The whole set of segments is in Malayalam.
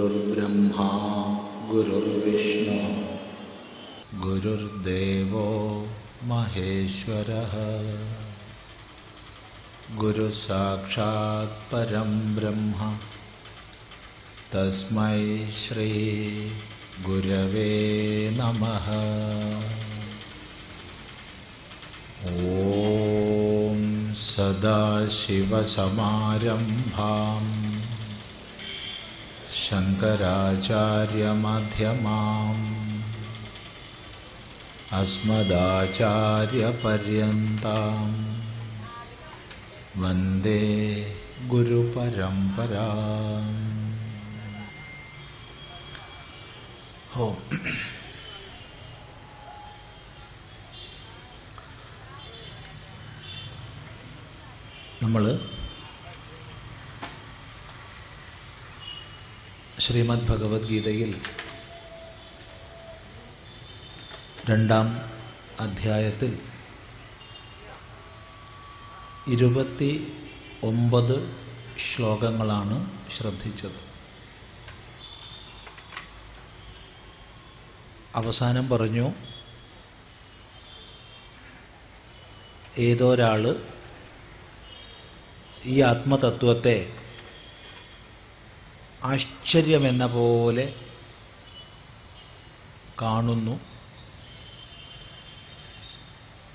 गुरुर्ब्रह्मा गुरुर्विष्णु गुरुर्देवो महेश्वरः गुरुसाक्षात् परं ब्रह्म तस्मै श्री गुरवे नमः। ॐ सदाशिवसमारम्भाम् शङ्कराचार्यमध्यमाम् अस्मदाचार्यपर्यन्ताम् वन्दे गुरुपरम्पराम्। നമ്മൾ ശ്രീമദ് ഭഗവത്ഗീതയിൽ 2-ാം അധ്യായത്തിൽ 29 ശ്ലോകങ്ങളാണ് ശ്രദ്ധിച്ചത്. അവസാനം പറഞ്ഞു, ഏതൊരാൾ ഈ ആത്മതത്വത്തെ ആശ്ചര്യമെന്ന പോലെ കാണുന്നു,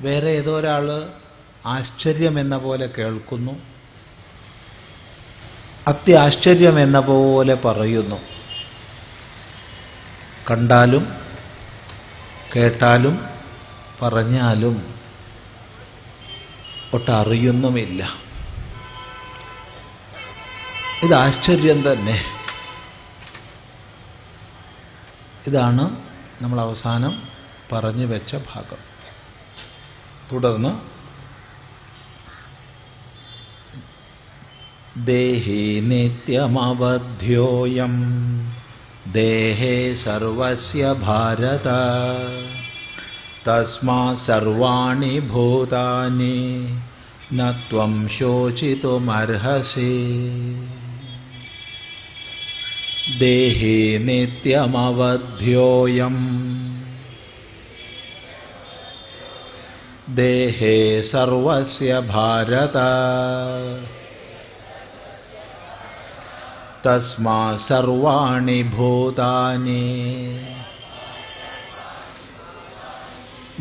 വേറെ ഏതോ ഒരാൾ ആശ്ചര്യമെന്ന പോലെ കേൾക്കുന്നു, അത്യാശ്ചര്യമെന്ന പോലെ പറയുന്നു. കണ്ടാലും കേട്ടാലും പറഞ്ഞാലും ഒട്ടറിയുന്നുമില്ല. ഇത് ആശ്ചര്യം തന്നെ. ഇതാണ് നമ്മൾ അവസാനം പറഞ്ഞു വെച്ച ഭാഗം. തുടർന്ന് ദേഹി നിത്യമവധ്യോയം ദേഹേ സർവസ്യ ഭാരത തസ്മാത് സർവാണി ഭൂതാനി ന ത്വം ശോചിതുമർഹസി. ദേഹി നിത്യമവധ്യോയം ദേഹേ സർവസ്യ ഭാരത തസ്മാത് സർവാണി ഭൂതാനി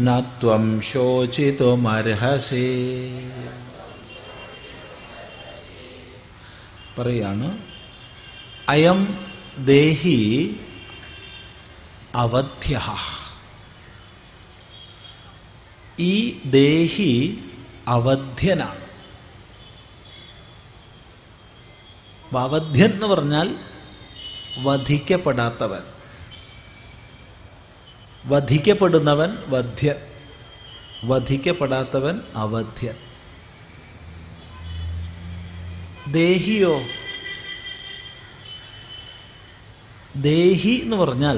ന ത്വം ശോചിതുമർഹസി. പറയാണ്, അയം ദേഹി അവധ്യഃ. ഈ ദേഹി അവധ്യനാണ്. അവധ്യൻ എന്ന് പറഞ്ഞാൽ വധിക്കപ്പെടാത്തവൻ, വധിക്കപ്പെടുന്നവൻ വധ്യൻ, വധിക്കപ്പെടാത്തവൻ അവധ്യൻ. ദേഹിയോ, ദേഹി എന്ന് പറഞ്ഞാൽ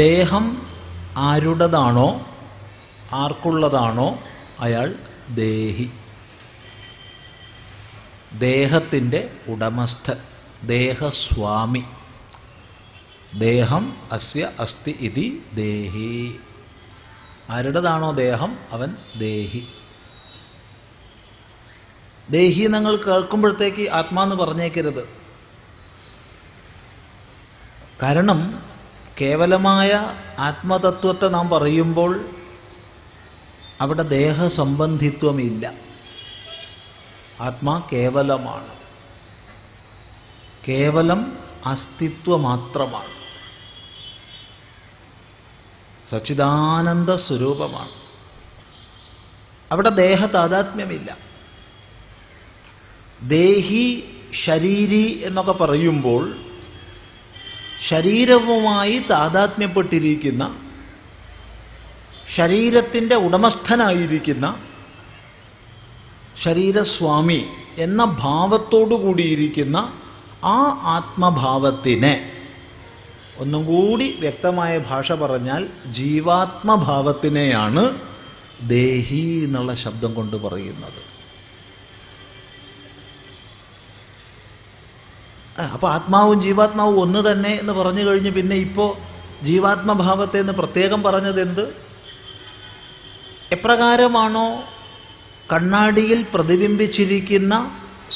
ദേഹം ആരുടേതാണോ, ആർക്കുള്ളതാണോ അയാൾ ദേഹി. ദേഹത്തിൻ്റെ ഉടമസ്ഥൻ, ദേഹസ്വാമി. ദേഹം അസ്യ അസ്തി ഇതി ദേഹി. ആരുടേതാണോ ദേഹം അവൻ ദേഹി. ദേഹി നിങ്ങൾ കേൾക്കുമ്പോഴത്തേക്ക് ആത്മാന്ന് പറഞ്ഞേക്കരുത്. കാരണം കേവലമായ ആത്മതത്വത്തെ നാം പറയുമ്പോൾ അവിടെ ദേഹസംബന്ധിത്വമില്ല. ആത്മാ കേവലമാണ്, കേവലം അസ്തിത്വം മാത്രമാണ്, സച്ചിദാനന്ദ സ്വരൂപമാണ്. അവിടെ ദേഹതാദാത്മ്യമില്ല. ദേഹി ശരീരി എന്നൊക്കെ പറയുമ്പോൾ ശരീരവുമായി താദാത്മ്യപ്പെട്ടിരിക്കുന്ന, ശരീരത്തിൻ്റെ ഉടമസ്ഥനായിരിക്കുന്ന ശരീരസ്വാമി എന്ന ഭാവത്തോടു കൂടിയിരിക്കുന്ന ആ ആത്മഭാവത്തിനെ, ഒന്നും കൂടി വ്യക്തമായ ഭാഷ പറഞ്ഞാൽ ജീവാത്മഭാവത്തിനെയാണ് ദേഹി എന്നുള്ള ശബ്ദം കൊണ്ട് പറയുന്നത്. അപ്പൊ ആത്മാവും ജീവാത്മാവും ഒന്ന് തന്നെ എന്ന് പറഞ്ഞു കഴിഞ്ഞ് പിന്നെ ഇപ്പോ ജീവാത്മഭാവത്തെ എന്ന് പ്രത്യേകം പറഞ്ഞത് എന്ത്? എപ്രകാരമാണോ കണ്ണാടിയിൽ പ്രതിബിംബിച്ചിരിക്കുന്ന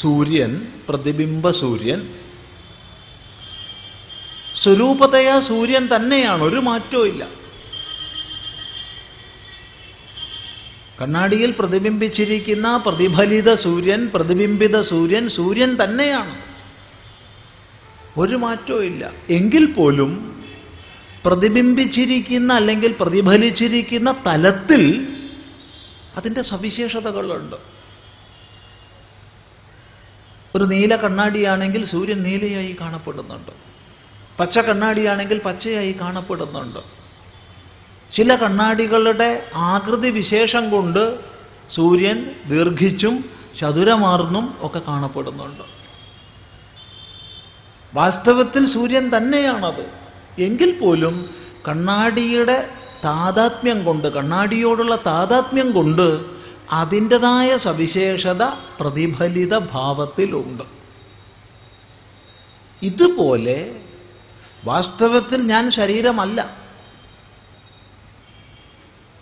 സൂര്യൻ, പ്രതിബിംബ സൂര്യൻ സ്വരൂപതയാ സൂര്യൻ തന്നെയാണ്, ഒരു മാറ്റവും ഇല്ല. കണ്ണാടിയിൽ പ്രതിബിംബിച്ചിരിക്കുന്ന പ്രതിഫലിത സൂര്യൻ, പ്രതിബിംബിത സൂര്യൻ, സൂര്യൻ തന്നെയാണ്, ഒരു മാറ്റവും ഇല്ല. എങ്കിൽ പോലും പ്രതിബിംബിച്ചിരിക്കുന്ന അല്ലെങ്കിൽ പ്രതിഫലിച്ചിരിക്കുന്ന തലത്തിൽ അതിൻ്റെ സവിശേഷതകളുണ്ട്. ഒരു നീല കണ്ണാടിയാണെങ്കിൽ സൂര്യൻ നീലയായി കാണപ്പെടുന്നുണ്ട്, പച്ച കണ്ണാടിയാണെങ്കിൽ പച്ചയായി കാണപ്പെടുന്നുണ്ട്. ചില കണ്ണാടികളുടെ ആകൃതി വിശേഷം കൊണ്ട് സൂര്യൻ ദീർഘിച്ചും ചതുരമാർന്നും ഒക്കെ കാണപ്പെടുന്നുണ്ട്. വാസ്തവത്തിൽ സൂര്യൻ തന്നെയാണത്. എങ്കിൽ പോലും കണ്ണാടിയുടെ താദാത്മ്യം കൊണ്ട്, കണ്ണാടിയോടുള്ള താദാത്മ്യം കൊണ്ട് അതിൻ്റെതായ സവിശേഷത പ്രതിഫലിത ഭാവത്തിലുണ്ട്. ഇതുപോലെ വാസ്തവത്തിൽ ഞാൻ ശരീരമല്ല,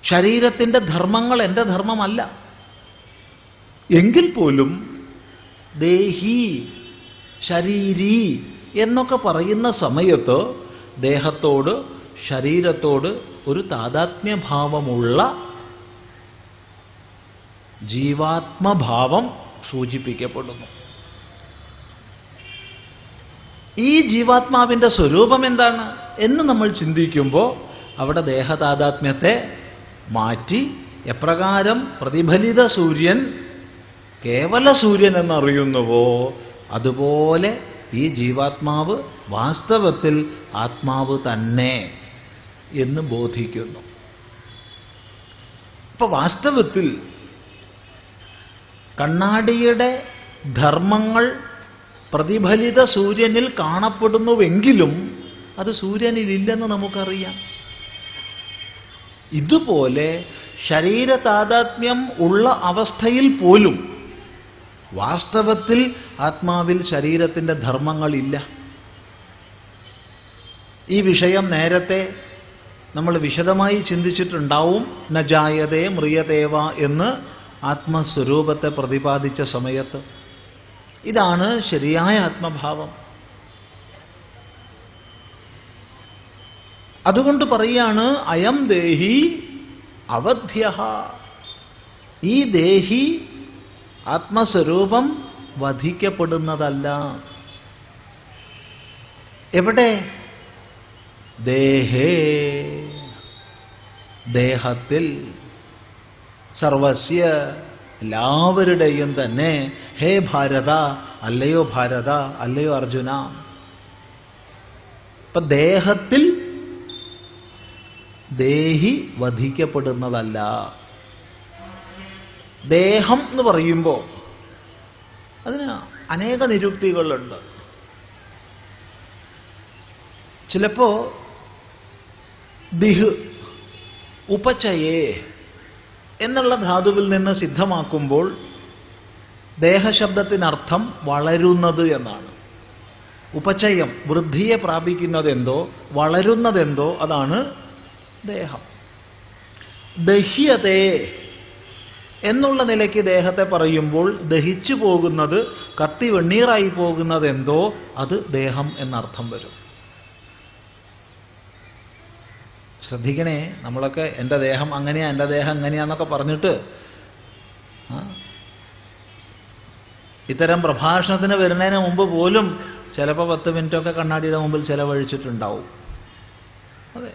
ശരീരത്തിൻ്റെ ധർമ്മങ്ങൾ എൻ്റെ ധർമ്മമല്ല. എങ്കിൽ പോലും ദേഹി, ശരീരി എന്നൊക്കെ പറയുന്ന സമയത്ത് ദേഹത്തോട്, ശരീരത്തോട് ഒരു താദാത്മ്യഭാവമുള്ള ജീവാത്മഭാവം സൂചിപ്പിക്കപ്പെടുന്നു. ഈ ജീവാത്മാവിൻ്റെ സ്വരൂപം എന്താണ് എന്ന് നമ്മൾ ചിന്തിക്കുമ്പോൾ അവിടെ ദേഹതാദാത്മ്യത്തെ മാറ്റി എപ്രകാരം പ്രതിഫലിത സൂര്യൻ കേവല സൂര്യൻ എന്നറിയുന്നുവോ അതുപോലെ ഈ ജീവാത്മാവ് വാസ്തവത്തിൽ ആത്മാവ് തന്നെ എന്ന് ബോധിക്കുന്നു. അപ്പൊ വാസ്തവത്തിൽ കണ്ണാടിയുടെ ധർമ്മങ്ങൾ പ്രതിഫലിത സൂര്യനിൽ കാണപ്പെടുന്നുവെങ്കിലും അത് സൂര്യനിലില്ലെന്ന് നമുക്കറിയാം. ഇതുപോലെ ശരീര താദാത്മ്യം ഉള്ള അവസ്ഥയിൽ പോലും വാസ്തവത്തിൽ ആത്മാവിൽ ശരീരത്തിൻ്റെ ധർമ്മങ്ങളില്ല. ഈ വിഷയം നേരത്തെ നമ്മൾ വിശദമായി ചിന്തിച്ചിട്ടുണ്ടാവും. ന ജായതേ മ്രിയതേവ എന്ന് ആത്മസ്വരൂപത്തെ പ്രതിപാദിച്ച സമയത്ത് ഇതാണ് ശരിയായ ആത്മഭാവം. അതുകൊണ്ട് പറയാണ് അയം ദേഹി അവധ്യഃ. ഈ ദേഹി ആത്മസ്വരൂപം വധിക്കപ്പെടുന്നതല്ല. എവിടെ? ദേഹേ, ദേഹത്തിൽ. സർവസ്യ, എല്ലാവരുടെയും തന്നെ. ഹേ ഭാരത, അല്ലയോ ഭാരത, അല്ലയോ അർജുന. ഇപ്പൊ ദേഹത്തിൽ ദേഹി വധിക്കപ്പെടുന്നതല്ല. ദേഹം എന്ന് പറയുമ്പോൾ അതിന് അനേക നിരുക്തികളുണ്ട്. ചിലപ്പോ ദിഹ്, ഉപചയേ എന്നുള്ള ധാതുവിൽ നിന്ന് സിദ്ധമാക്കുമ്പോൾ ദേഹശബ്ദത്തിനർത്ഥം വളരുന്നത് എന്നാണ്. ഉപചയം, വൃദ്ധിയെ പ്രാപിക്കുന്നതെന്തോ വളരുന്നതെന്തോ അതാണ് ദേഹം. ദഹ്യതേ എന്നുള്ള നിലയ്ക്ക് ദേഹത്തെ പറയുമ്പോൾ ദഹിച്ചു പോകുന്നത്, കത്തി വെണ്ണീറായി പോകുന്നതെന്തോ അത് ദേഹം എന്നർത്ഥം വരും. ശ്രദ്ധിക്കണേ, നമ്മളൊക്കെ എൻ്റെ ദേഹം അങ്ങനെയാ, എൻ്റെ ദേഹം അങ്ങനെയാന്നൊക്കെ പറഞ്ഞിട്ട് ഇത്തരം പ്രഭാഷണത്തിന് വരുന്നതിന് മുമ്പ് പോലും ചിലപ്പോൾ 10 മിനിറ്റൊക്കെ കണ്ണാടിയുടെ മുമ്പിൽ ചെലവഴിച്ചിട്ടുണ്ടാവും. അതെ,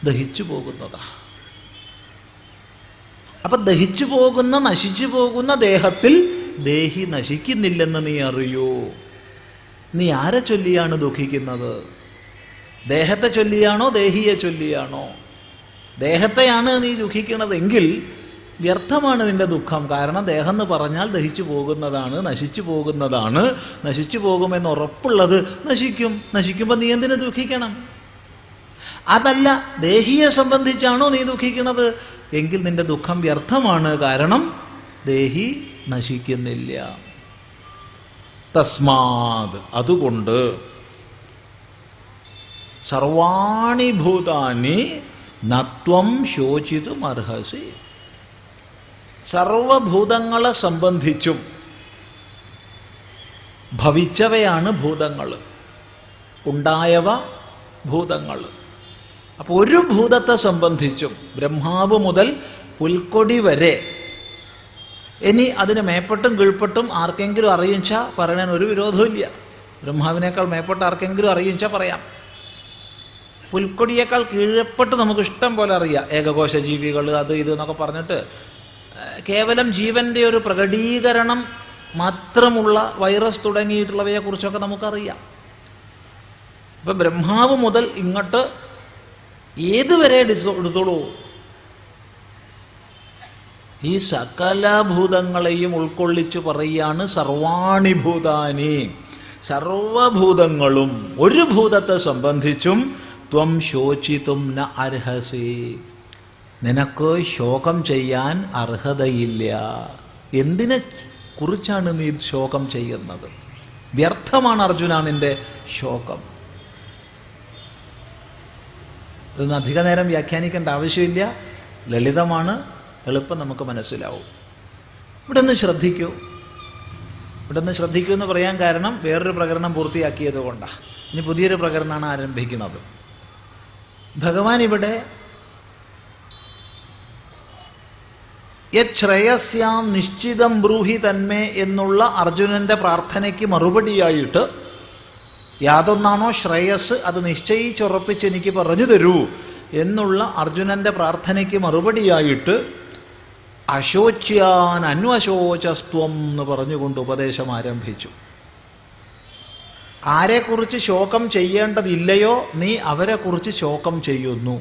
ദഹിച്ചു പോകുന്നതാ. അപ്പൊ ദഹിച്ചു പോകുന്ന, നശിച്ചു പോകുന്ന ദേഹത്തിൽ ദേഹി നശിക്കുന്നില്ലെന്ന് നീ അറിയൂ. നീ ആരെ ചൊല്ലിയാണ് ദുഃഖിക്കുന്നത്? ദേഹത്തെ ചൊല്ലിയാണോ ദേഹിയെ ചൊല്ലിയാണോ? ദേഹത്തെയാണ് നീ ദുഃഖിക്കുന്നതെങ്കിൽ വ്യർത്ഥമാണ് നിന്റെ ദുഃഖം. കാരണം ദേഹം എന്ന് പറഞ്ഞാൽ ദഹിച്ചു പോകുന്നതാണ്, നശിച്ചു പോകുന്നതാണ്. നശിച്ചു പോകുമെന്ന് ഉറപ്പുള്ളത് നശിക്കും. നശിക്കുമ്പോൾ നീ എന്തിനു ദുഃഖിക്കണം? അതല്ല, ദേഹിയെ സംബന്ധിച്ചാണോ നീ ദുഃഖിക്കുന്നത് എങ്കിൽ നിന്റെ ദുഃഖം വ്യർത്ഥമാണ്. കാരണം ദേഹി നശിക്കുന്നില്ല. തസ്മാത് അതുകൊണ്ട് സർവാണി ഭൂതാനി നത്വം ശോചിതും അർഹസി. സർവഭൂതങ്ങളെ സംബന്ധിച്ചും ഭവിച്ചവയാണ് ഭൂതങ്ങൾ, ഉണ്ടായവ ഭൂതങ്ങൾ. അപ്പോൾ ഒരു ഭൂതത്തെ സംബന്ധിച്ചും ബ്രഹ്മാവ് മുതൽ പുൽക്കൊടി വരെ, ഇനി അതിന് മേപ്പെട്ടും കീഴ്പ്പെട്ടും ആർക്കെങ്കിലും അറിയിച്ചാൽ പറയാൻ ഒരു വിരോധമില്ല. ബ്രഹ്മാവിനേക്കാൾ മേപ്പെട്ട് ആർക്കെങ്കിലും അറിയിച്ചാൽ പറയാം. പുൽക്കൊടിയേക്കാൾ കീഴ്പ്പെട്ട് നമുക്ക് ഇഷ്ടം പോലെ അറിയാം. ഏകകോശ ജീവികൾ അത് ഇത് എന്നൊക്കെ പറഞ്ഞിട്ട് കേവലം ജീവന്റെ ഒരു പ്രകടീകരണം മാത്രമുള്ള വൈറസ് തുടങ്ങിയിട്ടുള്ളവയെക്കുറിച്ചൊക്കെ നമുക്കറിയാം. ഇപ്പൊ ബ്രഹ്മാവ് മുതൽ ഇങ്ങോട്ട് ഏതുവരെ എടുത്തോളൂ, ഈ സകല ഭൂതങ്ങളെയും ഉൾക്കൊള്ളിച്ചു പറയുകയാണ് സർവാണി ഭൂതാനി. സർവഭൂതങ്ങളും ഒരു ഭൂതത്തെ സംബന്ധിച്ചും ത്വം ശോചിതും ന അർഹസി, നിനക്ക് ശോകം ചെയ്യാൻ അർഹതയില്ല. എന്തിനെ കുറിച്ചാണ് നീ ശോകം ചെയ്യുന്നത്? വ്യർത്ഥമാണ് അർജുന നിന്റെ ശോകം. ഇതൊന്നും അധിക നേരം വ്യാഖ്യാനിക്കേണ്ട ആവശ്യമില്ല, ലളിതമാണ്, എളുപ്പം നമുക്ക് മനസ്സിലാവും. ഇവിടെ നിന്ന് ശ്രദ്ധിക്കൂ. ഇവിടെ നിന്ന് ശ്രദ്ധിക്കൂ എന്ന് പറയാൻ കാരണം വേറൊരു പ്രകരണം പൂർത്തിയാക്കിയത് കൊണ്ടാണ്. ഇനി പുതിയൊരു പ്രകരണമാണ് ആരംഭിക്കുന്നത്. ഭഗവാൻ ഇവിടെ യശ്രേയസ്യാം നിശ്ചിതം ബ്രൂഹി തന്മേ എന്നുള്ള അർജുനന്റെ പ്രാർത്ഥനയ്ക്ക് മറുപടിയായിട്ട് യാതൊന്നാണോ ശ്രേയസ് അത് നിശ്ചയിച്ചുറപ്പിച്ച് എനിക്ക് പറഞ്ഞു തരൂ എന്നുള്ള അർജുനന്റെ പ്രാർത്ഥനയ്ക്ക് മറുപടിയായിട്ട് അശോച്യാൻ അന്വശോചസ്ത്വം എന്ന് പറഞ്ഞുകൊണ്ട് ഉപദേശം ആരംഭിച്ചു. ആരെക്കുറിച്ച് ശോകം ചെയ്യേണ്ടതില്ലയോ നീ അവരെക്കുറിച്ച് ശോകം ചെയ്യുന്നു.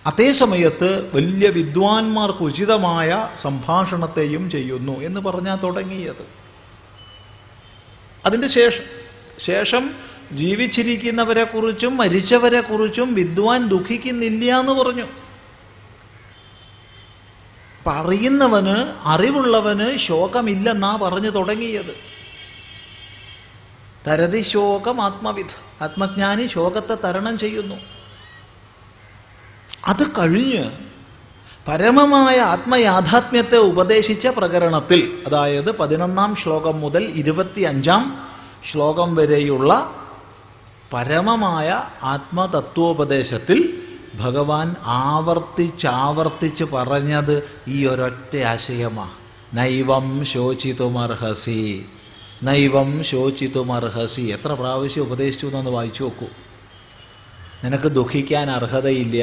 അതേസമയത്ത് വലിയ വിദ്വാൻമാർക്ക് ഉചിതമായ സംഭാഷണത്തെയും ചെയ്യുന്നു എന്ന് പറഞ്ഞാൽ തുടങ്ങിയത്. അതിൻ്റെ ശേഷം ജീവിച്ചിരിക്കുന്നവരെക്കുറിച്ചും മരിച്ചവരെക്കുറിച്ചും വിദ്വാൻ ദുഃഖിക്കുന്നില്ല എന്ന് പറഞ്ഞു. പറയുന്നവന്, അറിവുള്ളവന് ശോകമില്ലെന്നാ പറഞ്ഞു തുടങ്ങിയത്. തരതി ശോകം ആത്മവിധ്, ആത്മജ്ഞാനി ശോകത്തെ തരണം ചെയ്യുന്നു. അത് കഴിഞ്ഞ് പരമമായ ആത്മയാഥാത്മ്യത്തെ ഉപദേശിച്ച പ്രകരണത്തിൽ, അതായത് 11-ാം ശ്ലോകം മുതൽ 25-ാം ശ്ലോകം വരെയുള്ള പരമമായ ആത്മതത്വോപദേശത്തിൽ ഭഗവാൻ ആവർത്തിച്ചാവർത്തിച്ച് പറഞ്ഞത് ഈ ഒരൊറ്റ ആശയമാണ്. നൈവം ശോചിതുമർഹസി, നൈവം ശോചിതുമർഹസി. എത്ര പ്രാവശ്യം ഉപദേശിച്ചു എന്നൊന്ന് വായിച്ചു നോക്കൂ. നിനക്ക് ദുഃഖിക്കാൻ അർഹതയില്ല,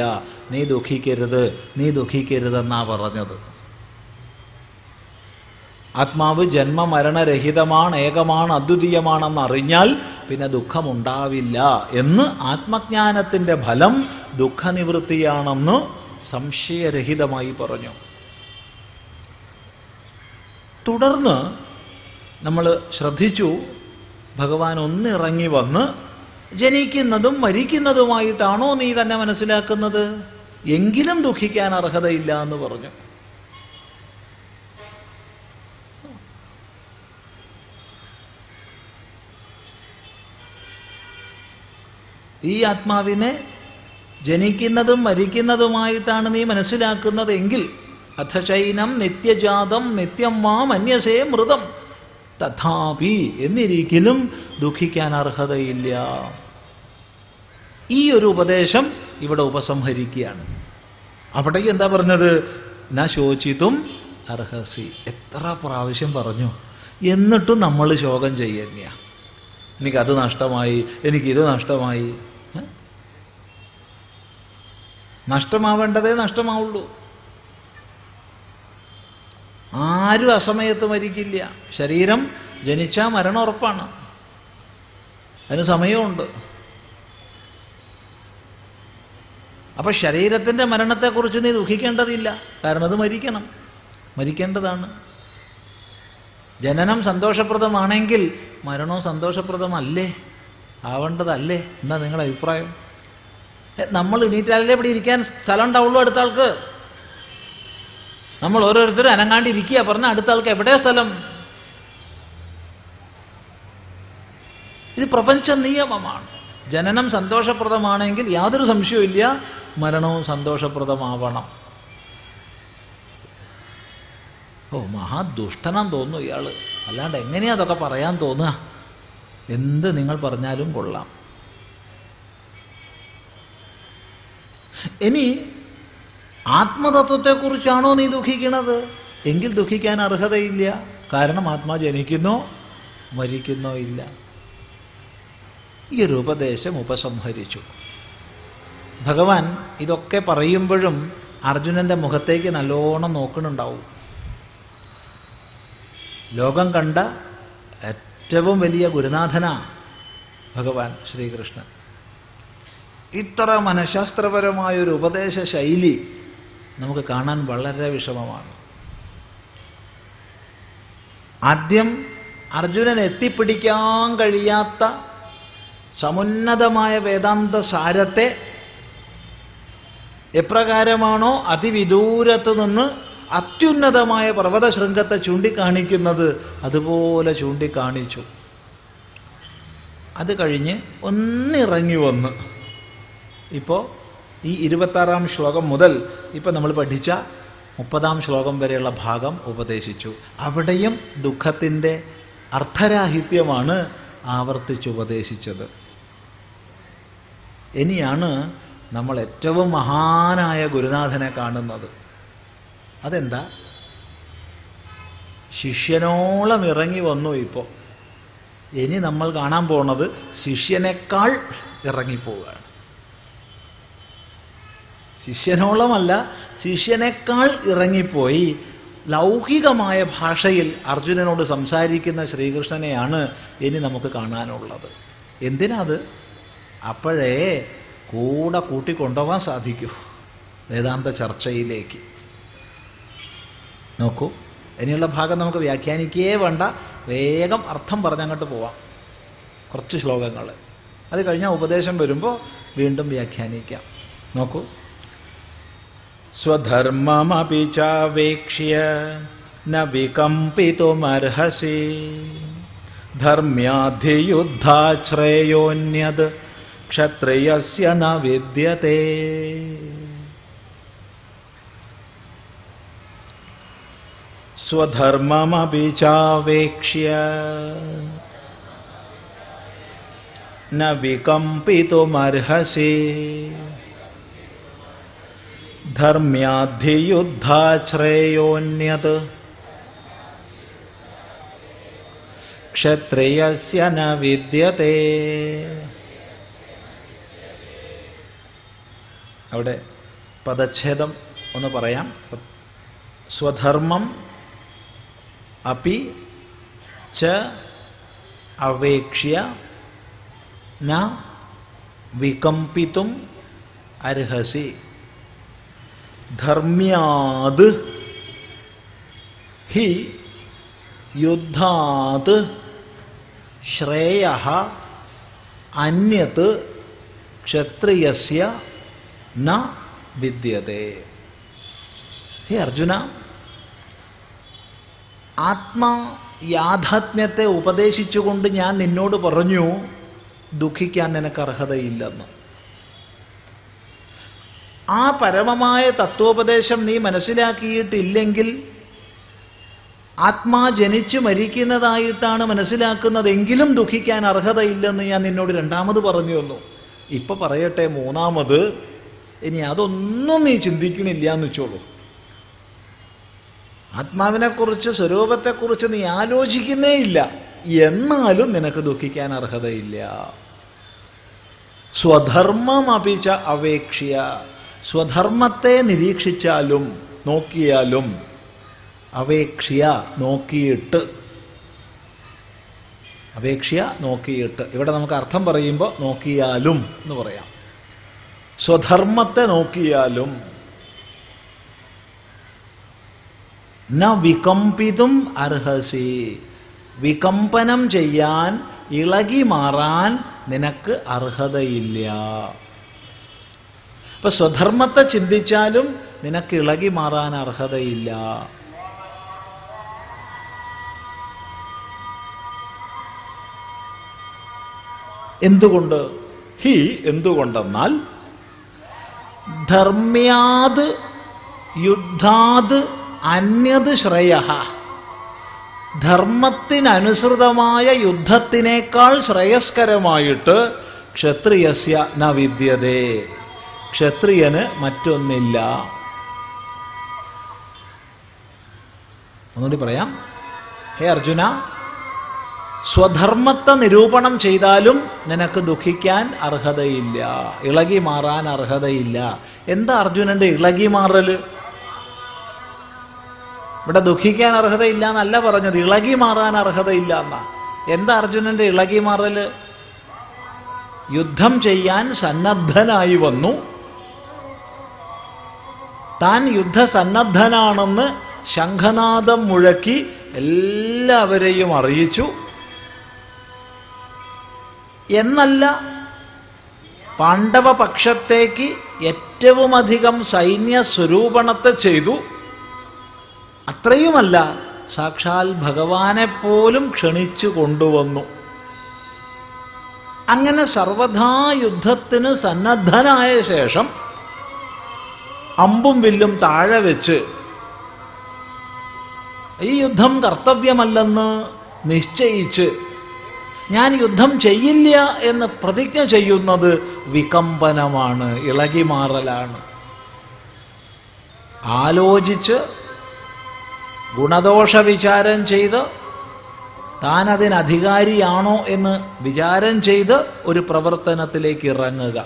നീ ദുഃഖിക്കരുത്, നീ ദുഃഖിക്കരുതെന്നാ പറഞ്ഞത്. ആത്മാവ് ജന്മമരണരഹിതമാണ്, ഏകമാണ്, അദ്വിതീയമാണെന്ന് അറിഞ്ഞാൽ പിന്നെ ദുഃഖമുണ്ടാവില്ല എന്ന് ആത്മജ്ഞാനത്തിൻ്റെ ഫലം ദുഃഖനിവൃത്തിയാണെന്ന് സംശയരഹിതമായി പറഞ്ഞു. തുടർന്ന് നമ്മൾ ശ്രദ്ധിച്ചു, ഭഗവാൻ ഒന്നിറങ്ങി വന്ന് ജനിക്കുന്നതും മരിക്കുന്നതുമായിട്ടാണോ നീ തന്നെ മനസ്സിലാക്കുന്നത്? എങ്കിലും ദുഃഖിക്കാൻ അർഹതയില്ല എന്ന് പറഞ്ഞു. ഈ ആത്മാവിനെ ജനിക്കുന്നതും മരിക്കുന്നതുമായിട്ടാണ് നീ മനസ്സിലാക്കുന്നതെങ്കിൽ അഥചൈനം നിത്യജാതം നിത്യം മാം അന്യസേ മൃതം തഥാപി എന്നിരിക്കലും ദുഃഖിക്കാൻ അർഹതയില്ല. ഈ ഒരു ഉപദേശം ഇവിടെ ഉപസംഹരിക്കുകയാണ്. അവിടേക്ക് എന്താ പറഞ്ഞത്? ന ശോചിതും അർഹസി. എത്ര പ്രാവശ്യം പറഞ്ഞു, എന്നിട്ടും നമ്മൾ ശോകം ചെയ്യുക. എനിക്കത് നഷ്ടമായി, എനിക്കിത് നഷ്ടമായി. നഷ്ടമാവേണ്ടതേ നഷ്ടമാവുള്ളൂ. ആരും അസമയത്ത് മരിക്കില്ല. ശരീരം ജനിച്ചാൽ മരണം ഉറപ്പാണ്, അതിന് സമയമുണ്ട്. അപ്പൊ ശരീരത്തിന്റെ മരണത്തെക്കുറിച്ച് നീ ദുഃഖിക്കേണ്ടതില്ല, കാരണം അത് മരിക്കണം, മരിക്കേണ്ടതാണ്. ജനനം സന്തോഷപ്രദമാണെങ്കിൽ മരണവും സന്തോഷപ്രദമല്ലേ, ആവേണ്ടതല്ലേ? എന്താ നിങ്ങളുടെ അഭിപ്രായം? നമ്മൾ എണീറ്റാലല്ലേ ഇവിടെ ഇരിക്കാൻ സ്ഥലം ഉണ്ടാവുള്ളൂ അടുത്ത ആൾക്ക്. നമ്മൾ ഓരോരുത്തരും അനങ്ങാണ്ടിരിക്കുക പറഞ്ഞാൽ അടുത്ത ആൾക്ക് എവിടെ സ്ഥലം? ഇത് പ്രപഞ്ച നിയമമാണ്. ജനനം സന്തോഷപ്രദമാണെങ്കിൽ യാതൊരു സംശയവുമില്ല, മരണവും സന്തോഷപ്രദമാവണം. മഹാദുഷ്ടനാന്ന് തോന്നുന്നു ഇയാള്, അല്ലാണ്ട് എങ്ങനെയാ അതൊക്കെ പറയാൻ തോന്നുക? എന്ത് നിങ്ങൾ പറഞ്ഞാലും കൊള്ളാം. ഇനി ആത്മതത്വത്തെക്കുറിച്ചാണോ നീ ദുഃഖിക്കണത്? എങ്കിൽ ദുഃഖിക്കാൻ അർഹതയില്ല. കാരണം ആത്മാ ജനിക്കുന്നോ മരിക്കുന്നോ ഇല്ല. ഈ ഒരു ഉപദേശം ഉപസംഹരിച്ചു. ഭഗവാൻ ഇതൊക്കെ പറയുമ്പോഴും അർജുനന്റെ മുഖത്തേക്ക് നല്ലോണം നോക്കണുണ്ടാവും. ലോകം കണ്ട ഏറ്റവും വലിയ ഗുരുനാഥനാ ഭഗവാൻ ശ്രീകൃഷ്ണൻ. ഇത്ര മനഃശാസ്ത്രപരമായൊരു ഉപദേശ ശൈലി നമുക്ക് കാണാൻ വളരെ വിഷമമാണ്. ആദ്യം അർജുനൻ എത്തിപ്പിടിക്കാൻ കഴിയാത്ത സമുന്നതമായ വേദാന്ത സാരത്തെ എപ്രകാരമാണോ അതിവിദൂരത്ത് നിന്ന് അത്യുന്നതമായ പർവ്വത ശൃംഗത്തെ ചൂണ്ടിക്കാണിക്കുന്നത് അതുപോലെ ചൂണ്ടിക്കാണിച്ചു. അത് കഴിഞ്ഞ് ഒന്നിറങ്ങി വന്ന് ഇപ്പോൾ ഈ 26-ാം ശ്ലോകം മുതൽ ഇപ്പം നമ്മൾ പഠിച്ച 30-ാം ശ്ലോകം വരെയുള്ള ഭാഗം ഉപദേശിച്ചു. അവിടെയും ദുഃഖത്തിൻ്റെ അർത്ഥരാഹിത്യമാണ് ആവർത്തിച്ചുപദേശിച്ചത്. ഇനിയാണ് നമ്മൾ ഏറ്റവും മഹാനായ ഗുരുനാഥനെ കാണുന്നത്. അതെന്താ? ശിഷ്യനോളം ഇറങ്ങി വന്നു. ഇപ്പോൾ ഇനി നമ്മൾ കാണാൻ പോണത് ശിഷ്യനേക്കാൾ ഇറങ്ങിപ്പോവുകയാണ്. ശിഷ്യനോളമല്ല, ശിഷ്യനേക്കാൾ ഇറങ്ങിപ്പോയി ലൗകികമായ ഭാഷയിൽ അർജുനനോട് സംസാരിക്കുന്ന ശ്രീകൃഷ്ണനെയാണ് ഇനി നമുക്ക് കാണാനുള്ളത്. എന്തിനാത്? അപ്പോഴേ കൂടെ കൂട്ടിക്കൊണ്ടുപോകാൻ സാധിക്കൂ വേദാന്ത ചർച്ചയിലേക്ക്. നോക്കൂ, ഇനിയുള്ള ഭാഗം നമുക്ക് വ്യാഖ്യാനിക്കേ വേണ്ട, വേഗം അർത്ഥം പറഞ്ഞങ്ങോട്ട് പോവാം. കുറച്ച് ശ്ലോകങ്ങൾ, അത് കഴിഞ്ഞാൽ ഉപദേശം വരുമ്പോൾ വീണ്ടും വ്യാഖ്യാനിക്കാം. നോക്കൂ, സ്വധർമ്മമപി ചാവേക്ഷ്യ ന വികമ്പിതുമർഹസി ധർമ്മ്യാധിയുദ്ധാശ്രേയോന്യത് ക്ഷത്രിയസ്യ ന വിദ്യത്തെ. സ്വധർമ്മമപി ചാവേക്ഷ്യ ന വികമ്പിതുമർഹസി ധർമ്മ്യാധിയുദ്ധാശ്രേയോന്യത് ക്ഷത്രിയസ്യ ന വിദ്യത്തെ. അവിടെ പദച്ഛേദം ഒന്ന് പറയാം. സ്വധർമ്മം അപി ച അവേക്ഷ്യ ന വികമ്പിതും അർഹസി. ധർമ്മ്യാത് ഹി യുദ്ധാത് ശ്രേയഃ അന്യത് ക്ഷത്രിയസ്യ ന വിദ്യത്തെ. ഹേ അർജുന, ആത്മയാഥാത്മ്യത്തെ ഉപദേശിച്ചുകൊണ്ട് ഞാൻ നിന്നോട് പറഞ്ഞു ദുഃഖിക്കാൻ നിനക്ക് അർഹതയില്ലെന്ന്. ആ പരമമായ തത്വോപദേശം നീ മനസ്സിലാക്കിയിട്ടില്ലെങ്കിൽ, ആത്മാ ജനിച്ചു മരിക്കുന്നതായിട്ടാണ് മനസ്സിലാക്കുന്നതെങ്കിലും ദുഃഖിക്കാൻ അർഹതയില്ലെന്ന് ഞാൻ നിന്നോട് രണ്ടാമത് പറഞ്ഞു വന്നു. ഇപ്പൊ പറയട്ടെ മൂന്നാമത്. ഇനി അതൊന്നും നീ ചിന്തിക്കണില്ല എന്ന് വെച്ചോളൂ. ആത്മാവിനെക്കുറിച്ച്, സ്വരൂപത്തെക്കുറിച്ച് നീ ആലോചിക്കുന്നേ ഇല്ല, എന്നാലും നിനക്ക് ദുഃഖിക്കാൻ അർഹതയില്ല. സ്വധർമ്മമപിച്ച അവേക്ഷ്യ, സ്വധർമ്മത്തെ നിരീക്ഷിച്ചാലും നോക്കിയാലും, അവേക്ഷ്യ നോക്കിയിട്ട്, അപേക്ഷ്യ നോക്കിയിട്ട്, ഇവിടെ നമുക്ക് അർത്ഥം പറയുമ്പോൾ നോക്കിയാലും എന്ന് പറയാം. സ്വധർമ്മത്തെ നോക്കിയാലും ന വികമ്പിതും അർഹസി, വികമ്പനം ചെയ്യാൻ, ഇളകി മാറാൻ നിനക്ക് അർഹതയില്ല. അപ്പൊ സ്വധർമ്മത്തെ ചിന്തിച്ചാലും നിനക്ക് ഇളകി മാറാൻ അർഹതയില്ല. എന്തുകൊണ്ട്? എന്തുകൊണ്ടെന്നാൽ ധർമ്മ്യാത് യുദ്ധാത് അന്യത് ശ്രേയഃ. ധർമ്മത്തിനനുസൃതമായ യുദ്ധത്തിനേക്കാൾ ശ്രേയസ്കരമായിട്ട് ക്ഷത്രിയസ്യ ന വിദ്യതേ. ക്ഷത്രിയന് മറ്റൊന്നില്ല. ഒന്നുകൂടി പറയാം. ഹേ അർജുന, സ്വധർമ്മത്തെ നിരൂപണം ചെയ്താലും നിനക്ക് ദുഃഖിക്കാൻ അർഹതയില്ല, ഇളകി മാറാൻ അർഹതയില്ല. എന്താ അർജുനന്റെ ഇളകി മാറല്? ഇവിടെ ദുഃഖിക്കാൻ അർഹതയില്ല എന്നല്ല പറഞ്ഞത്, ഇളകി മാറാൻ അർഹതയില്ല എന്നാ. എന്താ അർജുനന്റെ ഇളകി മാറല്? യുദ്ധം ചെയ്യാൻ സന്നദ്ധനായി വന്നു. താൻ യുദ്ധസന്നദ്ധനാണെന്ന് ശംഖനാദം മുഴക്കി എല്ലാവരെയും അറിയിച്ചു. എന്നല്ല, പാണ്ഡവപക്ഷത്തേക്ക് ഏറ്റവുമധികം സൈന്യ സ്വരൂപണത്തെ ചെയ്തു. അത്രയുമല്ല, സാക്ഷാൽ ഭഗവാനെപ്പോലും ക്ഷണിച്ചു കൊണ്ടുവന്നു. അങ്ങനെ സർവഥാ യുദ്ധത്തിന് സന്നദ്ധനായ ശേഷം അമ്പും വില്ലും താഴെ വെച്ച് ഈ യുദ്ധം കർത്തവ്യമല്ലെന്ന് നിശ്ചയിച്ച് ഞാൻ യുദ്ധം ചെയ്യില്ല എന്ന് പ്രതിജ്ഞ ചെയ്യുന്നത് വികമ്പനമാണ്, ഇളകിമാറലാണ്. ആലോചിച്ച് ഗുണദോഷ വിചാരം ചെയ്ത് താൻ അതിനധികാരിയാണോ എന്ന് വിചാരം ചെയ്ത് ഒരു പ്രവർത്തനത്തിലേക്ക് ഇറങ്ങുക.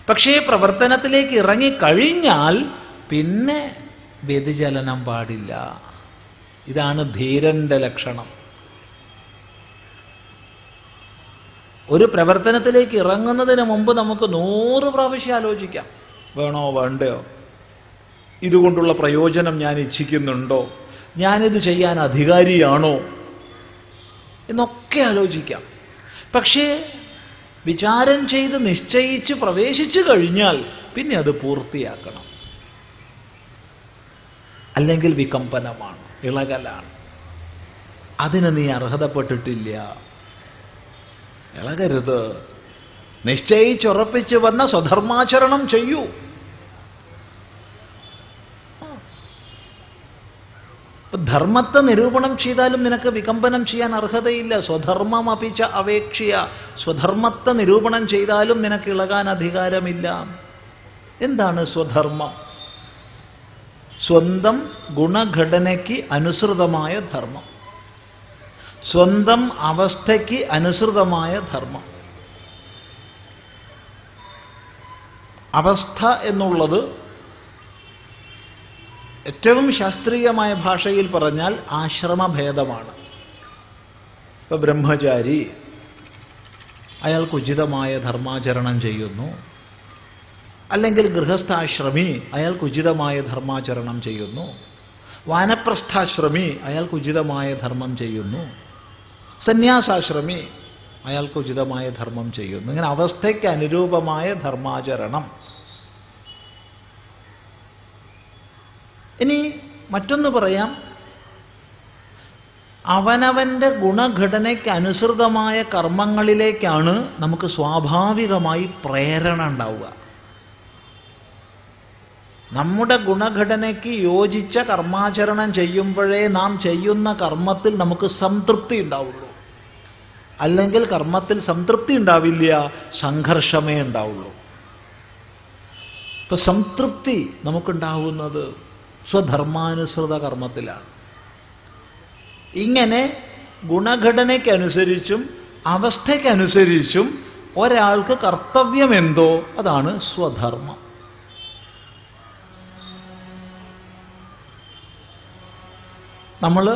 പക്ഷേ പ്രവർത്തനത്തിലേക്ക് ഇറങ്ങിക്കഴിഞ്ഞാൽ പിന്നെ വ്യതിചലനം പാടില്ല. ഇതാണ് ധീരന്റെ ലക്ഷണം. ഒരു പ്രവർത്തനത്തിലേക്ക് ഇറങ്ങുന്നതിന് മുമ്പ് നമുക്ക് 100 പ്രാവശ്യം ആലോചിക്കാം. വേണോ വേണ്ടയോ? ഇതുകൊണ്ടുള്ള പ്രയോജനം ഞാൻ ഇച്ഛിക്കുന്നുണ്ടോ? ഞാനിത് ചെയ്യാൻ അധികാരിയാണോ എന്നൊക്കെ ആലോചിക്കാം. പക്ഷേ വിചാരം ചെയ്ത് നിശ്ചയിച്ച് പ്രവേശിച്ചു കഴിഞ്ഞാൽ പിന്നെ അത് പൂർത്തിയാക്കണം. അല്ലെങ്കിൽ വികമ്പനമാണ്, ഇളകലാണ്. അതിന് നീ അർഹതപ്പെട്ടിട്ടില്ല. ഇളകരുത്. നിശ്ചയിച്ചുറപ്പിച്ച് വന്ന സ്വധർമാചരണം ചെയ്യൂ. ധർമ്മത്തെ നിരൂപണം ചെയ്താലും നിനക്ക് വികമ്പനം ചെയ്യാൻ അർഹതയില്ല. സ്വധർമ്മം അപിച്ച അപേക്ഷ്യ. സ്വധർമ്മത്തെ നിരൂപണം ചെയ്താലും നിനക്ക് ഇളകാൻ അധികാരമില്ല. എന്താണ് സ്വധർമ്മം? സ്വന്തം ഗുണഘടനയ്ക്ക് അനുസൃതമായ ധർമ്മം, സ്വന്തം അവസ്ഥയ്ക്ക് അനുസൃതമായ ധർമ്മം. അവസ്ഥ എന്നുള്ളത് ഏറ്റവും ശാസ്ത്രീയമായ ഭാഷയിൽ പറഞ്ഞാൽ ആശ്രമഭേദമാണ്. ഇപ്പൊ ബ്രഹ്മചാരി അയാൾക്ക് ഉചിതമായ ധർമാചരണം ചെയ്യുന്നു, അല്ലെങ്കിൽ ഗൃഹസ്ഥാശ്രമി അയാൾക്ക് ഉചിതമായ ധർമാചരണം ചെയ്യുന്നു, വാനപ്രസ്ഥാശ്രമി അയാൾക്ക് ഉചിതമായ ധർമ്മം ചെയ്യുന്നു, സന്യാസാശ്രമി അയാൾക്ക് ഉചിതമായ ധർമ്മം ചെയ്യുന്നു. ഇങ്ങനെ അവസ്ഥയ്ക്ക് അനുരൂപമായ ധർമാചരണം. ഇനി മറ്റൊന്ന് പറയാം. അവനവന്റെ ഗുണഘടനയ്ക്ക് അനുസൃതമായ കർമ്മങ്ങളിലേക്കാണ് നമുക്ക് സ്വാഭാവികമായി പ്രേരണ ഉണ്ടാവുക. നമ്മുടെ ഗുണഘടനയ്ക്ക് യോജിച്ച കർമാചരണം ചെയ്യുമ്പോഴേ നാം ചെയ്യുന്ന കർമ്മത്തിൽ നമുക്ക് സംതൃപ്തി ഉണ്ടാവുള്ളൂ. അല്ലെങ്കിൽ കർമ്മത്തിൽ സംതൃപ്തി ഉണ്ടാവില്ല, സംഘർഷമേ ഉണ്ടാവുള്ളൂ. ഇപ്പൊ സംതൃപ്തി നമുക്കുണ്ടാവുന്നത് സ്വധർമാനുസൃത കർമ്മത്തിലാണ്. ഇങ്ങനെ ഗുണഘടനയ്ക്കനുസരിച്ചും അവസ്ഥയ്ക്കനുസരിച്ചും ഒരാൾക്ക് കർത്തവ്യമെന്തോ അതാണ് സ്വധർമ്മം. നമ്മൾ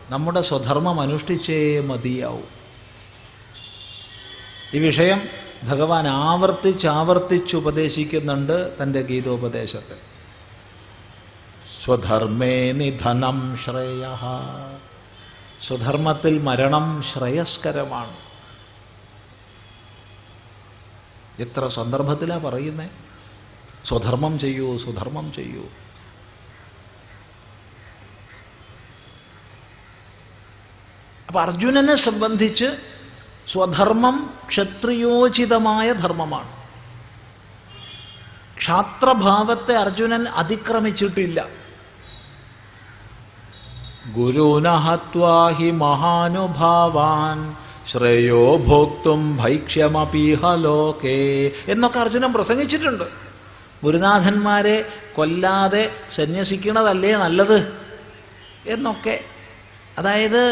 നമ്മുടെ സ്വധർമ്മം അനുഷ്ഠിച്ചേ മതിയാവും. ഈ വിഷയം ഭഗവാൻ ആവർത്തിച്ച് ഉപദേശിക്കുന്നുണ്ട് തൻ്റെ ഗീതോപദേശത്തിൽ. സ്വധർമ്മേ നിധനം ശ്രേയഃ. സ്വധർമ്മത്തിൽ മരണം ശ്രേയസ്കരമാണ്. എത്ര സന്ദർഭത്തിലാണ് പറയുന്നത്? സ്വധർമ്മം ചെയ്യൂ, സ്വധർമ്മം ചെയ്യൂ. അപ്പൊ അർജുനനെ സംബന്ധിച്ച് സ്വധർമ്മം ക്ഷത്രിയോചിതമായ ധർമ്മമാണ്. ക്ഷാത്രഭാവത്തെ അർജുനൻ അതിക്രമിച്ചിട്ടില്ല. ഗുരുന ഹത്വാ ഹി മഹാനുഭാവാൻ ശ്രേയോ ഭോക്തും ഭൈക്ഷ്യമപീഹ ലോകേ എന്നൊക്കെ അർജുനൻ പ്രസംഗിച്ചിട്ടുണ്ട്. ഗുരുനാഥന്മാരെ കൊല്ലാതെ സന്യസിക്കണതല്ലേ നല്ലത് എന്നൊക്കെ. അതായത്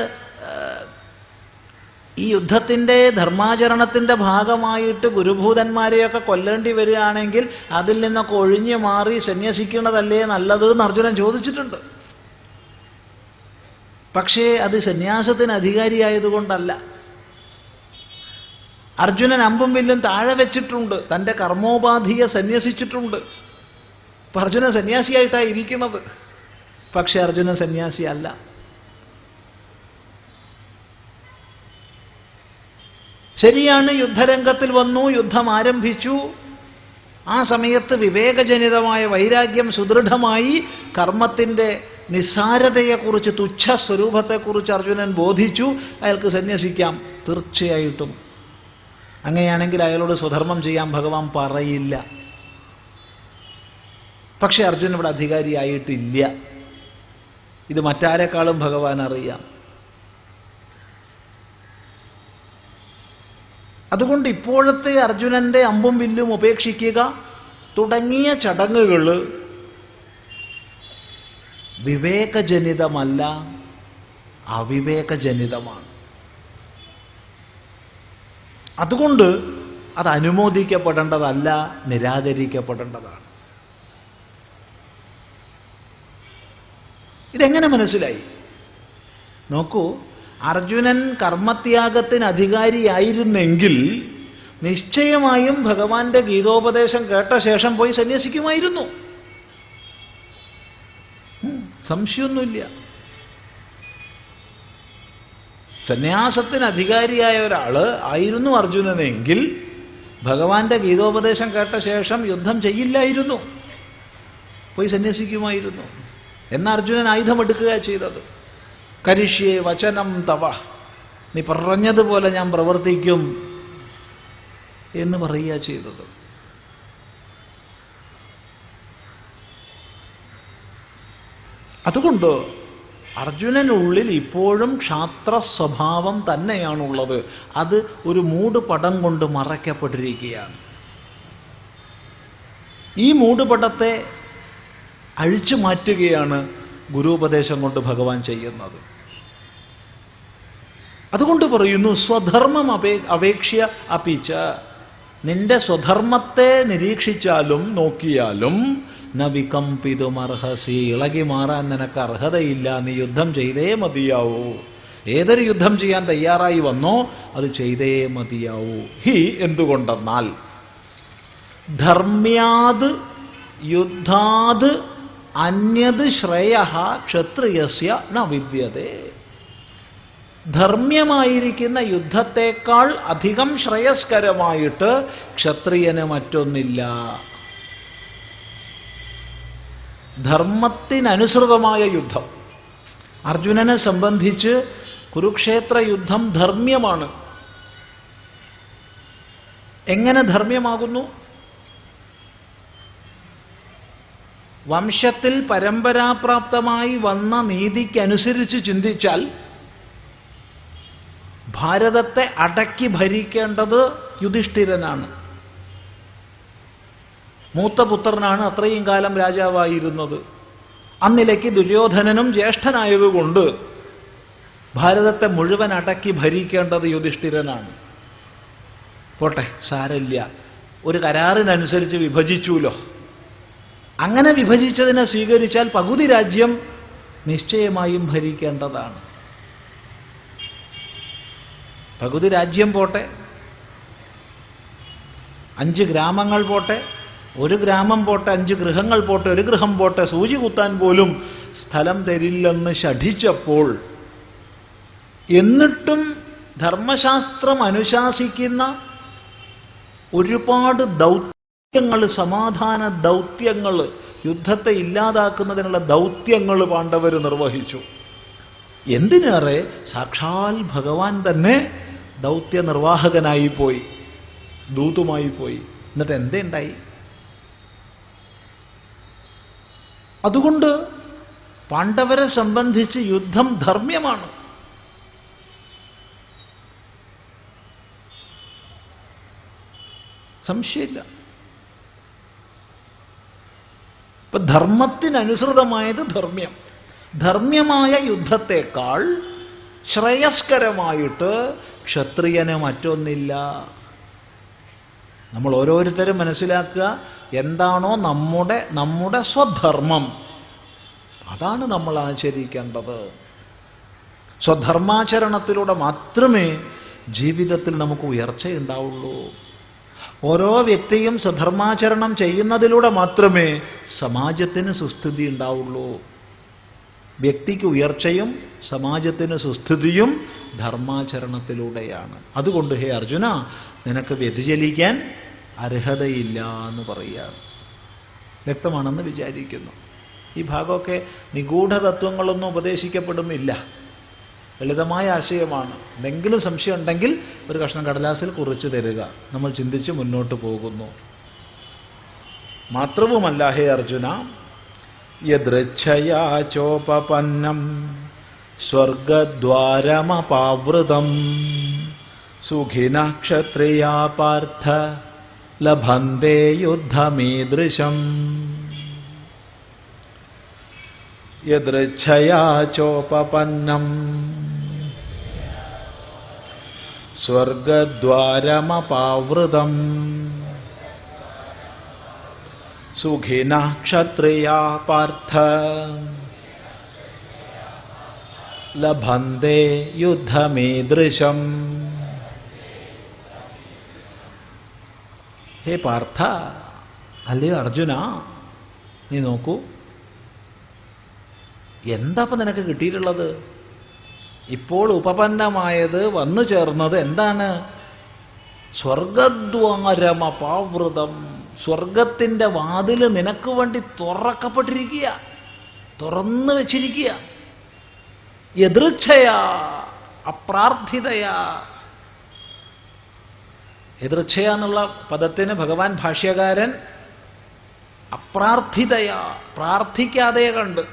ഈ യുദ്ധത്തിൻ്റെ ധർമാചരണത്തിൻ്റെ ഭാഗമായിട്ട് ഗുരുഭൂതന്മാരെയൊക്കെ കൊല്ലേണ്ടി വരികയാണെങ്കിൽ അതിൽ നിന്നൊക്കെ ഒഴിഞ്ഞു മാറി സന്യസിക്കുന്നതല്ലേ നല്ലത് എന്ന് അർജുനൻ ചോദിച്ചിട്ടുണ്ട്. പക്ഷേ അത് സന്യാസത്തിന് അധികാരിയായതുകൊണ്ടല്ല. അർജുനൻ അമ്പും വില്ലും താഴെ വെച്ചിട്ടുണ്ട്, തൻ്റെ കർമ്മോപാധിയെ സന്യസിച്ചിട്ടുണ്ട്. അപ്പം അർജുനൻ സന്യാസിയായിട്ടാണ് ഇരിക്കുന്നത്. പക്ഷെ അർജുനൻ സന്യാസിയല്ല. ശരിയാണ്, യുദ്ധരംഗത്തിൽ വന്നു, യുദ്ധം ആരംഭിച്ചു. ആ സമയത്ത് വിവേകജനിതമായ വൈരാഗ്യം സുദൃഢമായി. കർമ്മത്തിൻ്റെ നിസ്സാരതയെക്കുറിച്ച്, തുച്ഛ സ്വരൂപത്തെക്കുറിച്ച് അർജുനൻ ബോധിച്ചു. അയാൾക്ക് സന്യസിക്കാം, തീർച്ചയായിട്ടും. അങ്ങനെയാണെങ്കിൽ അയാളോട് സ്വധർമ്മം ചെയ്യാൻ ഭഗവാൻ പറയില്ല. പക്ഷെ അർജുനൻ ഇവിടെ അധികാരിയായിട്ടില്ല. ഇത് മറ്റാരെക്കാളും ഭഗവാൻ അറിയാം. അതുകൊണ്ട് ഇപ്പോഴത്തെ അർജുനന്റെ അമ്പും വില്ലും ഉപേക്ഷിക്കുക തുടങ്ങിയ ചടങ്ങുകൾ വിവേകജനിതമല്ല, അവിവേകജനിതമാണ്. അതുകൊണ്ട് അത് അനുമോദിക്കപ്പെടേണ്ടതല്ല, നിരാകരിക്കപ്പെടേണ്ടതാണ്. ഇതെങ്ങനെ മനസ്സിലായി? നോക്കൂ, അർജുനൻ കർമ്മത്യാഗത്തിന് അധികാരിയായിരുന്നെങ്കിൽ നിശ്ചയമായും ഭഗവാന്റെ ഗീതോപദേശം കേട്ട ശേഷം പോയി സന്യസിക്കുമായിരുന്നു. സംശയമൊന്നുമില്ല. സന്യാസത്തിന് അധികാരിയായ ഒരാള് ആയിരുന്നു അർജുനനെങ്കിൽ ഭഗവാന്റെ ഗീതോപദേശം കേട്ട ശേഷം യുദ്ധം ചെയ്യില്ലായിരുന്നു, പോയി സന്യസിക്കുമായിരുന്നു. എന്ന അർജുനൻ ആയുധമെടുക്കുക ചെയ്തത്. കരിഷ്യേ വചനം തവ, നീ പറഞ്ഞതുപോലെ ഞാൻ പ്രവർത്തിക്കും എന്ന് പറയുക ചെയ്തത്. അതുകൊണ്ട് അർജുനനുള്ളിൽ ഇപ്പോഴും ക്ഷാത്ര സ്വഭാവം തന്നെയാണുള്ളത്. അത് ഒരു മൂടുപടം കൊണ്ട് മറയ്ക്കപ്പെട്ടിരിക്കുകയാണ്. ഈ മൂടുപടത്തെ അഴിച്ചു മാറ്റുകയാണ് ഗുരുപദേശം കൊണ്ട് ഭഗവാൻ ചെയ്യുന്നത്. അതുകൊണ്ട് പറയുന്നു, സ്വധർമ്മം അപേക്ഷ്യ അപിച്ച, നിന്റെ സ്വധർമ്മത്തെ നിരീക്ഷിച്ചാലും നോക്കിയാലും ന വികമ്പിതുമർഹസി, ഇളകി മാറാൻ നിനക്ക് അർഹതയില്ല. നീ യുദ്ധം ചെയ്തേ മതിയാവൂ. ഏതൊരു യുദ്ധം ചെയ്യാൻ തയ്യാറായി വന്നോ അത് ചെയ്തേ മതിയാവൂ. ഹി എന്തുകൊണ്ടെന്നാൽ ധർമ്മ്യാത് യുദ്ധാത് അന്യത് ശ്രേയഃ ക്ഷത്രിയസ്യ ന വിദ്യതേ. ധർമ്മ്യമായിരിക്കുന്ന യുദ്ധത്തേക്കാൾ അധികം ശ്രേയസ്കരമായിട്ട് ക്ഷത്രിയന് മറ്റൊന്നില്ല. ധർമ്മത്തിനനുസൃതമായ യുദ്ധം. അർജുനനെ സംബന്ധിച്ച് കുരുക്ഷേത്ര യുദ്ധം ധർമ്മ്യമാണ്. എങ്ങനെ ധർമ്മ്യമാകുന്നു? വംശത്തിൽ പരമ്പരാപ്രാപ്തമായി വന്ന നീതിക്കനുസരിച്ച് ചിന്തിച്ചാൽ ഭാരതത്തെ അടക്കി ഭരിക്കേണ്ടത് യുധിഷ്ഠിരനാണ്. മൂത്തപുത്രനാണ് അത്രയും കാലം രാജാവായിരുന്നത്. അന്നിലേക്ക് ദുര്യോധനനും ജ്യേഷ്ഠനായതുകൊണ്ട് ഭാരതത്തെ മുഴുവൻ അടക്കി ഭരിക്കേണ്ടത് യുധിഷ്ഠിരനാണ്. പോട്ടെ, സാരമില്ല, ഒരു കരാറിനനുസരിച്ച് വിഭജിച്ചുല്ലോ. അങ്ങനെ വിഭജിച്ചതിനെ സ്വീകരിച്ചാൽ പകുതി രാജ്യം നിശ്ചയമായും ഭരിക്കേണ്ടതാണ്. പകുതി രാജ്യം പോട്ടെ, 5 ഗ്രാമങ്ങൾ പോട്ടെ, 1 ഗ്രാമം പോട്ടെ, 5 ഗൃഹങ്ങൾ പോട്ടെ, 1 ഗൃഹം പോട്ടെ, സൂചി കുത്താൻ പോലും സ്ഥലം തരില്ലെന്ന് ശഠിച്ചപ്പോൾ, എന്നിട്ടും ധർമ്മശാസ്ത്രം അനുശാസിക്കുന്ന ഒരുപാട് ദൗത്യങ്ങൾ, സമാധാന ദൗത്യങ്ങൾ, യുദ്ധത്തെ ഇല്ലാതാക്കുന്നതിനുള്ള ദൗത്യങ്ങൾ പാണ്ഡവർ നിർവഹിച്ചു. എന്തിനേറെ സാക്ഷാൽ ഭഗവാൻ തന്നെ ദൗത്യ നിർവാഹകനായി പോയി, ദൂതുമായി പോയി. എന്നിട്ട് എന്തുണ്ടായി? അതുകൊണ്ട് പാണ്ഡവരെ സംബന്ധിച്ച് യുദ്ധം ധർമ്മ്യമാണ്. സംശയമില്ല. ഇപ്പൊ ധർമ്മത്തിനനുസൃതമായത് ധർമ്മ്യം. ധർമ്മ്യമായ യുദ്ധത്തെക്കാൾ ശ്രേയസ്കരമായിട്ട് ക്ഷത്രിയന് മറ്റൊന്നില്ല. നമ്മൾ ഓരോരുത്തരും മനസ്സിലാക്കുക, എന്താണോ നമ്മുടെ സ്വധർമ്മം, അതാണ് നമ്മൾ ആചരിക്കേണ്ടത്. സ്വധർമാചരണത്തിലൂടെ മാത്രമേ ജീവിതത്തിൽ നമുക്ക് ഉയർച്ചയുണ്ടാവുള്ളൂ. ഓരോ വ്യക്തിയും സ്വധർമാചരണം ചെയ്യുന്നതിലൂടെ മാത്രമേ സമാജത്തിന് സുസ്ഥിതി ഉണ്ടാവുള്ളൂ. വ്യക്തിക്ക് ഉയർച്ചയും സമാജത്തിന് സുസ്ഥിതിയും ധർമാചരണത്തിലൂടെയാണ്. അതുകൊണ്ട് ഹേ അർജുന, നിനക്ക് വ്യതിചലിക്കാൻ അർഹതയില്ല എന്ന് പറയുക. വ്യക്തമാണെന്ന് വിചാരിക്കുന്നു. ഈ ഭാഗമൊക്കെ നിഗൂഢ തത്വങ്ങളൊന്നും ഉപദേശിക്കപ്പെടുന്നില്ല, ലളിതമായ ആശയമാണ്. എന്തെങ്കിലും സംശയം ഉണ്ടെങ്കിൽ ഒരു കഷ്ണം കടലാസിൽ കുറിച്ച് തരിക, നമ്മൾ ചിന്തിച്ച് മുന്നോട്ട് പോകുന്നു. മാത്രവുമല്ല ഹേ അർജുന, യദൃച്ഛയാ ചോപപന്നം സ്വർഗദ്വാരമപാവൃതം സുഖിന ക്ഷത്രിയാ പാർത്ഥ ലഭന്തേ യുദ്ധമീദൃശം. യദൃച്ഛയാ ചോപപന്നം സ്വർഗദ്വാരമപാവൃതം സുഖിന ക്ഷത്രിയാ പാർത്ഥ ലഭന്തേ യുദ്ധമീദൃശം. ഹേ പാർത്ഥ, അല്ലയോ അർജുന, നീ നോക്കൂ, എന്താ ഇപ്പം നിനക്ക് കിട്ടിയിട്ടുള്ളത്? ഇപ്പോൾ ഉപപന്നമായത്, വന്നു ചേർന്നത് എന്താണ്? സ്വർഗദ്വാരമപാവൃതം. സ്വർഗത്തിൻ്റെ വാതിൽ നിനക്ക് വേണ്ടി തുറക്കപ്പെട്ടിരിക്കുക, തുറന്നു വെച്ചിരിക്കുക. യദൃച്ഛയാ, അപ്രാർത്ഥിതയാ. യദൃച്ഛയ എന്നുള്ള പദത്തിന് ഭഗവാൻ ഭാഷ്യകാരൻ അപ്രാർത്ഥിതയാ, പ്രാർത്ഥിക്കാതെ കണ്ട്.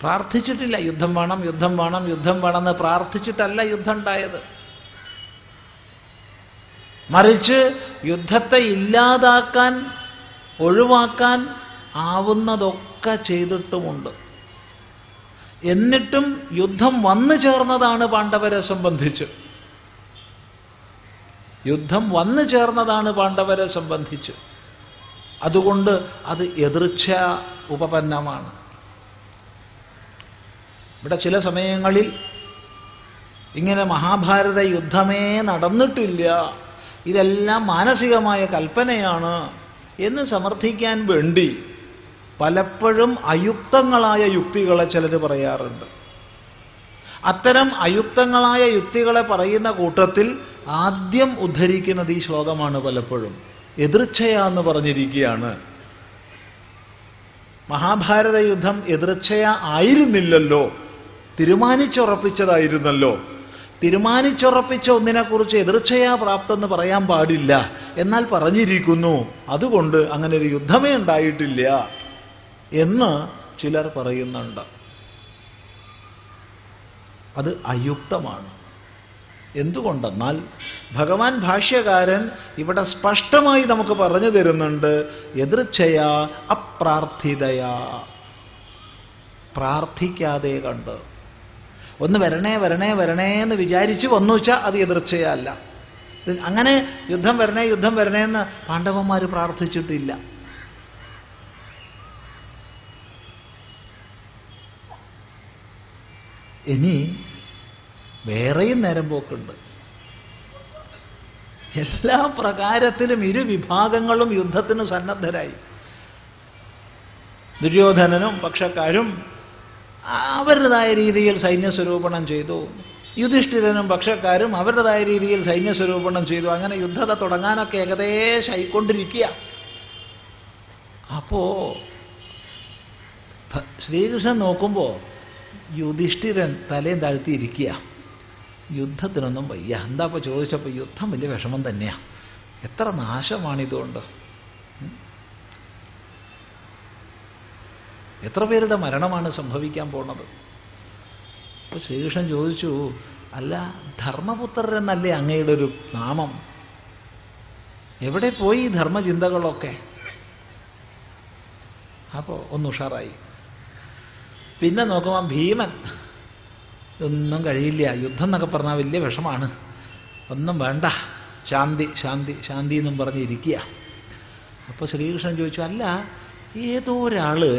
പ്രാർത്ഥിച്ചിട്ടില്ല യുദ്ധം വേണം, യുദ്ധം വേണം, യുദ്ധം വേണമെന്ന് പ്രാർത്ഥിച്ചിട്ടല്ല യുദ്ധം ഉണ്ടായത്. മറിച്ച് യുദ്ധത്തെ ഇല്ലാതാക്കാൻ, ഒഴിവാക്കാൻ ആവുന്നതൊക്കെ ചെയ്തിട്ടുമുണ്ട്. എന്നിട്ടും യുദ്ധം വന്നു ചേർന്നതാണ് പാണ്ഡവരെ സംബന്ധിച്ച്. യുദ്ധം വന്നു ചേർന്നതാണ് പാണ്ഡവരെ സംബന്ധിച്ച്. അതുകൊണ്ട് അത് യദൃച്ഛ ഉപപന്നമാണ്. ഇവിടെ ചില സമയങ്ങളിൽ ഇങ്ങനെ മഹാഭാരത യുദ്ധമേ നടന്നിട്ടില്ല, ഇതെല്ലാം മാനസികമായ കൽപ്പനയാണ് എന്ന് സമർത്ഥിക്കാൻ വേണ്ടി പലപ്പോഴും അയുക്തങ്ങളായ യുക്തികളെ ചിലർ പറയാറുണ്ട്. അത്തരം അയുക്തങ്ങളായ യുക്തികളെ പറയുന്ന കൂട്ടത്തിൽ ആദ്യം ഉദ്ധരിക്കുന്നത് ഈ ശ്ലോകമാണ്. പലപ്പോഴും യദൃച്ഛയാന്ന് പറഞ്ഞിരിക്കുകയാണ്. മഹാഭാരത യുദ്ധം യദൃച്ഛയ ആയിരുന്നില്ലല്ലോ, തീരുമാനിച്ചുറപ്പിച്ചതായിരുന്നല്ലോ. തീരുമാനിച്ചുറപ്പിച്ച ഒന്നിനെക്കുറിച്ച് യദൃച്ഛയാ പ്രാപ്തെന്ന് പറയാൻ പാടില്ല. എന്നാൽ പറഞ്ഞിരിക്കുന്നു, അതുകൊണ്ട് അങ്ങനെ ഒരു യുദ്ധമേ ഉണ്ടായിട്ടില്ല എന്ന് ചിലർ പറയുന്നുണ്ട്. അത് അയുക്തമാണ്. എന്തുകൊണ്ടെന്നാൽ ഭഗവാൻ ഭാഷ്യകാരൻ ഇവിടെ സ്പഷ്ടമായി നമുക്ക് പറഞ്ഞു തരുന്നുണ്ട്, യദൃച്ഛയാ അപ്രാർത്ഥിതയാ, പ്രാർത്ഥിക്കാതെ കണ്ട്. ഒന്ന് വരണേ വരണേ വരണേ എന്ന് വിചാരിച്ച് വന്നു വെച്ചാൽ അത് യദൃച്ഛയല്ല. അങ്ങനെ യുദ്ധം വരണേ യുദ്ധം വരണേ എന്ന് പാണ്ഡവന്മാർ പ്രാർത്ഥിച്ചിട്ടില്ല. ഇനി വേറെയും നേരം പോക്കുണ്ട്. എല്ലാ പ്രകാരത്തിലും ഇരു വിഭാഗങ്ങളും യുദ്ധത്തിന് സന്നദ്ധരായി. ദുര്യോധനനും പക്ഷക്കാരും അവരുടേതായ രീതിയിൽ സൈന്യസ്വരൂപണം ചെയ്തു. യുധിഷ്ഠിരനും പക്ഷക്കാരും അവരുടേതായ രീതിയിൽ സൈന്യസ്വരൂപണം ചെയ്തു. അങ്ങനെ യുദ്ധത തുടങ്ങാനൊക്കെ ഏകദേശം ആയിക്കൊണ്ടിരിക്കുക. അപ്പോ ശ്രീകൃഷ്ണൻ നോക്കുമ്പോൾ യുധിഷ്ഠിരൻ തലയും താഴ്ത്തിയിരിക്കുക. യുദ്ധത്തിനൊന്നും വയ്യ. എന്താ ഇപ്പോൾ ചോദിച്ചപ്പോൾ യുദ്ധം വലിയ വിഷമം തന്നെയാണ്, എത്ര നാശമാണിതുകൊണ്ട്, എത്ര പേരുടെ മരണമാണ് സംഭവിക്കാൻ പോണത്. അപ്പോൾ ശ്രീകൃഷ്ണൻ ചോദിച്ചു, അല്ല ധർമ്മപുത്രർ എന്നല്ലേ അങ്ങയുടെ ഒരു നാമം, എവിടെ പോയി ഈ ധർമ്മചിന്തകളൊക്കെ? അപ്പോൾ ഒന്ന് ഉഷാറായി. പിന്നെ നോക്കുമ്പോൾ ഭീമൻ, ഒന്നും കഴിയില്ല, യുദ്ധം എന്നൊക്കെ പറഞ്ഞാൽ വലിയ വിഷമാണ്, ഒന്നും വേണ്ട, ശാന്തി ശാന്തി ശാന്തി എന്നും പറഞ്ഞിരിക്കുക. അപ്പോൾ ശ്രീകൃഷ്ണൻ ചോദിച്ചു, അല്ല ഏതോ ഒരാള്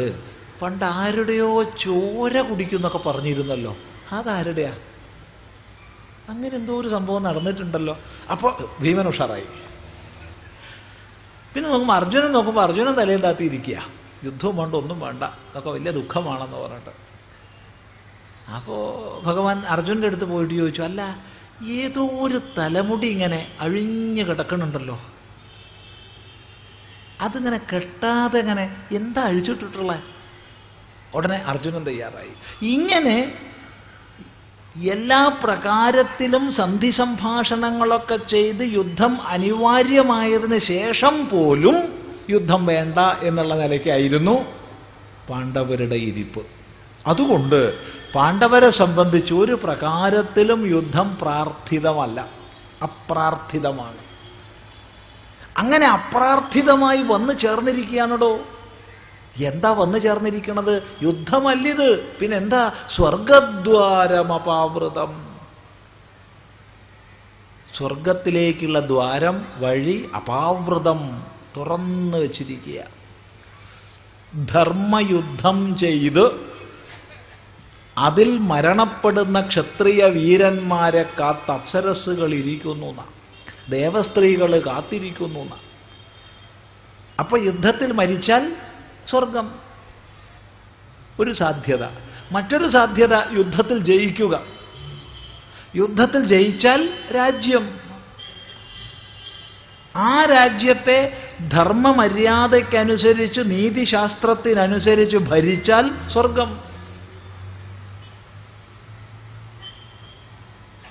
പണ്ട് ആരുടെയോ ചോര കുടിക്കുന്നൊക്കെ പറഞ്ഞിരുന്നല്ലോ, അതാരുടെയാ? അങ്ങനെ എന്തോ ഒരു സംഭവം നടന്നിട്ടുണ്ടല്ലോ. അപ്പോൾ ഭീമൻ ഉഷാറായി. പിന്നെ നോക്കുമ്പോൾ അർജുനൻ തലയിൽ താത്തിയിരിക്കുക, യുദ്ധവും വേണ്ട ഒന്നും വേണ്ട, അതൊക്കെ വലിയ ദുഃഖമാണെന്ന് പറഞ്ഞിട്ട്. അപ്പോൾ ഭഗവാൻ അർജുനൻ്റെ അടുത്ത് പോയിട്ട് ചോദിച്ചു, അല്ല ഏതോ ഒരു തലമുടി ഇങ്ങനെ അഴിഞ്ഞു കിടക്കണുണ്ടല്ലോ, അതിങ്ങനെ കെട്ടാതെ ഇങ്ങനെ എന്താ അഴിച്ചിട്ടിട്ടുള്ളത്? ഉടനെ അർജുനൻ തയ്യാറായി. ഇങ്ങനെ എല്ലാ പ്രകാരത്തിലും സന്ധി സംഭാഷണങ്ങളൊക്കെ ചെയ്ത് യുദ്ധം അനിവാര്യമായതിന് ശേഷം പോലും യുദ്ധം വേണ്ട എന്നുള്ള നിലയ്ക്കായിരുന്നു പാണ്ഡവരുടെ ഇരിപ്പ്. അതുകൊണ്ട് പാണ്ഡവരെ സംബന്ധിച്ച് ഒരു പ്രകാരത്തിലും യുദ്ധം പ്രാർത്ഥിതമല്ല, അപ്രാർത്ഥിതമാണ്. അങ്ങനെ അപ്രാർത്ഥിതമായി വന്നു ചേർന്നിരിക്കുകയാണോ? എന്താ വന്നു ചേർന്നിരിക്കുന്നത്? യുദ്ധമല്ലിത്, പിന്നെന്താ? സ്വർഗദ്വാരമപാവൃതം, സ്വർഗത്തിലേക്കുള്ള ദ്വാരം വഴി അപാവൃതം തുറന്നു വച്ചിരിക്കുക. ധർമ്മയുദ്ധം ചെയ്ത് അതിൽ മരണപ്പെടുന്ന ക്ഷത്രിയ വീരന്മാരെ കാത്ത് അപ്സരസ്സുകൾ ഇരിക്കുന്നു, ദേവസ്ത്രീകൾ കാത്തിരിക്കുന്നു. അപ്പൊ യുദ്ധത്തിൽ മരിച്ചാൽ സ്വർഗം ഒരു സാധ്യത. മറ്റൊരു സാധ്യത യുദ്ധത്തിൽ ജയിക്കുക. യുദ്ധത്തിൽ ജയിച്ചാൽ രാജ്യം. ആ രാജ്യത്തെ ധർമ്മമര്യാദയ്ക്കനുസരിച്ച് നീതിശാസ്ത്രത്തിനനുസരിച്ച് ഭരിച്ചാൽ സ്വർഗം.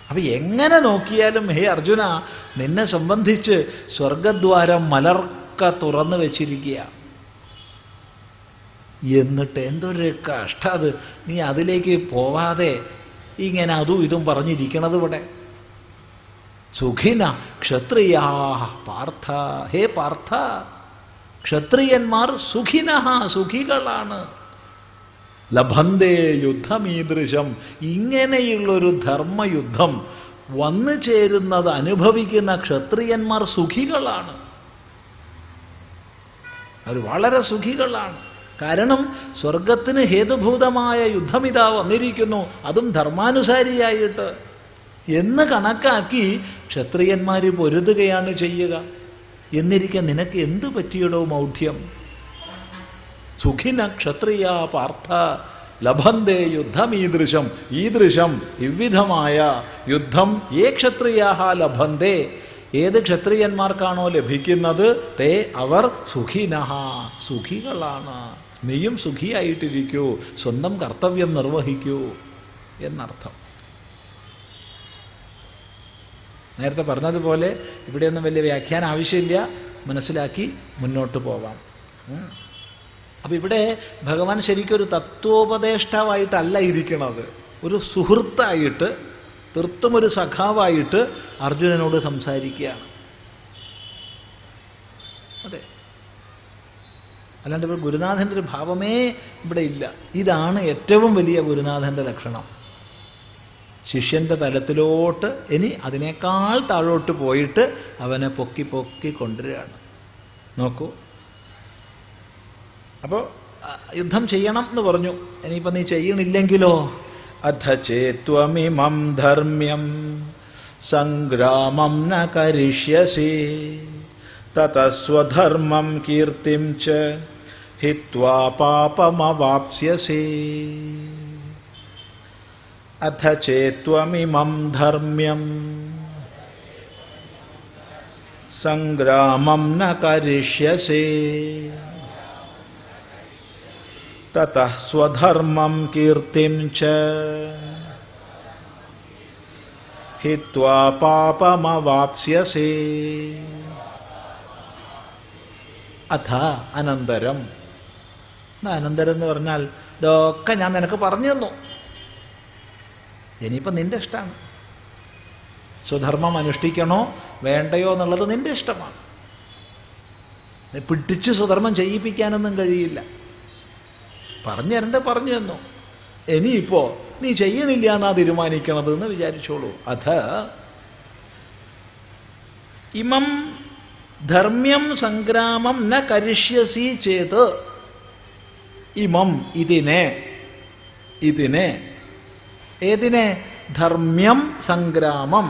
അപ്പൊ എങ്ങനെ നോക്കിയാലും ഹേ അർജുന, നിന്നെ സംബന്ധിച്ച് സ്വർഗദ്വാരം മലർക്ക തുറന്നു വെച്ചിരിക്കുക. എന്നിട്ട് എന്തൊരു കഷ്ടം അത്, നീ അതിലേക്ക് പോവാതെ ഇങ്ങനെ അതും ഇതും പറഞ്ഞിരിക്കണത് ഇവിടെ. സുഖിന ക്ഷത്രിയാ പാർത്ഥ, ഹേ പാർത്ഥ, ക്ഷത്രിയന്മാർ സുഖിനഃ, സുഖികളാണ്. ലഭന്തേ യുദ്ധമീദൃശം, ഇങ്ങനെയുള്ളൊരു ധർമ്മയുദ്ധം വന്നു ചേരുന്നത് അനുഭവിക്കുന്ന ക്ഷത്രിയന്മാർ സുഖികളാണ്. അവർ വളരെ സുഖികളാണ്. കാരണം സ്വർഗത്തിന് ഹേതുഭൂതമായ യുദ്ധമിതാ വന്നിരിക്കുന്നു, അതും ധർമാനുസാരിയായിട്ട് എന്ന് കണക്കാക്കി ക്ഷത്രിയന്മാർ പൊരുതുകയാണ് ചെയ്യുക. എന്നിരിക്കെ നിനക്ക് എന്തു പറ്റിയടോ മൗഢ്യം? സുഖിന ക്ഷത്രിയ പാർത്ഥ ലഭന്തേ യുദ്ധമീദൃശം, ഈദൃശം ഇவ்விധമായ യുദ്ധം ഏ ക്ഷത്രിയാ ലഭന്തേ, ഏത് ക്ഷത്രിയന്മാർക്കാണോ ലഭിക്കുന്നത്, തേ അവർ സുഖിനഃ, സുഖികളാണ്. നീയും സുഖിയായിട്ടിരിക്കൂ, സ്വന്തം കർത്തവ്യം നിർവഹിക്കൂ എന്നർത്ഥം. നേരത്തെ പറഞ്ഞതുപോലെ ഇവിടെയൊന്നും വലിയ വ്യാഖ്യാനം ആവശ്യമില്ല, മനസ്സിലാക്കി മുന്നോട്ട് പോവാം. അപ്പൊ ഇവിടെ ഭഗവാൻ ശരിക്കൊരു തത്വോപദേഷ്ടാവായിട്ടല്ല ഇരിക്കണത്, ഒരു സുഹൃത്തായിട്ട്, തീർത്തും ഒരു സഖാവായിട്ട് അർജുനനോട് സംസാരിക്കുകയാണ്. അതെ, അല്ലാണ്ട് ഇപ്പോൾ ഗുരുനാഥൻ്റെ ഒരു ഭാവമേ ഇവിടെ ഇല്ല. ഇതാണ് ഏറ്റവും വലിയ ഗുരുനാഥൻ്റെ ലക്ഷണം. ശിഷ്യന്റെ തലത്തിലോട്ട്, ഇനി അതിനേക്കാൾ താഴോട്ട് പോയിട്ട് അവനെ പൊക്കി പൊക്കി കൊണ്ടുവരികയാണ്. നോക്കൂ, അപ്പോൾ യുദ്ധം ചെയ്യണം എന്ന് പറഞ്ഞു. ഇനിയിപ്പോൾ നീ ചെയ്യണില്ലെങ്കിലോ? അഥ ചേത്വമിമം ധർമ്മ്യം സംഗ്രാമം ന കരിഷ്യസി തതസ്വധർമ്മം കീർത്തിം ച ഹിത്വാ പാപമവാപ്സ്യസി. അഥ ചേത്വമിമം ധർമ്മ്യം സംഗ്രാമം ന കരിഷ്യസേ തതഃ സ്വധർമ്മം കീർത്തിം ച ഹിത്വാ പാപമവാപ്സ്യസേ. അഥ അനന്തരം. അനന്തരം എന്ന് പറഞ്ഞാൽ ഇതൊക്കെ ഞാൻ നിനക്ക് പറഞ്ഞു തന്നു, ഇനിയിപ്പം നിന്റെ ഇഷ്ടമാണ്. സ്വധർമ്മം അനുഷ്ഠിക്കണോ വേണ്ടയോ എന്നുള്ളത് നിന്റെ ഇഷ്ടമാണ്. പിടിച്ച് സ്വധർമ്മം ചെയ്യിപ്പിക്കാനൊന്നും കഴിയില്ല. പറഞ്ഞു തരണ്ട പറഞ്ഞു തന്നു. ഇനിയിപ്പോ നീ ചെയ്യണില്ല എന്നാ തീരുമാനിക്കണത് എന്ന് വിചാരിച്ചോളൂ. അഥ ഇമം ധർമ്മ്യം സംഗ്രാമം ന കരിഷ്യസി ചേത്. ഇമം ഇതിനെ ഏതിനെ? ധർമ്മ്യം സംഗ്രാമം,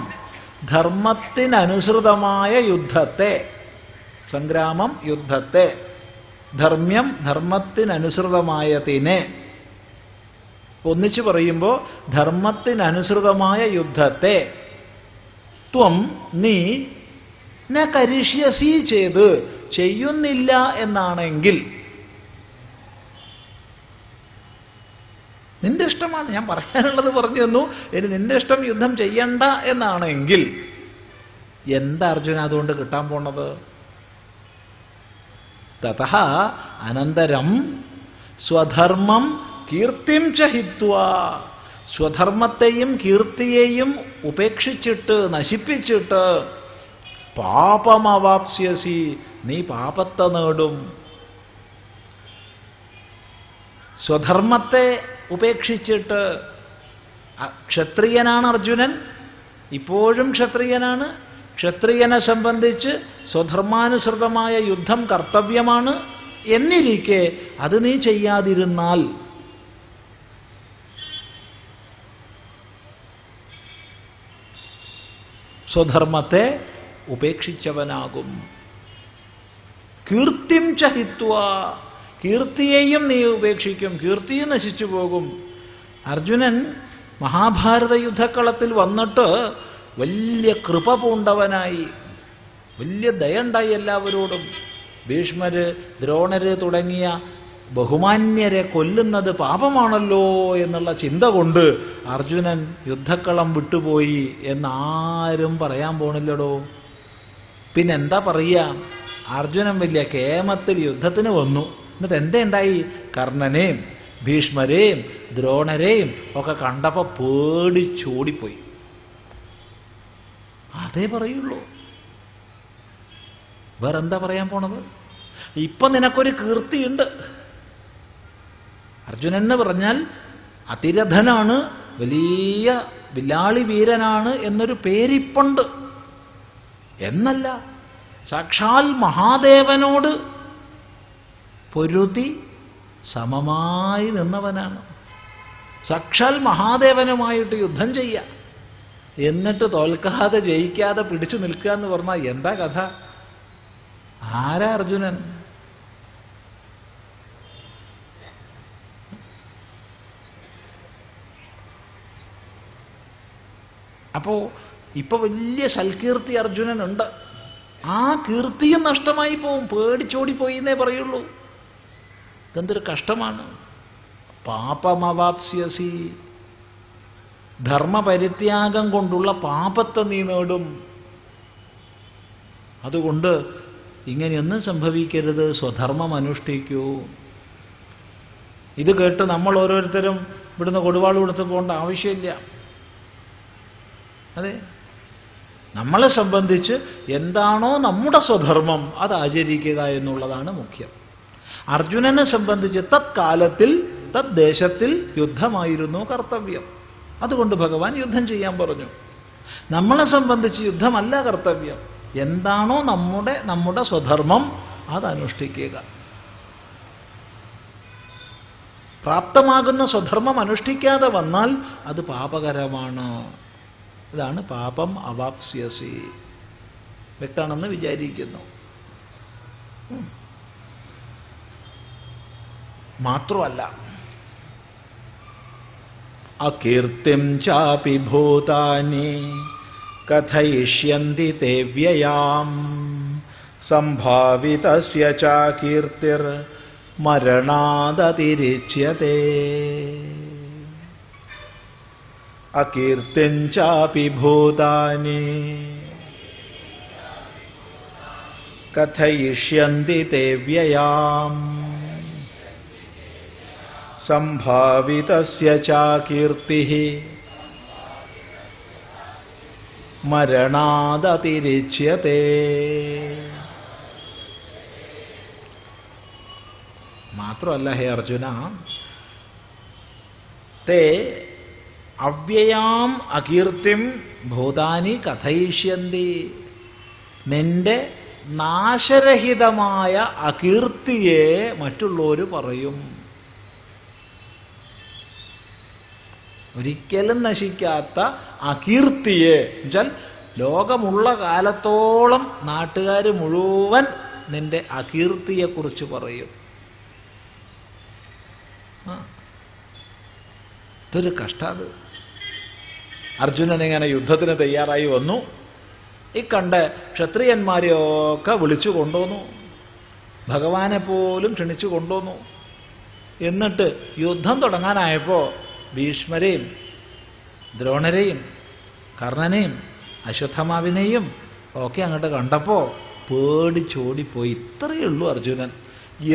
ധർമ്മത്തിനനുസൃതമായ യുദ്ധത്തെ. സംഗ്രാമം യുദ്ധത്തെ, ധർമ്മ്യം ധർമ്മത്തിനനുസൃതമായതിനെ. ഒന്നിച്ചു പറയുമ്പോൾ ധർമ്മത്തിനനുസൃതമായ യുദ്ധത്തെ. ത്വം നീ ന കരിഷ്യസി ചെയ്ത് ചെയ്യുന്നില്ല എന്നാണെങ്കിൽ, നിന്റെ ഇഷ്ടമാണ്, ഞാൻ പറയാനുള്ളത് പറഞ്ഞു തന്നു, ഇനി നിന്റെ ഇഷ്ടം യുദ്ധം ചെയ്യണ്ട എന്നാണെങ്കിൽ എന്താ അർജുന അതുകൊണ്ട് കിട്ടാൻ പോണത്? തതഃ അനന്തരം സ്വധർമ്മം കീർത്തിം ച ഹിത്വാ, സ്വധർമ്മത്തെയും കീർത്തിയെയും ഉപേക്ഷിച്ചിട്ട് നശിപ്പിച്ചിട്ട് പാപമവാപ്സ്യസി, നീ പാപത്തെ നേടും. സ്വധർമ്മത്തെ ഉപേക്ഷിച്ചിട്ട്. ക്ഷത്രിയനാണ് അർജുനൻ, ഇപ്പോഴും ക്ഷത്രിയനാണ്. ക്ഷത്രിയനെ സംബന്ധിച്ച് സ്വധർമാനുസൃതമായ യുദ്ധം കർത്തവ്യമാണ്. എന്നിരിക്കെ അത് നീ ചെയ്യാതിരുന്നാൽ സ്വധർമ്മത്തെ ഉപേക്ഷിച്ചവനാകും. കീർത്തിം ച ഹിത്വാ, കീർത്തിയെയും നീ ഉപേക്ഷിക്കും, കീർത്തിയും നശിച്ചു പോകും. അർജുനൻ മഹാഭാരത യുദ്ധക്കളത്തിൽ വന്നിട്ട് വലിയ കൃപ പൂണ്ടവനായി, വലിയ ദയുണ്ടായി എല്ലാവരോടും. ഭീഷ്മര് ദ്രോണര് തുടങ്ങിയ ബഹുമാന്യരെ കൊല്ലുന്നത് പാപമാണല്ലോ എന്നുള്ള ചിന്ത കൊണ്ട് അർജുനൻ യുദ്ധക്കളം വിട്ടുപോയി എന്നാരും പറയാൻ പോണില്ലടോ. പിന്നെന്താ പറയുക? അർജുനൻ വലിയ കേമത്തിൽ യുദ്ധത്തിന് വന്നു. എന്നിട്ട് എന്താ ഉണ്ടായി? കർണനെയും ഭീഷ്മരെയും ദ്രോണരെയും ഒക്കെ കണ്ടപ്പോ പേടിച്ചോടിപ്പോയി. അതേ പറയുള്ളൂ, വേറെന്താ പറയാൻ പോണത്? ഇപ്പൊ നിനക്കൊരു കീർത്തിയുണ്ട്. അർജുനൻ എന്ന് പറഞ്ഞാൽ അതിരഥനാണ്, വലിയ വില്ലാളി വീരനാണ് എന്നൊരു പേരിപ്പുണ്ട്. എന്നല്ല, സാക്ഷാൽ മഹാദേവനോട് പൊരുതി സമമായി നിന്നവനാണ്. സാക്ഷാൽ മഹാദേവനുമായിട്ട് യുദ്ധം ചെയ്യുക, എന്നിട്ട് തോൽക്കാതെ ജയിക്കാതെ പിടിച്ചു നിൽക്കുക എന്ന് പറഞ്ഞാൽ എന്താ കഥ? ആരാ അർജുനൻ? അപ്പോ ഇപ്പൊ വലിയ സൽകീർത്തി അർജുനനുണ്ട്. ആ കീർത്തിയും നഷ്ടമായി പോവും, പേടിച്ചോടിപ്പോയി എന്നേ പറയുള്ളൂ. ഇതെന്തൊരു കഷ്ടമാണ്. പാപമവാപ്സ്യസി, ധർമ്മപരിത്യാഗം കൊണ്ടുള്ള പാപത്തെ നീ നേടും. അതുകൊണ്ട് ഇങ്ങനെയൊന്നും സംഭവിക്കരുത്, സ്വധർമ്മം അനുഷ്ഠിക്കൂ. ഇത് കേട്ട് നമ്മൾ ഓരോരുത്തരും ഇവിടുന്ന് കൊടുവാൾ കൊടുത്ത് പോകേണ്ട ആവശ്യമില്ല. അതെ, നമ്മളെ സംബന്ധിച്ച് എന്താണോ നമ്മുടെ സ്വധർമ്മം അത് ആചരിക്കുക എന്നുള്ളതാണ് മുഖ്യം. അർജുനനെ സംബന്ധിച്ച് തത്കാലത്തിൽ തദ്ദേശത്തിൽ യുദ്ധമായിരുന്നു കർത്തവ്യം. അതുകൊണ്ട് ഭഗവാൻ യുദ്ധം ചെയ്യാൻ പറഞ്ഞു. നമ്മളെ സംബന്ധിച്ച് യുദ്ധമല്ല കർത്തവ്യം. എന്താണോ നമ്മുടെ സ്വധർമ്മം അത് അനുഷ്ഠിക്കുക. പ്രാപ്തമാകുന്ന സ്വധർമ്മം അനുഷ്ഠിക്കാതെ വന്നാൽ അത് പാപകരമാണ്. ഇതാണ് പാപം അവാപ്സ്യസി. വ്യക്തമാണെന്ന് വിചാരിക്കുന്നു. മാത്രമല്ല, അകീർത്തിം ചാപി ഭൂതാനി കഥയിഷ്യന്തി തേ വ്യയാം സംഭാവിതസ്യ ചാകീർത്തിർ മരണാദതിരിച്യതേ. അകീർത്തിം ചാപി ഭൂതാനി കഥയിഷ്യന്തി തേ വ്യയാം സംഭാവിതസ്യ ചാകീർത്തിഃ മരണാദതിരിച്യതേ. മാത്രമല്ല ഹേ അർജുന, തേ അവ്യയാം അകീർത്തിം ഭൂതാനി കഥയിഷ്യന്തി, നിന്റെ നാശരഹിതമായ അകീർത്തിയെ മറ്റുള്ളവർ പറയും. ഒരിക്കലും നശിക്കാത്ത അകീർത്തിയെ എന്നുവെച്ചാൽ ലോകമുള്ള കാലത്തോളം നാട്ടുകാർ മുഴുവൻ നിന്റെ അകീർത്തിയെക്കുറിച്ച് പറയും. ഇതൊരു കഷ്ടാത്. അർജുനൻ ഇങ്ങനെ യുദ്ധത്തിന് തയ്യാറായി വന്നു. ഈ കണ്ട് ക്ഷത്രിയന്മാരെയൊക്കെ വിളിച്ചു കൊണ്ടുവന്നു, ഭഗവാനെ പോലും ക്ഷണിച്ചു കൊണ്ടുവന്നു. എന്നിട്ട് യുദ്ധം തുടങ്ങാനായപ്പോൾ ഭീഷ്മരെയും ദ്രോണരെയും കർണനെയും അശ്വത്ഥമാവിനെയും ഒക്കെ അങ്ങോട്ട് കണ്ടപ്പോൾ പേടിച്ചോടിപ്പോയി. ഇത്രയേ ഉള്ളൂ അർജുനൻ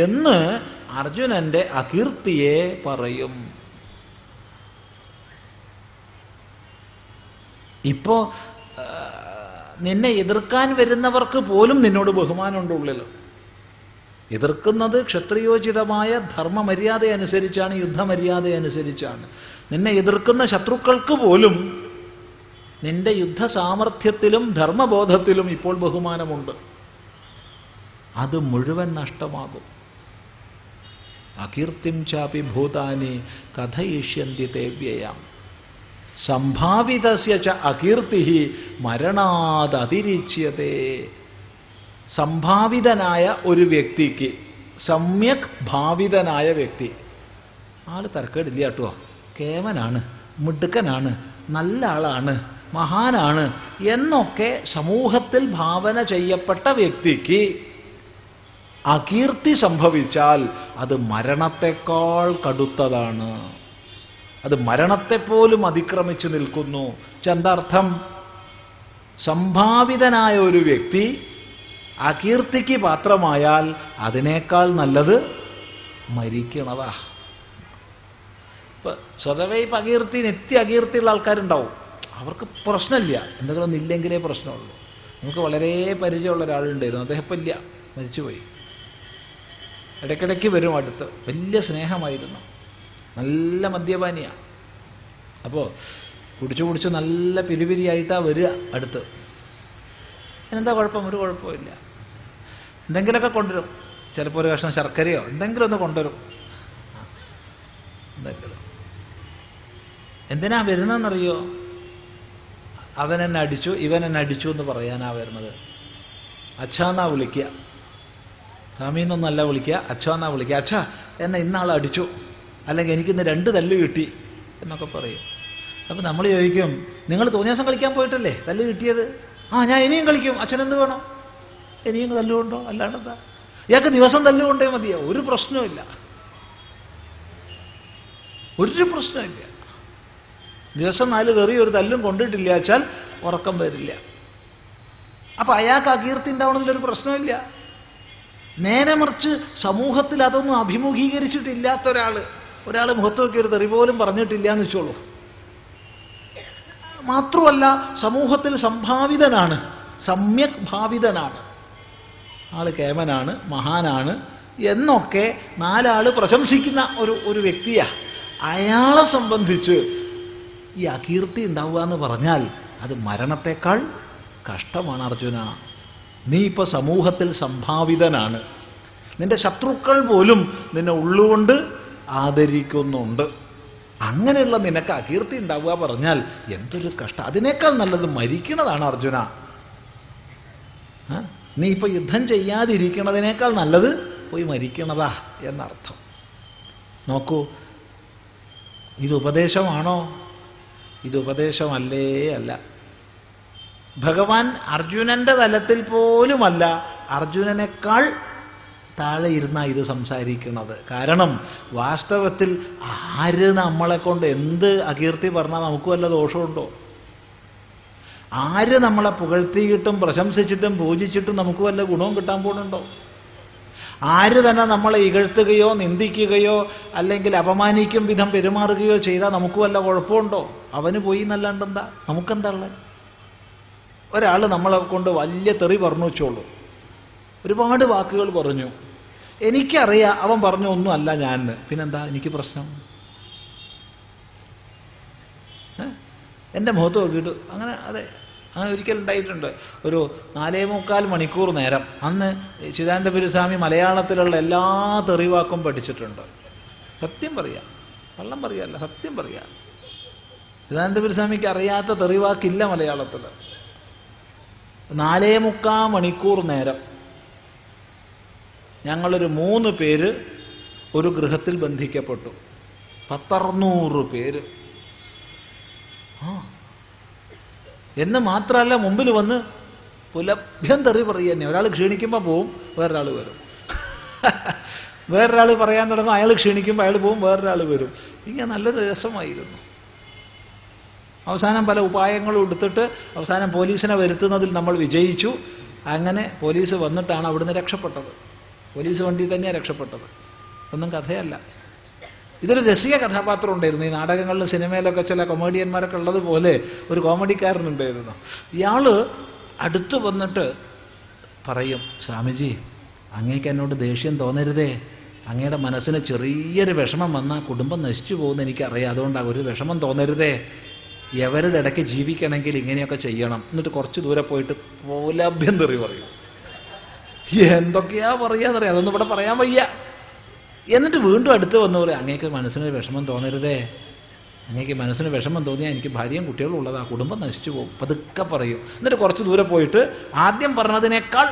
എന്ന് അർജുനന്റെ അകീർത്തിയെ പറയും. ഇപ്പോ നിന്നെ എതിർക്കാൻ വരുന്നവർക്ക് പോലും നിന്നോട് ബഹുമാനമുണ്ട് ഉള്ളിൽ. എതിർക്കുന്നത് ക്ഷത്രിയോചിതമായ ധർമ്മമര്യാദ അനുസരിച്ചാണ്, യുദ്ധമര്യാദ അനുസരിച്ചാണ്. നിന്നെ എതിർക്കുന്ന ശത്രുക്കൾക്ക് പോലും നിന്റെ യുദ്ധസാമർഥ്യത്തിലും ധർമ്മബോധത്തിലും ഇപ്പോൾ ബഹുമാനമുണ്ട്. അത് മുഴുവൻ നഷ്ടമാകും. അകീർത്തിം ചാപി ഭൂതാനി കഥയിഷ്യന്തി തേ വ്യയാം സംഭാവിതസ്യ ച അകീർത്തിഃ മരണാദതിരിച്യതേ. സംഭാവിതനായ ഒരു വ്യക്തിക്ക്, സമ്യക് ഭാവിതനായ വ്യക്തി, ആള് തരക്കേടില്ല കേട്ടോ, കേവനാണ്, മിടുക്കനാണ്, നല്ല ആളാണ്, മഹാനാണ് എന്നൊക്കെ സമൂഹത്തിൽ ഭാവന ചെയ്യപ്പെട്ട വ്യക്തിക്ക് അകീർത്തി സംഭവിച്ചാൽ അത് മരണത്തെക്കാൾ കടുത്തതാണ്. അത് മരണത്തെപ്പോലും അതിക്രമിച്ചു നിൽക്കുന്നു. എന്താർത്ഥം? സംഭാവിതനായ ഒരു വ്യക്തി അകീർത്തിക്ക് പാത്രമായാൽ അതിനേക്കാൾ നല്ലത് മരിക്കണതാ. ഇപ്പൊ സ്വതവേ ഇപ്പം അകീർത്തി, നിത്യ അകീർത്തിയുള്ള ആൾക്കാരുണ്ടാവും. അവർക്ക് പ്രശ്നമില്ല, എന്തെങ്കിലും ഒന്നില്ലെങ്കിലേ പ്രശ്നമുള്ളൂ. നമുക്ക് വളരെ പരിചയമുള്ള ഒരാളുണ്ടായിരുന്നു, അദ്ദേഹം ഇപ്പം ഇല്ല, മരിച്ചുപോയി. ഇടയ്ക്കിടയ്ക്ക് വരും അടുത്ത്, വലിയ സ്നേഹമായിരുന്നു, നല്ല മദ്യപാനിയാണ്. അപ്പോൾ കുടിച്ചു കുടിച്ച് നല്ല പിരിപിരിയായിട്ടാണ് വരിക അടുത്ത്. എന്താ കുഴപ്പം? ഒരു കുഴപ്പമില്ല. എന്തെങ്കിലുമൊക്കെ കൊണ്ടുവരും, ചിലപ്പോൾ ഒരു കഷ്ണം ശർക്കരയോ എന്തെങ്കിലും ഒന്ന് കൊണ്ടുവരും. എന്തെങ്കിലും. എന്തിനാ വരുന്നതെന്നറിയോ? അവൻ എന്നെ അടിച്ചു, ഇവൻ എന്നെ അടിച്ചു എന്ന് പറയാനാ വരുന്നത്. അച്ഛാന്നാ വിളിക്കുക, സ്വാമീന്നൊന്നല്ല വിളിക്കുക, അച്ഛാന്നാ വിളിക്കുക. അച്ഛാ എന്നെ ഇന്നാൾ അടിച്ചു, അല്ലെങ്കിൽ എനിക്കിന്ന് 2 തല്ല് കിട്ടി എന്നൊക്കെ പറയും. അപ്പം നമ്മൾ ചോദിക്കും, നിങ്ങൾ തോന്നിയ ദിവസം കളിക്കാൻ പോയിട്ടല്ലേ തല്ല് കിട്ടിയത്? ആ, ഞാൻ ഇനിയും കളിക്കും. അച്ഛനെന്ത് വേണം? ഇനിയും തല്ലുകൊണ്ടോ, അല്ലാണ്ടെന്താ? ഇയാൾക്ക് ദിവസം തല്ലുകൊണ്ടേ മതിയോ? ഒരു പ്രശ്നമില്ല, ഒരു പ്രശ്നമില്ല. ദിവസം 4 കയറി ഒരു തല്ലും കൊണ്ടിട്ടില്ല വെച്ചാൽ ഉറക്കം വരില്ല. അപ്പൊ അയാൾക്ക് അകീർത്തി ഉണ്ടാവണമെന്നൊരു പ്രശ്നമില്ല. നേരെ മറിച്ച് സമൂഹത്തിൽ അതൊന്നും അഭിമുഖീകരിച്ചിട്ടില്ലാത്ത ഒരാൾ മുഖത്ത് നോക്കി ഒരു തെറി പോലും പറഞ്ഞിട്ടില്ല എന്ന് വെച്ചോളൂ. മാത്രമല്ല സമൂഹത്തിൽ സംഭാവിതനാണ്, സമ്യക് ഭാവിതനാണ്, ആള് കേമനാണ്, മഹാനാണ് എന്നൊക്കെ 4 ആള് പ്രശംസിക്കുന്ന ഒരു വ്യക്തിയാ. അയാളെ സംബന്ധിച്ച് ഈ അകീർത്തി ഉണ്ടാവുക എന്ന് പറഞ്ഞാൽ അത് മരണത്തെക്കാൾ കഷ്ടമാണ് അർജുന. നീ ഇപ്പൊ സമൂഹത്തിൽ സംഭാവിതനാണ്, നിന്റെ ശത്രുക്കൾ പോലും നിന്നെ ഉള്ളുകൊണ്ട് ആദരിക്കുന്നുണ്ട്. അങ്ങനെയുള്ള നിനക്ക് അകീർത്തി ഉണ്ടാവുക പറഞ്ഞാൽ എന്തൊരു കഷ്ടം. അതിനേക്കാൾ നല്ലത് മരിക്കണതാണ് അർജുന. നീ ഇപ്പൊ യുദ്ധം ചെയ്യാതിരിക്കണതിനേക്കാൾ നല്ലത് പോയി മരിക്കണതാ എന്നർത്ഥം. നോക്കൂ, ഇത് ഉപദേശമാണോ? ഇത് ഉപദേശമല്ലേ അല്ല. ഭഗവാൻ അർജുനന്റെ തലത്തിൽ പോലുമല്ല, അർജുനനേക്കാൾ താഴെ ഇരുന്ന ഇത് സംസാരിക്കുന്നത്. കാരണം വാസ്തവത്തിൽ ആര് നമ്മളെ കൊണ്ട് എന്ത് അകീർത്തി പറഞ്ഞാൽ നമുക്ക് വല്ല ദോഷമുണ്ടോ? ആര് നമ്മളെ പുകഴ്ത്തിയിട്ടും പ്രശംസിച്ചിട്ടും പൂജിച്ചിട്ടും നമുക്ക് വല്ല ഗുണവും കിട്ടാൻ പോകുന്നുണ്ടോ? ആര് തന്നെ നമ്മളെ ഇകഴ്ത്തുകയോ നിന്ദിക്കുകയോ അല്ലെങ്കിൽ അപമാനിക്കും വിധം പെരുമാറുകയോ ചെയ്താൽ നമുക്ക് വല്ല കുഴപ്പമുണ്ടോ? അവന് പോയി എന്നല്ലാണ്ടെന്താ, നമുക്കെന്താ ഉള്ളത്? ഒരാൾ നമ്മളെ കൊണ്ട് വലിയ തെറി പറഞ്ഞു വെച്ചോളൂ, ഒരുപാട് വാക്കുകൾ പറഞ്ഞു, എനിക്കറിയാം അവൻ പറഞ്ഞു ഒന്നും അല്ല ഞാൻ, പിന്നെന്താ എനിക്ക് പ്രശ്നം? എൻ്റെ മുഖത്ത് നോക്കിയിട്ട് അങ്ങനെ അങ്ങനെ ഒരിക്കലുണ്ടായിട്ടുണ്ട്. ഒരു 4.25 മണിക്കൂർ നേരം അന്ന് ചിദാനന്ദപുരസ്വാമി മലയാളത്തിലുള്ള എല്ലാ തെറിവാക്കും പഠിച്ചിട്ടുണ്ട്. സത്യം പറയാം, കള്ളം പറയല്ല, സത്യം പറയാം. ചിദാനന്ദപുരസ്വാമിക്ക് അറിയാത്ത തെറിവാക്കില്ല മലയാളത്തിൽ. 4.25 മണിക്കൂർ നേരം ഞങ്ങളൊരു 3 പേര് ഒരു ഗൃഹത്തിൽ ബന്ധിക്കപ്പെട്ടു. 1,600 പേര്. എന്ന് മാത്രമല്ല, മുമ്പിൽ വന്ന് പുലഭ്യം തെറി പറയുക തന്നെ. ഒരാൾ ക്ഷീണിക്കുമ്പോൾ പോവും, വേറൊരാൾ വരും. വേറൊരാൾ പറയാൻ തുടങ്ങും, അയാൾ ക്ഷീണിക്കുമ്പോൾ അയാൾ പോവും, വേറൊരാൾ വരും. ഇങ്ങനെ നല്ലൊരു രസമായിരുന്നു. അവസാനം പല ഉപായങ്ങളും എടുത്തിട്ട് അവസാനം പോലീസിനെ വരുത്തുന്നതിൽ നമ്മൾ വിജയിച്ചു. അങ്ങനെ പോലീസ് വന്നിട്ടാണ് അവിടുന്ന് രക്ഷപ്പെട്ടത്. പോലീസ് വണ്ടി തന്നെയാണ് രക്ഷപ്പെട്ടത്, ഒന്നും കഥയല്ല. ഇതൊരു രസിക കഥാപാത്രം ഉണ്ടായിരുന്നു. ഈ നാടകങ്ങളിലും സിനിമയിലൊക്കെ ചില കൊമേഡിയന്മാരൊക്കെ ഉള്ളതുപോലെ ഒരു കോമഡിക്കാരനുണ്ടായിരുന്നു. ഇയാള് അടുത്ത് വന്നിട്ട് പറയും, സ്വാമിജി അങ്ങേക്ക് എന്നോട് ദേഷ്യം തോന്നരുതേ, അങ്ങയുടെ മനസ്സിന് ചെറിയൊരു വിഷമം വന്നാൽ കുടുംബം നശിച്ചു പോകുന്ന എനിക്കറിയാം, അതുകൊണ്ടാണ് ഒരു വിഷമം തോന്നരുതേ, എവരുടെ ഇടയ്ക്ക് ജീവിക്കണമെങ്കിൽ ഇങ്ങനെയൊക്കെ ചെയ്യണം. എന്നിട്ട് കുറച്ച് ദൂരെ പോയിട്ട് പോലഭ്യം തെറി പറയും. എന്തൊക്കെയാ പറയാന്നറിയാം, അതൊന്നും ഇവിടെ പറയാൻ വയ്യ. എന്നിട്ട് വീണ്ടും അടുത്ത് വന്ന് പറയും, അങ്ങേക്ക് മനസ്സിന് വിഷമം തോന്നരുതേ, അങ്ങേക്ക് മനസ്സിന് വിഷമം തോന്നിയാൽ എനിക്ക് ഭാര്യയും കുട്ടികളും ഉള്ളതാ, കുടുംബം നശിച്ചു പോകും, പതുക്കെ പറയും. എന്നിട്ട് കുറച്ച് ദൂരെ പോയിട്ട് ആദ്യം പറഞ്ഞതിനേക്കാൾ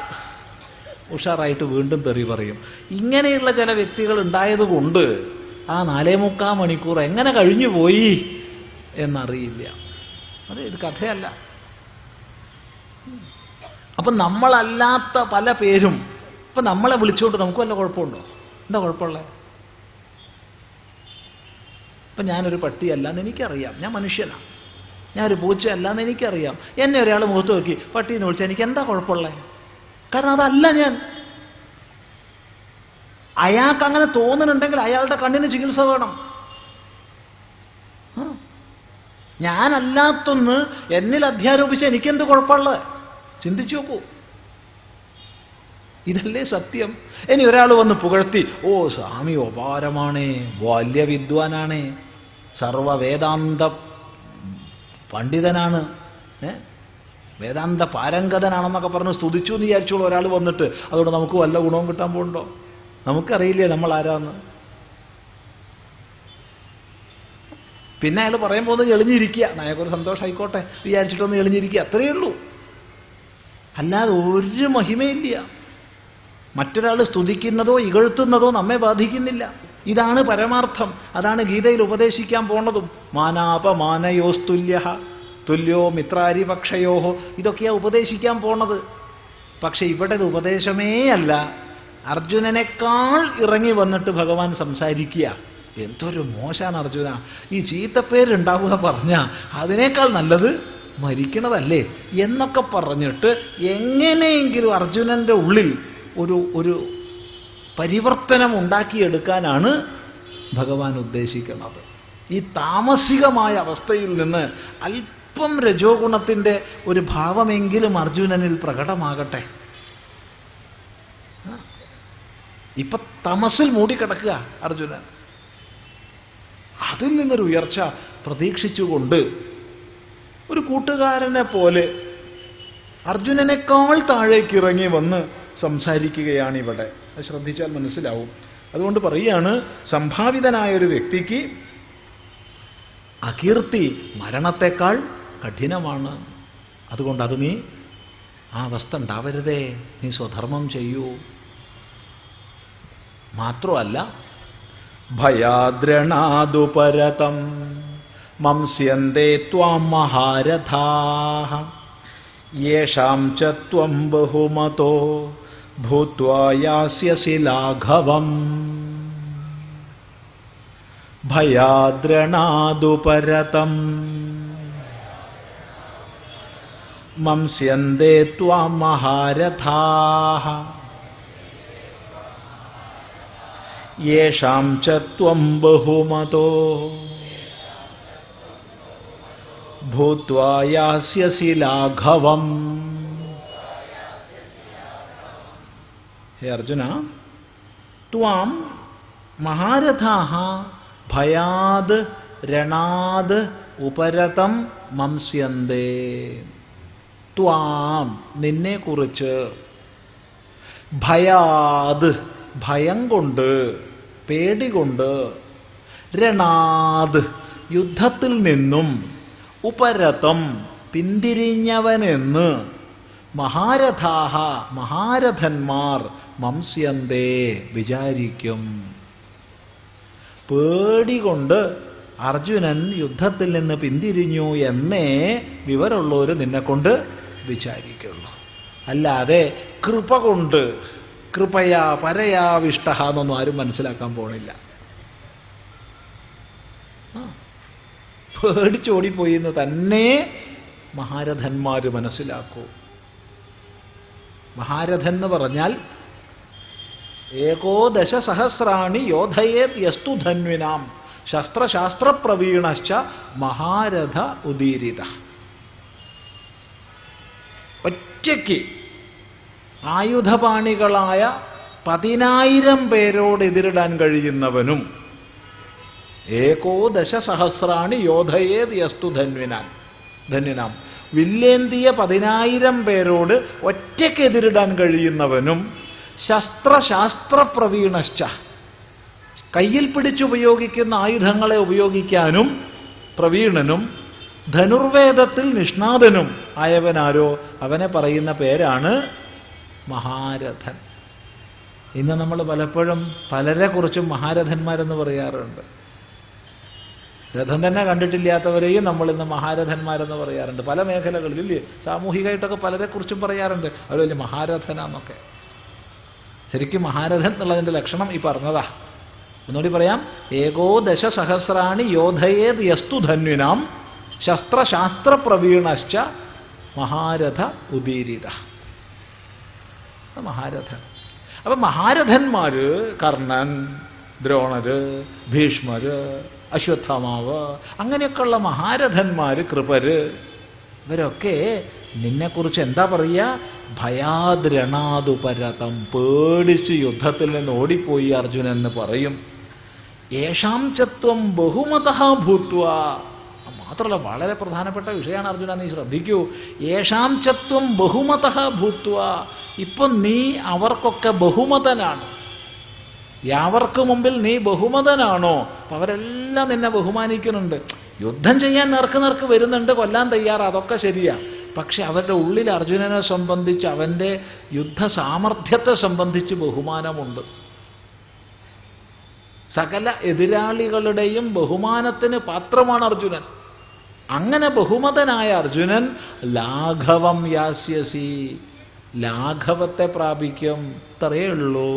ഉഷാറായിട്ട് വീണ്ടും തെറി പറയും. ഇങ്ങനെയുള്ള ചില വ്യക്തികൾ ഉണ്ടായതുകൊണ്ട് ആ 4.25 മണിക്കൂർ എങ്ങനെ കഴിഞ്ഞു പോയി എന്നറിയില്ല. ഇത് കഥയല്ല. അപ്പൊ നമ്മളല്ലാത്ത പല പേരും ഇപ്പൊ നമ്മളെ വിളിച്ചുകൊണ്ട് നമുക്ക് വല്ല കുഴപ്പമുണ്ടോ? എന്താ കുഴപ്പമുള്ളത്? ഇപ്പൊ ഞാനൊരു പട്ടിയല്ലാന്ന് എനിക്കറിയാം, ഞാൻ മനുഷ്യനാണ്. ഞാനൊരു പൂച്ചയല്ലാന്ന് എനിക്കറിയാം. എന്നെ ഒരാൾ മുഖത്ത് നോക്കി പട്ടി എന്ന് വിളിച്ചാൽ എനിക്ക് എന്താ കുഴപ്പമുള്ളത്? കാരണം അതല്ല ഞാൻ. അയാൾക്ക് അങ്ങനെ തോന്നുന്നുണ്ടെങ്കിൽ അയാളുടെ കണ്ണിന് ചികിത്സ വേണം. ഞാനല്ലാത്തൊന്ന് എന്നിൽ അധ്യാരോപിച്ച് എനിക്കെന്ത് കുഴപ്പമുള്ളത്? ചിന്തിച്ചു നോക്കൂ. ഇതല്ലേ സത്യം? ഇനി ഒരാൾ വന്ന് പുകഴ്ത്തി, ഓ സ്വാമി അപാരമാണേ, വലിയ വിദ്വാനാണേ, സർവവേദാന്ത പണ്ഡിതനാണ്, വേദാന്ത പാരംഗതനാണെന്നൊക്കെ പറഞ്ഞ് സ്തുതിച്ചു എന്ന് വിചാരിച്ചോളൂ ഒരാൾ വന്നിട്ട്. അതുകൊണ്ട് നമുക്ക് വല്ല ഗുണവും കിട്ടാൻ പോകുന്നുണ്ടോ? നമുക്കറിയില്ലേ നമ്മൾ ആരാന്ന്. പിന്നെ അയാൾ പറയാൻ പോകുന്നത് എളിഞ്ഞിരിക്കുക, നായക്കൊരു സന്തോഷമായിക്കോട്ടെ വിചാരിച്ചിട്ടൊന്ന് എളിഞ്ഞിരിക്കുക, അത്രയേ ഉള്ളൂ. അല്ലാതെ ഒരു മഹിമയില്ല. മറ്റൊരാൾ സ്തുതിക്കുന്നതോ ഇകഴ്ത്തുന്നതോ നമ്മെ ബാധിക്കുന്നില്ല. ഇതാണ് പരമാർത്ഥം. അതാണ് ഗീതയിൽ ഉപദേശിക്കാൻ പോണതും. മാനാപമാനയോസ്തുല്യ തുല്യോ മിത്രാരിപക്ഷയോഹോ, ഇതൊക്കെയാ ഉപദേശിക്കാൻ പോണത്. പക്ഷെ ഇവിടെ ഇത് ഉപദേശമേ അല്ല. അർജുനനേക്കാൾ ഇറങ്ങി വന്നിട്ട് ഭഗവാൻ സംസാരിക്കുക. എന്തൊരു മോശാണ് അർജുന, ഈ ചീത്തപ്പേരുണ്ടാവുക പറഞ്ഞ അതിനേക്കാൾ നല്ലത് മരിക്കണതല്ലേ എന്നൊക്കെ പറഞ്ഞിട്ട് എങ്ങനെയെങ്കിലും അർജുനന്റെ ഉള്ളിൽ ഒരു പരിവർത്തനം ഉണ്ടാക്കിയെടുക്കാനാണ് ഭഗവാൻ ഉദ്ദേശിക്കുന്നത്. ഈ താമസികമായ അവസ്ഥയിൽ നിന്ന് അല്പം രജോ ഗുണത്തിന്റെ ഒരു ഭാവമെങ്കിലും അർജുനനിൽ പ്രകടമാകട്ടെ. ഇപ്പൊ തമസിൽ മൂടിക്കിടക്കുക അർജുനൻ. അതിൽ നിന്നൊരു ഉയർച്ച പ്രതീക്ഷിച്ചുകൊണ്ട് ഒരു കൂട്ടുകാരനെ പോലെ അർജുനനേക്കാൾ താഴേക്ക് ഇറങ്ങി വന്ന് സംസാരിക്കുകയാണ് ഇവിടെ. അത് ശ്രദ്ധിച്ചാൽ മനസ്സിലാവും. അതുകൊണ്ട് പറയുകയാണ്, സംഭാവിതനായ ഒരു വ്യക്തിക്ക് അകീർത്തി മരണത്തെക്കാൾ കഠിനമാണ്. അതുകൊണ്ട് അത് നീ ആ അവസ്ഥ ഉണ്ടാവരുതേ, നീ സ്വധർമ്മം ചെയ്യൂ. മാത്രമല്ല ഭയാദ്രണാദുപരതം മംസ്യന്തേ ത്വാം മഹാരഥാഃ യേഷാം ച ത്വം ബഹുമതോ ഭൂത്വാ യാസ്യസി ലാഘവം. ഭയാദ്രണാദുപരതം മംസ്യന്തേ ത്വാം മഹാരഥാഃ യേഷാം ച ത്വം ബഹുമതോ ഭൂത്വാ യാസ്യസി ലാഘവം. ഹേ അർജുന, ത്വാം മഹാരഥാഃ ഭയാദ് രണാദ് ഉപരതം മംസ്യന്തേ. ത്വാം നിന്നെക്കുറിച്ച്, ഭയാദ് ഭയം കൊണ്ട്, പേടികൊണ്ട്, രണാദ് യുദ്ധത്തിൽ നിന്നും, ഉപരതം പിന്തിരിഞ്ഞവനെന്ന്, മഹാരഥാഃ മഹാരഥന്മാർ, മംസ്യന്തേ വിചാരിക്കും. പേടികൊണ്ട് അർജുനൻ യുദ്ധത്തിൽ നിന്ന് പിന്തിരിഞ്ഞു എന്നേ വിവരമുള്ളവർ നിന്നെക്കൊണ്ട് വിചാരിക്കുള്ളൂ. അല്ലാതെ കൃപ കൊണ്ട്, കൃപയാ പരയാവിഷ്ട എന്നൊന്നും ആരും മനസ്സിലാക്കാൻ പോണില്ല. പേടിച്ചോടിപ്പോയി എന്ന് തന്നെ മഹാരഥന്മാർ മനസ്സിലാക്കൂ. മഹാരഥൻ എന്ന് പറഞ്ഞാൽ ഏകോദശ സഹസ്രാണി യോധയേത് യസ്തു ധന്വിനാം ശസ്ത്രശാസ്ത്രപ്രവീണശ്ച മഹാരഥ ഉദീരിത. ഒറ്റയ്ക്ക് ആയുധപാണികളായ 10,000 പേരോട് എതിരിടാൻ കഴിയുന്നവനും, ഏകോദശ സഹസ്രാണി യോധയേത് യസ്തു ധന്വിനാം വില്ലേന്തിയ 10,000 പേരോട് ഒറ്റയ്ക്ക് എതിരിടാൻ കഴിയുന്നവനും, ശസ്ത്രശാസ്ത്രപ്രവീണശ്ച കയ്യിൽ പിടിച്ചുപയോഗിക്കുന്ന ആയുധങ്ങളെ ഉപയോഗിക്കാനും പ്രവീണനും, ധനുർവേദത്തിൽ നിഷ്ണാതനും ആയവനാരോ അവനെ പറയുന്ന പേരാണ് മഹാരഥൻ. ഇന്ന് നമ്മൾ പലപ്പോഴും പലരെ കുറിച്ചും മഹാരഥന്മാരെന്ന് പറയാറുണ്ട്. രഥം തന്നെ കണ്ടിട്ടില്ലാത്തവരെയും നമ്മൾ ഇന്ന് മഹാരഥന്മാരെന്ന് പറയാറുണ്ട്. പല മേഖലകളിൽ ഇല്ലേ, സാമൂഹികമായിട്ടൊക്കെ പലരെ കുറിച്ചും പറയാറുണ്ട്, അവർ വലിയ മഹാരഥനാന്നൊക്കെ. ശരിക്കും മഹാരഥൻ എന്നുള്ളതിന്റെ ലക്ഷണം ഈ പറഞ്ഞതാ. ഒന്നുകൂടി പറയാം, ഏകോദശ സഹസ്രാണി യോധയേത് യസ്തു ധന്വിനാം ശസ്ത്രശാസ്ത്രപ്രവീണശ്ച മഹാരഥ ഉദീരിത. മഹാരഥൻ. അപ്പൊ മഹാരഥന്മാര് കർണൻ, ദ്രോണര്, ഭീഷ്മര്, അശ്വത്ഥാമാവ്, അങ്ങനെയൊക്കെയുള്ള മഹാരഥന്മാര്, കൃപര്, ഇവരൊക്കെ നിന്നെക്കുറിച്ച് എന്താ പറയുക? ഭയാദ്രണാദുപരതം, പേടിച്ച് യുദ്ധത്തിൽ നിന്ന് ഓടിപ്പോയി അർജുനൻ എന്ന് പറയും. യേഷാം ചത്വം ബഹുമതഃ ഭൂത്വ. മാത്രമല്ല, വളരെ പ്രധാനപ്പെട്ട വിഷയമാണ് അർജുന, നീ ശ്രദ്ധിക്കൂ. യേഷാം ചത്വം ബഹുമതഃ ഭൂത്വ. ഇപ്പൊ നീ അവർക്കൊക്കെ ബഹുമതനാണ്. യാവർക്ക് മുമ്പിൽ നീ ബഹുമതനാണോ? അപ്പൊ അവരെല്ലാം നിന്നെ ബഹുമാനിക്കുന്നുണ്ട്. യുദ്ധം ചെയ്യാൻ നേർക്ക് വരുന്നുണ്ട്, കൊല്ലാൻ തയ്യാറ്, അതൊക്കെ ശരിയാ. പക്ഷെ അവരുടെ ഉള്ളിൽ അർജുനനെ സംബന്ധിച്ച്, അവന്റെ യുദ്ധ സാമർഥ്യത്തെ സംബന്ധിച്ച് ബഹുമാനമുണ്ട്. സകല എതിരാളികളുടെയും ബഹുമാനത്തിന് പാത്രമാണ് അർജുനൻ. അങ്ങനെ ബഹുമതനായ അർജുനൻ ലാഘവം യാസ്യസി, ലാഘവത്തെ പ്രാപിക്കും. ഇത്രയേ ഉള്ളൂ.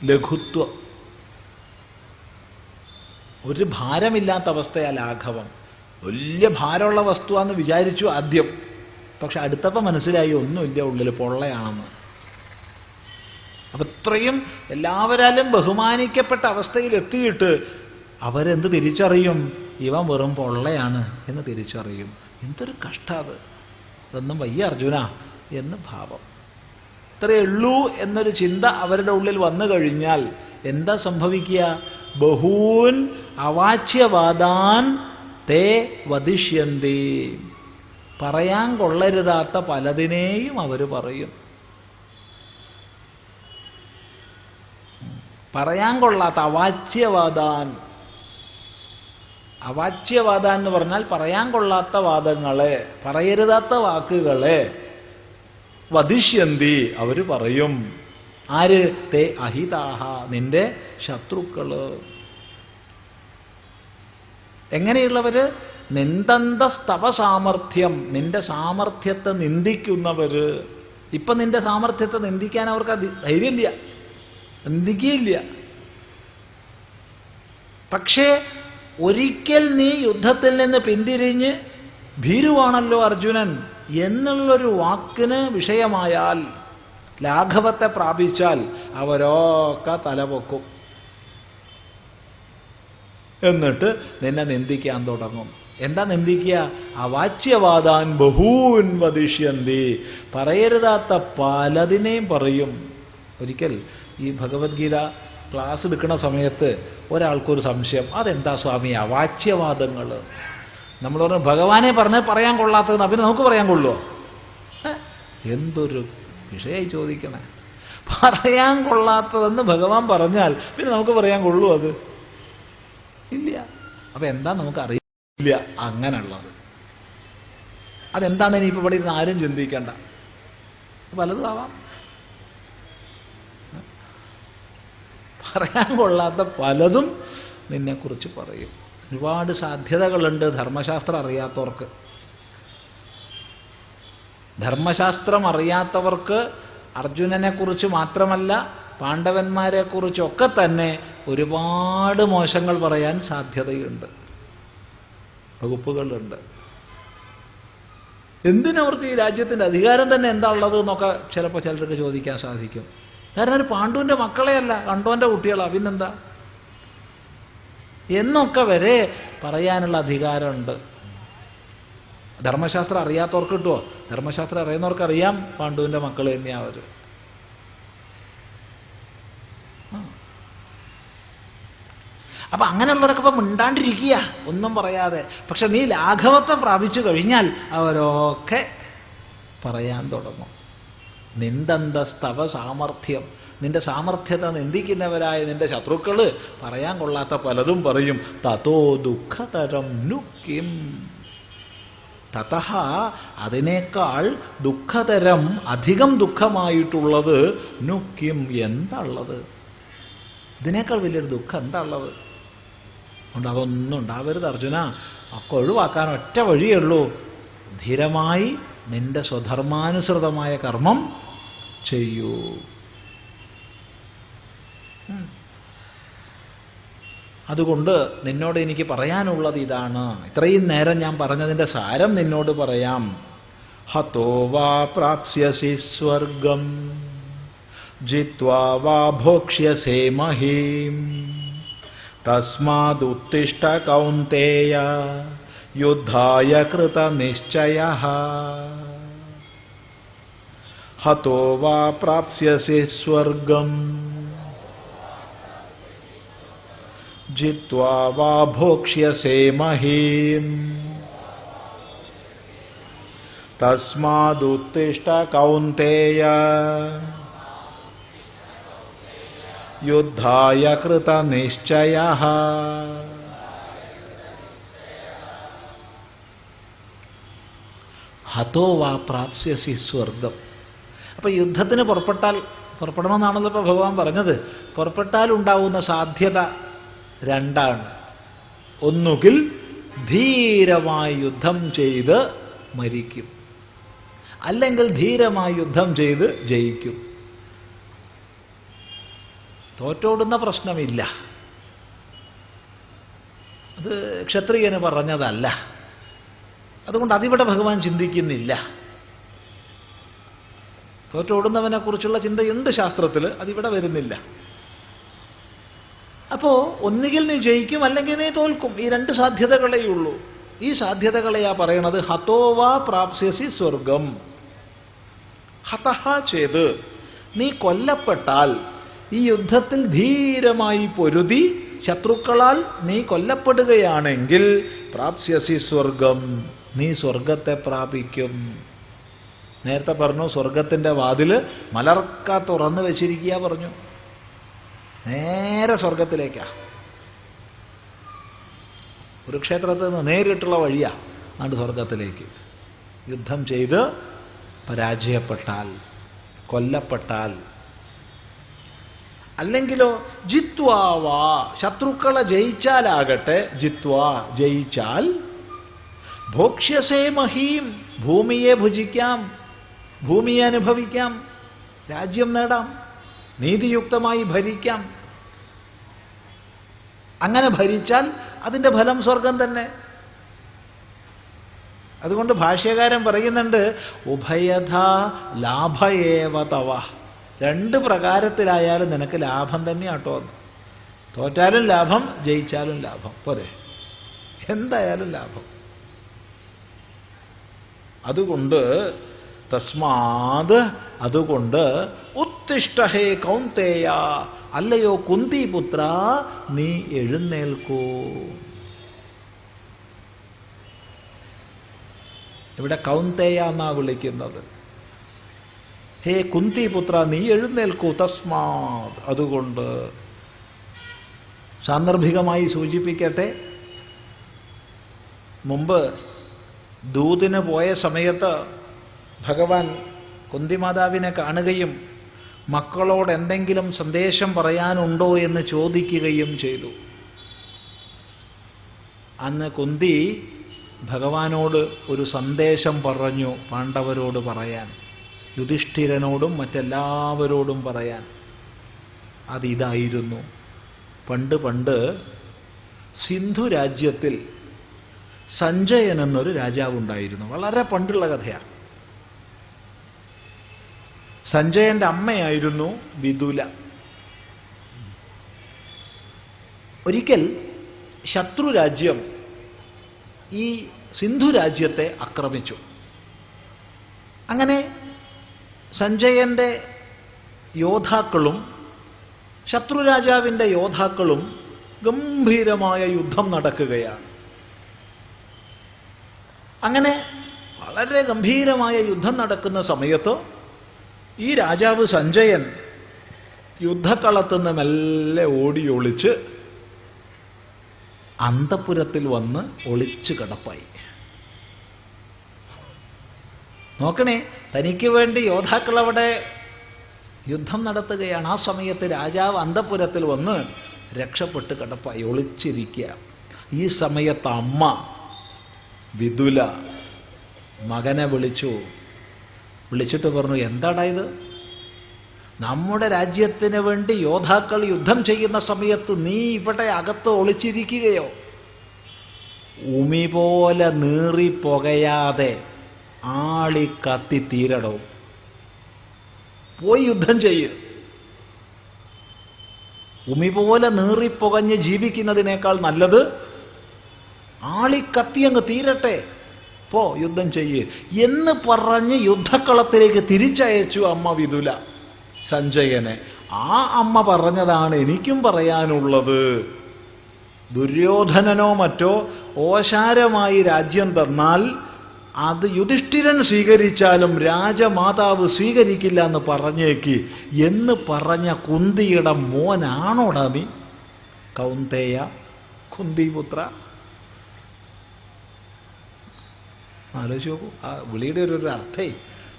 ലഘുത്വം, ഒരു ഭാരമില്ലാത്ത അവസ്ഥയാ ലാഘവം. വലിയ ഭാരമുള്ള വസ്തുവാന്ന് വിചാരിച്ചു ആദ്യം, പക്ഷെ അടുത്തപ്പോൾ മനസ്സിലായി ഒന്നുമില്ല, ഉള്ളിൽ പൊള്ളയാണെന്ന്. അപ്പൊ ഇത്രയും എല്ലാവരാലും ബഹുമാനിക്കപ്പെട്ട അവസ്ഥയിൽ എത്തിയിട്ട് അവരെന്ത് തിരിച്ചറിയും? ഇവൻ വെറും പൊള്ളയാണ് എന്ന് തിരിച്ചറിയും. എന്തൊരു കഷ്ടാത്, ഇതൊന്നും വയ്യ അർജുന എന്ന് ഭാവം. ഇത്രയേ ഉള്ളൂ എന്നൊരു ചിന്ത അവരുടെ ഉള്ളിൽ വന്നു കഴിഞ്ഞാൽ എന്താ സംഭവിക്കുക? ബഹൂൻ അവാച്യവാദാൻ തേ വദിഷ്യന്തി. പറയാൻ കൊള്ളരുതാത്ത പലതിനെയും അവർ പറയും. പറയാൻ കൊള്ളാത്ത അവാച്യവാദാൻ. അവാച്യവാദാൻ എന്ന് പറഞ്ഞാൽ പറയാൻ കൊള്ളാത്ത വാദങ്ങളെ, പറയരുതാത്ത വാക്കുകളെ വദിഷ്യന്തി അവർ പറയും. ആര്? തേ അഹിതാഹ, നിന്റെ ശത്രുക്കള്. എങ്ങനെയുള്ളവര്? നിന്ദന്തസ്തവ സാമർഥ്യം, നിന്റെ സാമർഥ്യത്തെ നിന്ദിക്കുന്നവര്. ഇപ്പൊ നിന്റെ സാമർഥ്യത്തെ നിന്ദിക്കാൻ അവർക്ക് ധൈര്യമില്ല, നിന്ദിക്കുകയില്ല. പക്ഷേ ഒരിക്കൽ നീ യുദ്ധത്തിൽ നിന്ന് പിന്തിരിഞ്ഞ് ഭീരുവാണല്ലോ അർജുനൻ എന്നുള്ളൊരു വാക്കിന് വിഷയമായാൽ, ലാഘവത്തെ പ്രാപിച്ചാൽ അവരൊക്കെ തലപൊക്കും. എന്നിട്ട് നിന്നെ നിന്ദിക്കാൻ തുടങ്ങും. എന്താ നിന്ദിക്കുക? അവാച്യവാദാൻ ബഹൂൻ വദിഷ്യന്തി, പറയരുതാത്ത പലതിനെയും പറയും. ഒരിക്കൽ ഈ ഭഗവത്ഗീത ക്ലാസ് എടുക്കുന്ന സമയത്ത് ഒരാൾക്കൊരു സംശയം, അതെന്താ സ്വാമി അവാച്യവാദങ്ങൾ? നമ്മൾ പറഞ്ഞു ഭഗവാനെ പറയാൻ കൊള്ളാത്തതെന്ന്, പിന്നെ നമുക്ക് പറയാൻ കൊള്ളുമോ? എന്തൊരു വിഷയമായി ചോദിക്കണേ. പറയാൻ കൊള്ളാത്തതെന്ന് ഭഗവാൻ പറഞ്ഞാൽ പിന്നെ നമുക്ക് പറയാൻ കൊള്ളുമോ? അത് ഇല്ല. അപ്പൊ എന്താ നമുക്ക് അറിയില്ല അങ്ങനെയുള്ളത്. അതെന്താണെന്ന് ഇനിയിപ്പോൾ ഇവിടെ ഇരുന്ന് ആരും ചിന്തിക്കണ്ട. പലതും ആവാം. പറയാൻ കൊള്ളാത്ത പലതും നിന്നെക്കുറിച്ച് പറയും. ഒരുപാട് സാധ്യതകളുണ്ട് ധർമ്മശാസ്ത്രം അറിയാത്തവർക്ക്. ധർമ്മശാസ്ത്രം അറിയാത്തവർക്ക് അർജുനനെക്കുറിച്ച് മാത്രമല്ല പാണ്ഡവന്മാരെക്കുറിച്ചൊക്കെ തന്നെ ഒരുപാട് മോശങ്ങൾ പറയാൻ സാധ്യതയുണ്ട്, വകുപ്പുകളുണ്ട്. എന്തിനവർക്ക് ഈ രാജ്യത്തിൻ്റെ അധികാരം തന്നെ എന്താ ഉള്ളത് എന്നൊക്കെ ചിലപ്പോൾ ചിലർക്ക് ചോദിക്കാൻ സാധിക്കും. കാരണം ഒരു പാണ്ഡുവിൻ്റെ മക്കളെയല്ല, കണ്ടോൻ്റെ കുട്ടികളാ, പിന്നെന്താ എന്നൊക്കെ വരെ പറയാനുള്ള അധികാരമുണ്ട്. ധർമ്മശാസ്ത്രം അറിയാത്തവർക്ക് കിട്ടുമോ? ധർമ്മശാസ്ത്രം അറിയുന്നവർക്കറിയാം പാണ്ഡുവിൻ്റെ മക്കൾ തന്നെയാ അവർ. അപ്പൊ അങ്ങനെയുള്ളവരൊക്കെ ഇപ്പം മിണ്ടാണ്ടിരിക്കുക, ഒന്നും പറയാതെ. പക്ഷെ നീ ലാഘവത്തെ പ്രാപിച്ചു കഴിഞ്ഞാൽ അവരൊക്കെ പറയാൻ തുടങ്ങും. നിന്ദന്തസ്തവ സാമർഥ്യം, നിന്റെ സാമർഥ്യത്തെ നിന്ദിക്കുന്നവരായ നിന്റെ ശത്രുക്കള് പറയാൻ കൊള്ളാത്ത പലതും പറയും. തതോ ദുഃഖതരം നുക്കിം, തതഹ അതിനേക്കാൾ ദുഃഖതരം, അധികം ദുഃഖമായിട്ടുള്ളത് നുക്കിം, എന്താ ഉള്ളത്? ഇതിനേക്കാൾ വലിയൊരു ദുഃഖം എന്താ ഉള്ളത്? അതുകൊണ്ട് അതൊന്നും ഉണ്ടാവരുത് അർജുന. ഒക്കെ ഒഴിവാക്കാൻ ഒറ്റ വഴിയേ ഉള്ളൂ. ധീരമായി നിന്റെ സ്വധർമാനുസൃതമായ കർമ്മം ചെയ്യൂ. അതുകൊണ്ട് നിന്നോട് എനിക്ക് പറയാനുള്ളത് ഇതാണ്. ഇത്രയും നേരം ഞാൻ പറഞ്ഞതിൻ്റെ സാരം നിന്നോട് പറയാം. ഹതോ വാ പ്രാപ്സ്യസി സ്വർഗം ജിത്വാ വാ ഭോക്ഷ്യസേ മഹീം തസ്മാദുത്തിഷ്ഠ കൗന്തേയ യുദ്ധായ കൃതനിശ്ചയഃ. ഹതോ വാ പ്രാപ്സ്യസി സ്വർഗം ജിത്വാ വാ ഭോക്ഷ്യസേ മഹീം തസ്മാദുത്തിഷ്ഠ കൗന്തേയ യുദ്ധായ കൃതനിശ്ചയഃ. ഹതോ വാ പ്രാപ്സ്യസി സ്വർഗം. അപ്പൊ യുദ്ധത്തിന് പുറപ്പെടണമെന്നാണല്ലോ ഇപ്പൊ ഭഗവാൻ പറഞ്ഞത്. പുറപ്പെട്ടാൽ ഉണ്ടാവുന്ന സാധ്യത രണ്ടാണ്. ഒന്നുകിൽ ധീരമായി യുദ്ധം ചെയ്ത് മരിക്കും, അല്ലെങ്കിൽ ധീരമായി യുദ്ധം ചെയ്ത് ജയിക്കും. തോറ്റോടുന്ന പ്രശ്നമില്ല. അത് ക്ഷത്രിയന് പറഞ്ഞതല്ല. അതുകൊണ്ട് അതിവിടെ ഭഗവാൻ ചിന്തിക്കുന്നില്ല. തോറ്റോടുന്നവനെ കുറിച്ചുള്ള ചിന്തയുണ്ട് ശാസ്ത്രത്തിൽ, അതിവിടെ വരുന്നില്ല. അപ്പോ ഒന്നുകിൽ നീ ജയിക്കും, അല്ലെങ്കിൽ നീ തോൽക്കും. ഈ രണ്ട് സാധ്യതകളേ ഉള്ളൂ. ഈ സാധ്യതകളെയാ പറയണത് ഹതോവാ പ്രാപ്സ്യസി സ്വർഗം. ഹതഹ ചെയ്ത് നീ കൊല്ലപ്പെട്ടാൽ, ഈ യുദ്ധത്തിൽ ധീരമായി പൊരുതി ശത്രുക്കളാൽ നീ കൊല്ലപ്പെടുകയാണെങ്കിൽ പ്രാപ്സ്യസി സ്വർഗം, നീ സ്വർഗത്തെ പ്രാപിക്കും. നേരത്തെ പറഞ്ഞു സ്വർഗത്തിന്റെ വാതില് മലർക്ക തുറന്നു വെച്ചിരിക്കുക പറഞ്ഞു. നേരെ സ്വർഗത്തിലേക്കാ. കുരുക്ഷേത്രത്തിൽ നിന്ന് നേരിട്ടുള്ള വഴിയാ നാട് സ്വർഗത്തിലേക്ക്. യുദ്ധം ചെയ്ത് പരാജയപ്പെട്ടാൽ, കൊല്ലപ്പെട്ടാൽ അല്ലെങ്കിലോ ജിത്വാവാ, ശത്രുക്കളെ ജയിച്ചാലാകട്ടെ, ജിത്വാ ജയിച്ചാൽ, ഭോക്ഷ്യസേ മഹീം, ഭൂമിയെ ഭുജിക്കാം, ഭൂമിയെ അനുഭവിക്കാം, രാജ്യം നേടാം, നീതിയുക്തമായി ഭരിക്കാം. അങ്ങനെ ഭരിച്ചാൽ അതിൻ്റെ ഫലം സ്വർഗം തന്നെ. അതുകൊണ്ട് ഭാഷ്യകാരൻ പറയുന്നുണ്ട്, ഉഭയഥ ലാഭയേവ തവ, രണ്ട് പ്രകാരത്തിലായാലും നിനക്ക് ലാഭം തന്നെയാട്ടോ. തോറ്റാലും ലാഭം, ജയിച്ചാലും ലാഭം, പോരെ, എന്തായാലും ലാഭം. അതുകൊണ്ട് തസ്മാത്, അതുകൊണ്ട് ഉത്തിഷ്ഠ ഹേ കൗന്തേയ, അല്ലയോ കുന്തിപുത്ര, നീ എഴുന്നേൽക്കൂ. ഇവിടെ കൗന്തേയ എന്നാ വിളിക്കുന്നത്. ഹേ കുന്തിപുത്ര, നീ എഴുന്നേൽക്കൂ. തസ്മാത്, അതുകൊണ്ട്. സാന്ദർഭികമായി സൂചിപ്പിക്കട്ടെ, മുമ്പ് ദൂതിന് പോയ സമയത്ത് ഭഗവാൻ കുന്തിമാതാവിനെ കാണുകയും മക്കളോട് എന്തെങ്കിലും സന്ദേശം പറയാനുണ്ടോ എന്ന് ചോദിക്കുകയും ചെയ്തു. അന്ന് കുന്തി ഭഗവാനോട് ഒരു സന്ദേശം പറഞ്ഞു, പാണ്ഡവരോട് പറയാൻ, യുധിഷ്ഠിരനോടും മറ്റെല്ലാവരോടും പറയാൻ. അതിതായിരുന്നു. പണ്ട് സിന്ധു രാജ്യത്തിൽ സഞ്ജയൻ എന്നൊരു രാജാവുണ്ടായിരുന്നു. വളരെ പണ്ടുള്ള കഥയാണ്. സഞ്ജയന്റെ അമ്മയായിരുന്നു വിദുല. ഒരിക്കൽ ശത്രുരാജ്യം ഈ സിന്ധു രാജ്യത്തെ ആക്രമിച്ചു. അങ്ങനെ സഞ്ജയന്റെ യോദ്ധാക്കളും ശത്രുരാജാവിൻ്റെ യോദ്ധാക്കളും ഗംഭീരമായ യുദ്ധം നടക്കുകയാണ്. അങ്ങനെ വളരെ ഗംഭീരമായ യുദ്ധം നടക്കുന്ന സമയത്ത് ഈ രാജാവ് സഞ്ജയൻ യുദ്ധക്കളത്തുനിന്ന് മെല്ലെ ഓടി ഒളിച്ച് അന്തഃപുരത്തിൽ വന്ന് ഒളിച്ചു കിടപ്പായി. നോക്കണേ, തനിക്ക് വേണ്ടി യോദ്ധാക്കൾ അവിടെ യുദ്ധം നടത്തുകയാണ്. ആ സമയത്ത് രാജാവ് അന്തഃപുരത്തിൽ വന്ന് രക്ഷപ്പെട്ട് കിടപ്പായി, ഒളിച്ചിരിക്കുക. ഈ സമയത്ത് അമ്മ വിദുല മകനെ വിളിച്ചിട്ട് പറഞ്ഞു, എന്താടാ ഇത്? നമ്മുടെ രാജ്യത്തിന് വേണ്ടി യോദ്ധാക്കൾ യുദ്ധം ചെയ്യുന്ന സമയത്ത് നീ ഇവിടെ അകത്ത് ഒളിച്ചിരിക്കുകയോ? ഉമി പോലെ നീറിപ്പോകയാതെ ആളി കത്തി തീരടവും, പോയി യുദ്ധം ചെയ്യ്. ഉമി പോലെ നീറിപ്പുകഞ്ഞ് ജീവിക്കുന്നതിനേക്കാൾ നല്ലത് ആളിക്കത്തി അങ്ങ് തീരട്ടെ, പോ യുദ്ധം ചെയ്യ് എന്ന് പറഞ്ഞ് യുദ്ധക്കളത്തിലേക്ക് തിരിച്ചയച്ചു അമ്മ വിദുല സഞ്ജയനെ. ആ അമ്മ പറഞ്ഞതാണ് എനിക്കും പറയാനുള്ളത്. ദുര്യോധനനോ മറ്റോ ഓശാരമായി രാജ്യം തന്നാൽ അത് യുധിഷ്ഠിരൻ സ്വീകരിച്ചാലും രാജമാതാവ് സ്വീകരിക്കില്ല എന്ന് പറഞ്ഞേക്ക് എന്ന് പറഞ്ഞ കുന്തിയുടെ മോനാണോടാ നീ കൗന്തേയ, കുന്തിപുത്ര? ആലോചിച്ച് നോക്കൂ ആ വിളിയുടെ ഒരു അർത്ഥേ.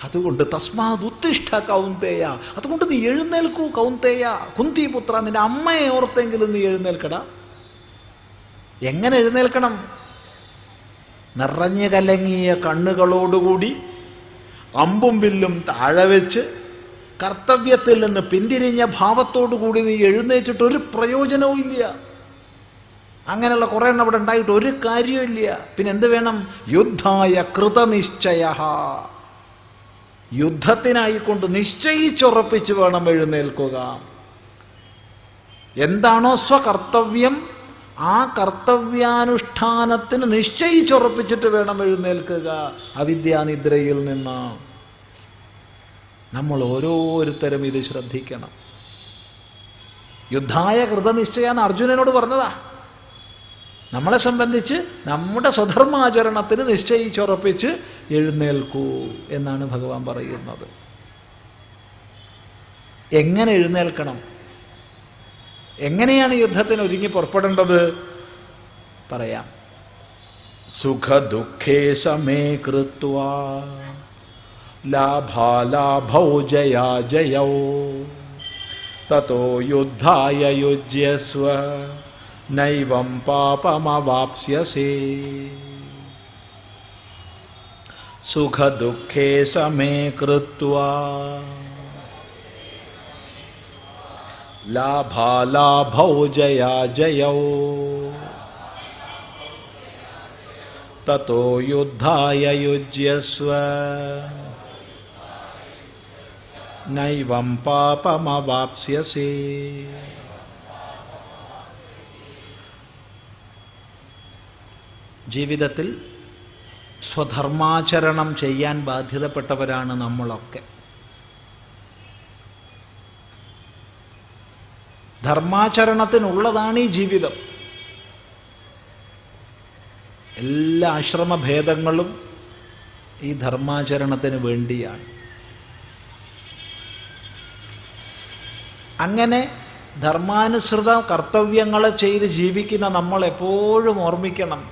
അതുകൊണ്ട് തസ്മാത് ഉത്തിഷ്ഠ കൗന്തേയ, അതുകൊണ്ട് നീ എഴുന്നേൽക്കൂ കൗന്തേയ, കുന്തിപുത്ര, നിന്റെ അമ്മയെ ഓർത്തെങ്കിലും നീ എഴുന്നേൽക്കടാ. എങ്ങനെ എഴുന്നേൽക്കണം? നിറഞ്ഞു കലങ്ങിയ കണ്ണുകളോടുകൂടി അമ്പും വില്ലും താഴെ വെച്ച് കർത്തവ്യത്തിൽ നിന്ന് പിന്തിരിഞ്ഞ ഭാവത്തോടുകൂടി നീ എഴുന്നേറ്റിട്ട് ഒരു പ്രയോജനവും ഇല്ല. അങ്ങനെയുള്ള കുറേ എണ്ണം അവിടെ ഉണ്ടായിട്ട് ഒരു കാര്യമില്ല. പിന്നെ എന്ത് വേണം? യുദ്ധായ കൃതനിശ്ചയ, യുദ്ധത്തിനായിക്കൊണ്ട് നിശ്ചയിച്ചുറപ്പിച്ച് വേണം എഴുന്നേൽക്കുക. എന്താണോ സ്വകർത്തവ്യം ആ കർത്തവ്യാനുഷ്ഠാനത്തിന് നിശ്ചയിച്ചുറപ്പിച്ചിട്ട് വേണം എഴുന്നേൽക്കുക. അവിദ്യാനിദ്രയിൽ നിന്ന് നമ്മൾ ഓരോരുത്തരും ഇത് ശ്രദ്ധിക്കണം. യുദ്ധായ കൃതനിശ്ചയാന്ന് അർജുനനോട് പറഞ്ഞതാ. നമ്മളെ സംബന്ധിച്ച് നമ്മുടെ സ്വധർമാചരണത്തിന് നിശ്ചയിച്ചുറപ്പിച്ച് എഴുന്നേൽക്കൂ എന്നാണ് ഭഗവാൻ പറയുന്നത്. എങ്ങനെ എഴുന്നേൽക്കണം? എങ്ങനെയാണ് യുദ്ധത്തിന് ഒരുങ്ങി പുറപ്പെടേണ്ടത്? പറയാം. സുഖദുഃഖേ സമേ കൃത്വാ ലാഭാലാഭൗ ജയാജയൗ തതോ യുദ്ധായ യുജ്യസ്വ നൈവം പാപമവാപ്സ്യസി സുഖദുഃഖേ സമേ കൃത്വാ ലാഭാലാഭൗ ജയാജയൗ തതോ യുദ്ധായ യുജ്യസ്വ നൈവം പാപമവാപ്സ്യസി. ജീവിതത്തിൽ സ്വധർമാചരണം ചെയ്യാൻ ബാധ്യതപ്പെട്ടവരാണ് നമ്മളൊക്കെ. ധർമാചരണത്തിനുള്ളതാണ് ഈ ജീവിതം. എല്ലാ ആശ്രമഭേദങ്ങളും ഈ ധർമാചരണത്തിന് വേണ്ടിയാണ്. അങ്ങനെ ധർമാനുസൃത കർത്തവ്യങ്ങളെ ചെയ്ത് ജീവിക്കുന്ന നമ്മൾ എപ്പോഴും ഓർമ്മിക്കണം,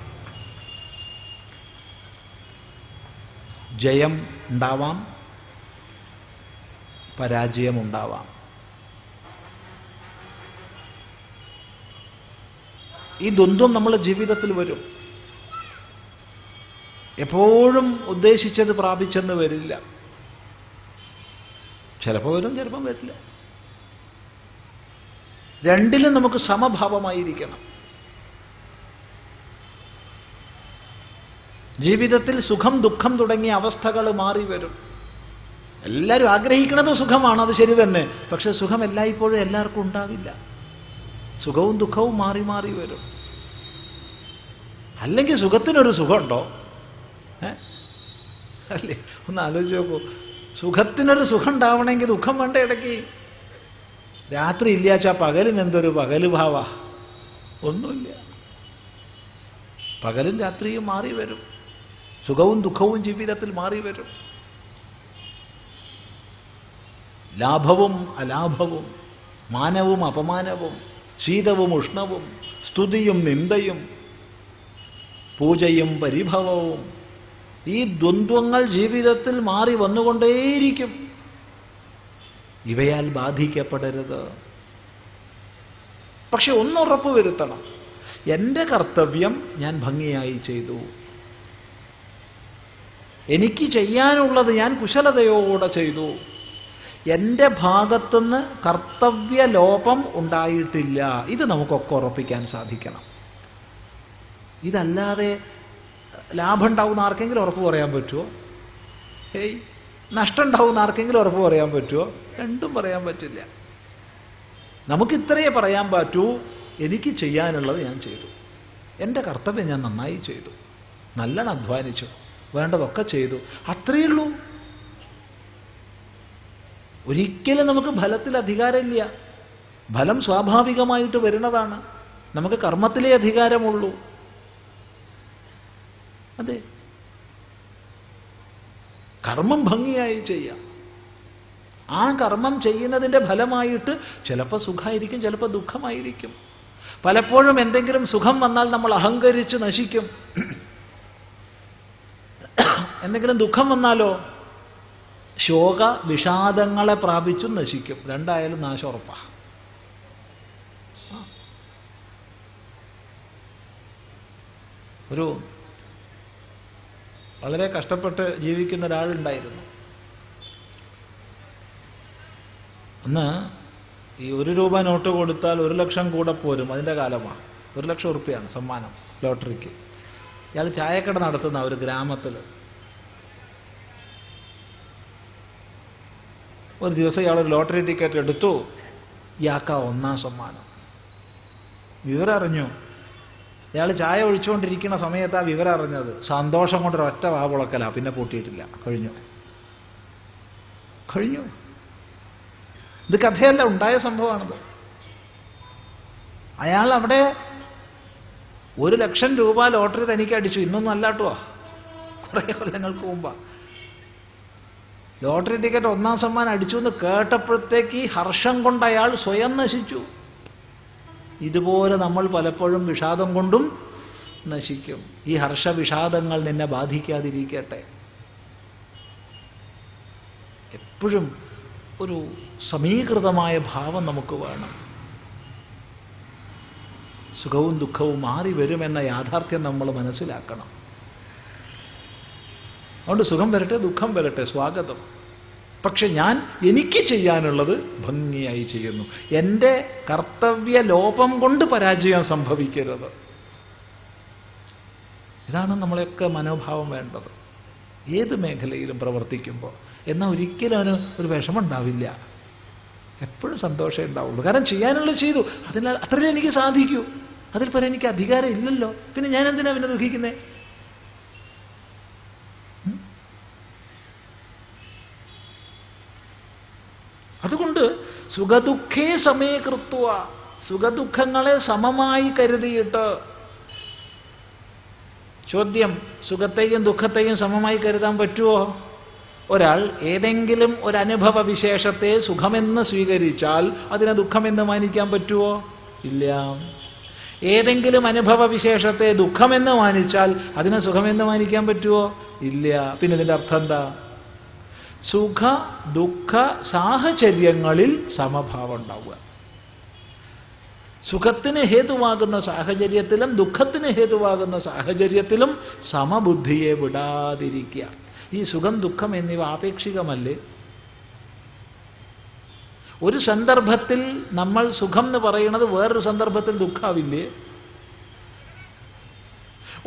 ജയം ഉണ്ടാവാം, പരാജയമുണ്ടാവാം. ഈ ദ്വന്ദ്വം നമ്മുടെ ജീവിതത്തിൽ വരും. എപ്പോഴും ഉദ്ദേശിച്ചത് പ്രാപിച്ചെന്ന് വരില്ല. ചിലപ്പോൾ വരും, ചിലപ്പം വരില്ല. രണ്ടിലും നമുക്ക് സമഭാവമായിരിക്കണം. ജീവിതത്തിൽ സുഖം ദുഃഖം തുടങ്ങിയ അവസ്ഥകൾ മാറി വരും. എല്ലാവരും ആഗ്രഹിക്കുന്നത് സുഖമാണ്, അത് ശരി തന്നെ. പക്ഷെ സുഖം എല്ലായ്പ്പോഴും എല്ലാവർക്കും ഉണ്ടാവില്ല. സുഖവും ദുഃഖവും മാറി മാറി വരും. അല്ലെങ്കിൽ സുഖത്തിനൊരു സുഖമുണ്ടോ? അല്ലേ? ഒന്ന് ആലോചിച്ച് നോക്കൂ. സുഖത്തിനൊരു സുഖം ഉണ്ടാവണമെങ്കിൽ ദുഃഖം വേണ്ട ഇടയ്ക്ക്. രാത്രി ഇല്ലാച്ചാ പകലിന് എന്തൊരു പകല് ഭാവ? ഒന്നുമില്ല. പകലും രാത്രിയും മാറി വരും. സുഖവും ദുഃഖവും ജീവിതത്തിൽ മാറി വരും. ലാഭവും അലാഭവും, മാനവും അപമാനവും, ശീതവും ഉഷ്ണവും, സ്തുതിയും നിന്ദയും, പൂജയും പരിഭവവും, ഈ ദ്വന്ദ്വങ്ങൾ ജീവിതത്തിൽ മാറി വന്നുകൊണ്ടേയിരിക്കും. ഇവയാൽ ബാധിക്കപ്പെടരുത്. പക്ഷെ ഒന്നുറപ്പ് വരുത്തണം, എൻ്റെ കർത്തവ്യം ഞാൻ ഭംഗിയായി ചെയ്തു, എനിക്ക് ചെയ്യാനുള്ളത് ഞാൻ കുശലതയോടെ ചെയ്തു, എൻ്റെ ഭാഗത്തുനിന്ന് കർത്തവ്യലോപം ഉണ്ടായിട്ടില്ല. ഇത് നമുക്കൊക്കെ ഉറപ്പിക്കാൻ സാധിക്കണം. ഇതല്ലാതെ ലാഭം ഉണ്ടാവുന്ന ആർക്കെങ്കിലും ഉറപ്പ് പറയാൻ പറ്റുമോ? ഏയ്. നഷ്ടം ഉണ്ടാവുന്ന ആർക്കെങ്കിലും ഉറപ്പ് പറയാൻ പറ്റുമോ? രണ്ടും പറയാൻ പറ്റില്ല. നമുക്കിത്രയേ പറയാൻ പറ്റൂ, എനിക്ക് ചെയ്യാനുള്ളത് ഞാൻ ചെയ്തു, എൻ്റെ കർത്തവ്യം ഞാൻ നന്നായി ചെയ്തു, നല്ലോണം അധ്വാനിച്ചു, വേണ്ടതൊക്കെ ചെയ്തു, അത്രയേ ഉള്ളൂ. ഒരിക്കലും നമുക്ക് ഫലത്തിൽ അധികാരമില്ല. ഫലം സ്വാഭാവികമായിട്ട് വരുന്നതാണ്. നമുക്ക് കർമ്മത്തിലേ അധികാരമുള്ളൂ. അതെ, കർമ്മം ഭംഗിയായി ചെയ്യാം. ആ കർമ്മം ചെയ്യുന്നതിൻ്റെ ഫലമായിട്ട് ചിലപ്പോൾ സുഖമായിരിക്കും, ചിലപ്പോൾ ദുഃഖമായിരിക്കും. പലപ്പോഴും എന്തെങ്കിലും സുഖം വന്നാൽ നമ്മൾ അഹങ്കരിച്ച് നശിക്കും. എന്തെങ്കിലും ദുഃഖം വന്നാലോ ശോക വിഷാദങ്ങളെ പ്രാപിച്ചും നശിക്കും. രണ്ടായാലും നാശം ഉറപ്പാ. ഒരു വളരെ കഷ്ടപ്പെട്ട് ജീവിക്കുന്ന ഒരാളുണ്ടായിരുന്നു. അന്ന് ഈ 1 രൂപ നോട്ട് കൊടുത്താൽ 1 ലക്ഷം കൂടെ പോരും. അതിൻ്റെ കാലമാണ്. 1 ലക്ഷം ഉറുപ്പിയാണ് സമ്മാനം ലോട്ടറിക്ക്. ഇയാൾ ചായക്കട നടത്തുന്ന ഒരു ഗ്രാമത്തിൽ. ഒരു ദിവസം ഇയാൾ ഒരു ലോട്ടറി ടിക്കറ്റ് എടുത്തു. ഇയാൾക്കാ 1ാം സമ്മാനം. വിവരം അറിഞ്ഞു. ഇയാൾ ചായ ഒഴിച്ചുകൊണ്ടിരിക്കുന്ന സമയത്ത് ആ വിവരം അറിഞ്ഞത്. സന്തോഷം കൊണ്ട് ഒരൊറ്റ വാവുളക്കല, പിന്നെ പൂട്ടിയിട്ടില്ല. കഴിഞ്ഞു. ഇത് കഥയല്ല, ഉണ്ടായ സംഭവമാണിത്. അയാൾ അവിടെ 1 ലക്ഷം രൂപ ലോട്ടറി തനിക്ക് അടിച്ചു. ഇന്നൊന്നും അല്ലാട്ടോ, കുറേ കൊല്ലങ്ങൾക്ക് മുമ്പാ. ലോട്ടറി ടിക്കറ്റ് 1ാം സമ്മാനം അടിച്ചു എന്ന് കേട്ടപ്പോഴത്തേക്ക് ഈ ഹർഷം കൊണ്ട് അയാൾ സ്വയം നശിച്ചു. ഇതുപോലെ നമ്മൾ പലപ്പോഴും വിഷാദം കൊണ്ടും നശിക്കും. ഈ ഹർഷവിഷാദങ്ങൾ നിന്നെ ബാധിക്കാതിരിക്കട്ടെ. എപ്പോഴും ഒരു സമീകൃതമായ ഭാവം നമുക്ക് വേണം. സുഖവും ദുഃഖവും മാറി വരുമെന്ന യാഥാർത്ഥ്യം നമ്മൾ മനസ്സിലാക്കണം. അതുകൊണ്ട് സുഖം വരട്ടെ ദുഃഖം വരട്ടെ, സ്വാഗതം. പക്ഷെ ഞാൻ എനിക്ക് ചെയ്യാനുള്ളത് ഭംഗിയായി ചെയ്യുന്നു. എൻ്റെ കർത്തവ്യ ലോപം കൊണ്ട് പരാജയം സംഭവിക്കരുത്. ഇതാണ് നമ്മളെയൊക്കെ മനോഭാവം വേണ്ടത് ഏത് മേഖലയിലും പ്രവർത്തിക്കുമ്പോൾ. എന്നാൽ ഒരിക്കലും അവന് ഒരു വിഷമം ഉണ്ടാവില്ല, എപ്പോഴും സന്തോഷമേ ഉണ്ടാവുള്ളൂ. കാരണം ചെയ്യാനുള്ളത് ചെയ്തു, അതിനാൽ അത്രയും എനിക്ക് സാധിക്കൂ, അതിൽ പരം എനിക്ക് അധികാരം ഇല്ലല്ലോ, പിന്നെ ഞാൻ എന്തിനാ പിന്നെ ദുഃഖിക്കുന്നേ? അതുകൊണ്ട് സുഖദുഃഖേ സമീകൃത്വ, സുഖദുഃഖങ്ങളെ സമമായി കരുതിയിട്ട്. ചോദ്യം, സുഖത്തെയും ദുഃഖത്തെയും സമമായി കരുതാൻ പറ്റുമോ? ഒരാൾ ഏതെങ്കിലും ഒരു അനുഭവ വിശേഷത്തെ സുഖമെന്ന് സ്വീകരിച്ചാൽ അതിനെ ദുഃഖമെന്ന് മാനിക്കാൻ പറ്റുമോ? ഇല്ല. ഏതെങ്കിലും അനുഭവ വിശേഷത്തെ ദുഃഖമെന്ന് മാനിച്ചാൽ അതിനെ സുഖമെന്ന് മാനിക്കാൻ പറ്റുമോ? ഇല്ല. പിന്നെ ഇതിൻ്റെ അർത്ഥം എന്താ? സുഖ ദുഃഖ സാഹചര്യങ്ങളിൽ സമഭാവം ഉണ്ടാവുക. സുഖത്തിന് ഹേതുവാകുന്ന സാഹചര്യത്തിലും ദുഃഖത്തിന് ഹേതുവാകുന്ന സാഹചര്യത്തിലും സമബുദ്ധിയെ വിടാതിരിക്കുക. ഈ സുഖം ദുഃഖം എന്നിവ ആപേക്ഷികമല്ലേ? ഒരു സന്ദർഭത്തിൽ നമ്മൾ സുഖം എന്ന് പറയുന്നത് വേറൊരു സന്ദർഭത്തിൽ ദുഃഖാവില്ലേ?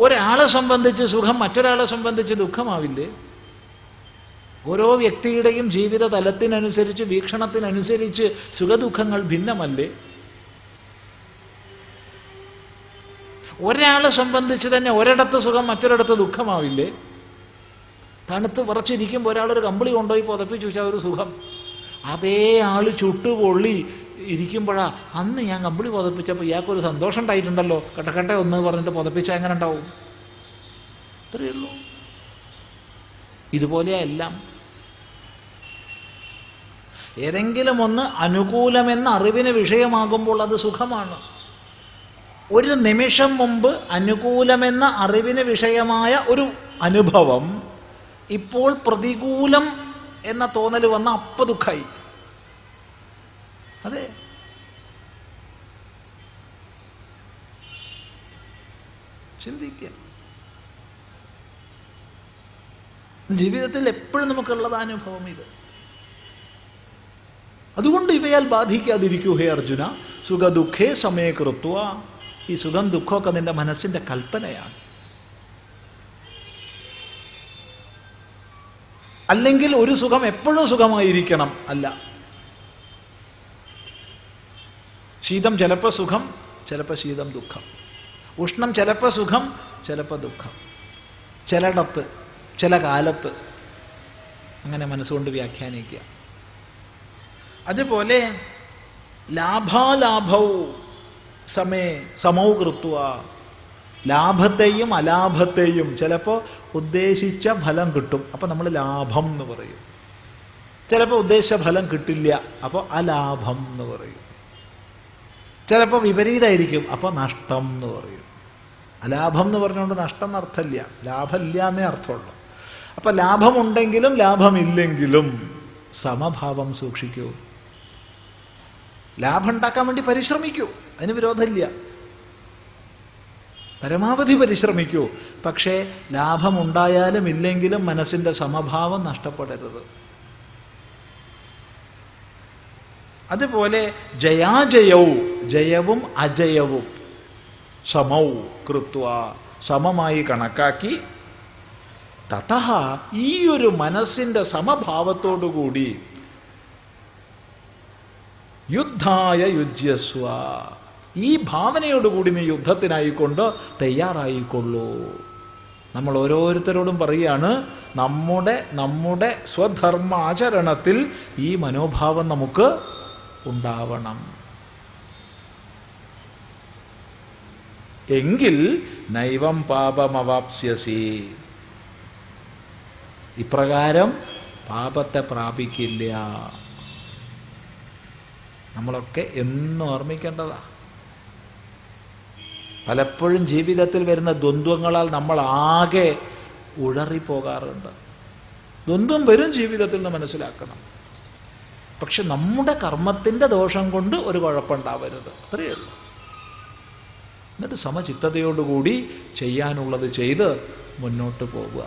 ഒരാളെ സംബന്ധിച്ച് സുഖം മറ്റൊരാളെ സംബന്ധിച്ച് ദുഃഖമാവില്ലേ? ഓരോ വ്യക്തിയുടെയും ജീവിത തലത്തിനനുസരിച്ച് വീക്ഷണത്തിനനുസരിച്ച് സുഖദുഃഖങ്ങൾ ഭിന്നമല്ലേ? ഒരാളെ സംബന്ധിച്ച് തന്നെ ഒരിടത്ത് സുഖം മറ്റൊരിടത്ത് ദുഃഖമാവില്ലേ? തണുത്ത് വിറച്ചിരിക്കുമ്പോൾ ഒരാളൊരു കമ്പിളി കൊണ്ടുപോയി പുതപ്പിച്ചു വെച്ചാൽ ഒരു സുഖം. അതേ ആള് ചുട്ടുപൊള്ളി ഇരിക്കുമ്പോഴാ അന്ന് ഞാൻ കമ്പിളി പുതപ്പിച്ചപ്പോൾ ഇയാൾക്കൊരു സന്തോഷം ഉണ്ടായിട്ടുണ്ടല്ലോ, കട്ടക്കട്ടെ ഒന്ന് പറഞ്ഞിട്ട് പുതപ്പിച്ചാൽ എങ്ങനെ ഉണ്ടാവും? അത്രയേ ഉള്ളൂ. ഇതുപോലെയാ എല്ലാം. ഏതെങ്കിലും ഒന്ന് അനുകൂലമെന്ന അറിവിന് വിഷയമാകുമ്പോൾ അത് സുഖമാണ്. ഒരു നിമിഷം മുമ്പ് അനുകൂലമെന്ന അറിവിന് വിഷയമായ ഒരു അനുഭവം ഇപ്പോൾ പ്രതികൂലം എന്ന തോന്നൽ വന്ന അപ്പ ദുഃഖായി. അതെ, ചിന്തിക്കുക. ജീവിതത്തിൽ എപ്പോഴും നമുക്കുള്ളത് അനുഭവം ഇത്. അതുകൊണ്ട് ഇവയാൽ ബാധിക്കാതിരിക്കൂ ഹേ അർജുന. സുഖദുഃഖേ സമീകൃത്വ. ഈ സുഖം ദുഃഖമൊക്കെ നിന്റെ മനസ്സിന്റെ കൽപ്പനയാണ്. അല്ലെങ്കിൽ ഒരു സുഖം എപ്പോഴും സുഖമായിരിക്കണം, അല്ല. ശീതം ചിലപ്പോൾ സുഖം, ചിലപ്പോൾ ശീതം ദുഃഖം. ഉഷ്ണം ചിലപ്പോൾ സുഖം, ചിലപ്പോൾ ദുഃഖം. ചിലയിടത്ത്, ചില കാലത്ത്. അങ്ങനെ മനസ്സുകൊണ്ട് വ്യാഖ്യാനിക്കുക. അതുപോലെ ലാഭാലാഭവും സമൗ കൃത്വ. ലാഭത്തെയും അലാഭത്തെയും, ചിലപ്പോൾ ഉദ്ദേശിച്ച ഫലം കിട്ടും, അപ്പൊ നമ്മൾ ലാഭം എന്ന് പറയും. ചിലപ്പോൾ ഉദ്ദേശിച്ച ഫലം കിട്ടില്ല, അപ്പോൾ അലാഭം എന്ന് പറയും. ചിലപ്പോൾ വിപരീതമായിരിക്കും, അപ്പോൾ നഷ്ടം എന്ന് പറയും. അലാഭം എന്ന് പറഞ്ഞുകൊണ്ട് നഷ്ടം എന്നർത്ഥമില്ല, ലാഭമില്ല എന്നേ അർത്ഥമുള്ളൂ. അപ്പൊ ലാഭമുണ്ടെങ്കിലും ലാഭമില്ലെങ്കിലും സമഭാവം സൂക്ഷിക്കൂ. ലാഭം ഉണ്ടാക്കാൻ വേണ്ടി പരിശ്രമിക്കൂ, അതിന് വിരോധമില്ല. പരമാവധി പരിശ്രമിക്കൂ. പക്ഷേ ലാഭമുണ്ടായാലും ഇല്ലെങ്കിലും മനസ്സിന്റെ സമഭാവം നഷ്ടപ്പെടരുത്. അതുപോലെ ജയാജയവും, ജയവും അജയവും സമൗ കൃത്വ, സമമായി കണക്കാക്കി. തതഃ, ഈ ഒരു മനസ്സിന്റെ സമഭാവത്തോടുകൂടി യുദ്ധായ യുജ്യസ്വ, ഈ ഭാവനയോടുകൂടി നീ യുദ്ധത്തിനായിക്കൊണ്ട് തയ്യാറായിക്കൊള്ളൂ. നമ്മൾ ഓരോരുത്തരോടും പറയുകയാണ്, നമ്മുടെ സ്വധർമാചരണത്തിൽ ഈ മനോഭാവം നമുക്ക് ഉണ്ടാവണം. എങ്കിൽ നൈവം പാപമവാപ്സ്യസി, ഇപ്രകാരം പാപത്തെ പ്രാപിക്കില്ല. നമ്മളൊക്കെ എന്നും ഓർമ്മിക്കേണ്ടതാ. പലപ്പോഴും ജീവിതത്തിൽ വരുന്ന ദ്വന്ദ്വങ്ങളാൽ നമ്മൾ ആകെ ഉഴറിപ്പോകാറുണ്ട്. ദ്വന്ദ്വം വരും ജീവിതത്തിൽ നിന്ന് മനസ്സിലാക്കണം. പക്ഷെ നമ്മുടെ കർമ്മത്തിന്റെ ദോഷം കൊണ്ട് ഒരു കുഴപ്പമുണ്ടാവരുത്, അത്രയേ ഉള്ളൂ. എന്നിട്ട് സമചിത്തതയോടുകൂടി ചെയ്യാനുള്ളത് ചെയ്ത് മുന്നോട്ട് പോവുക.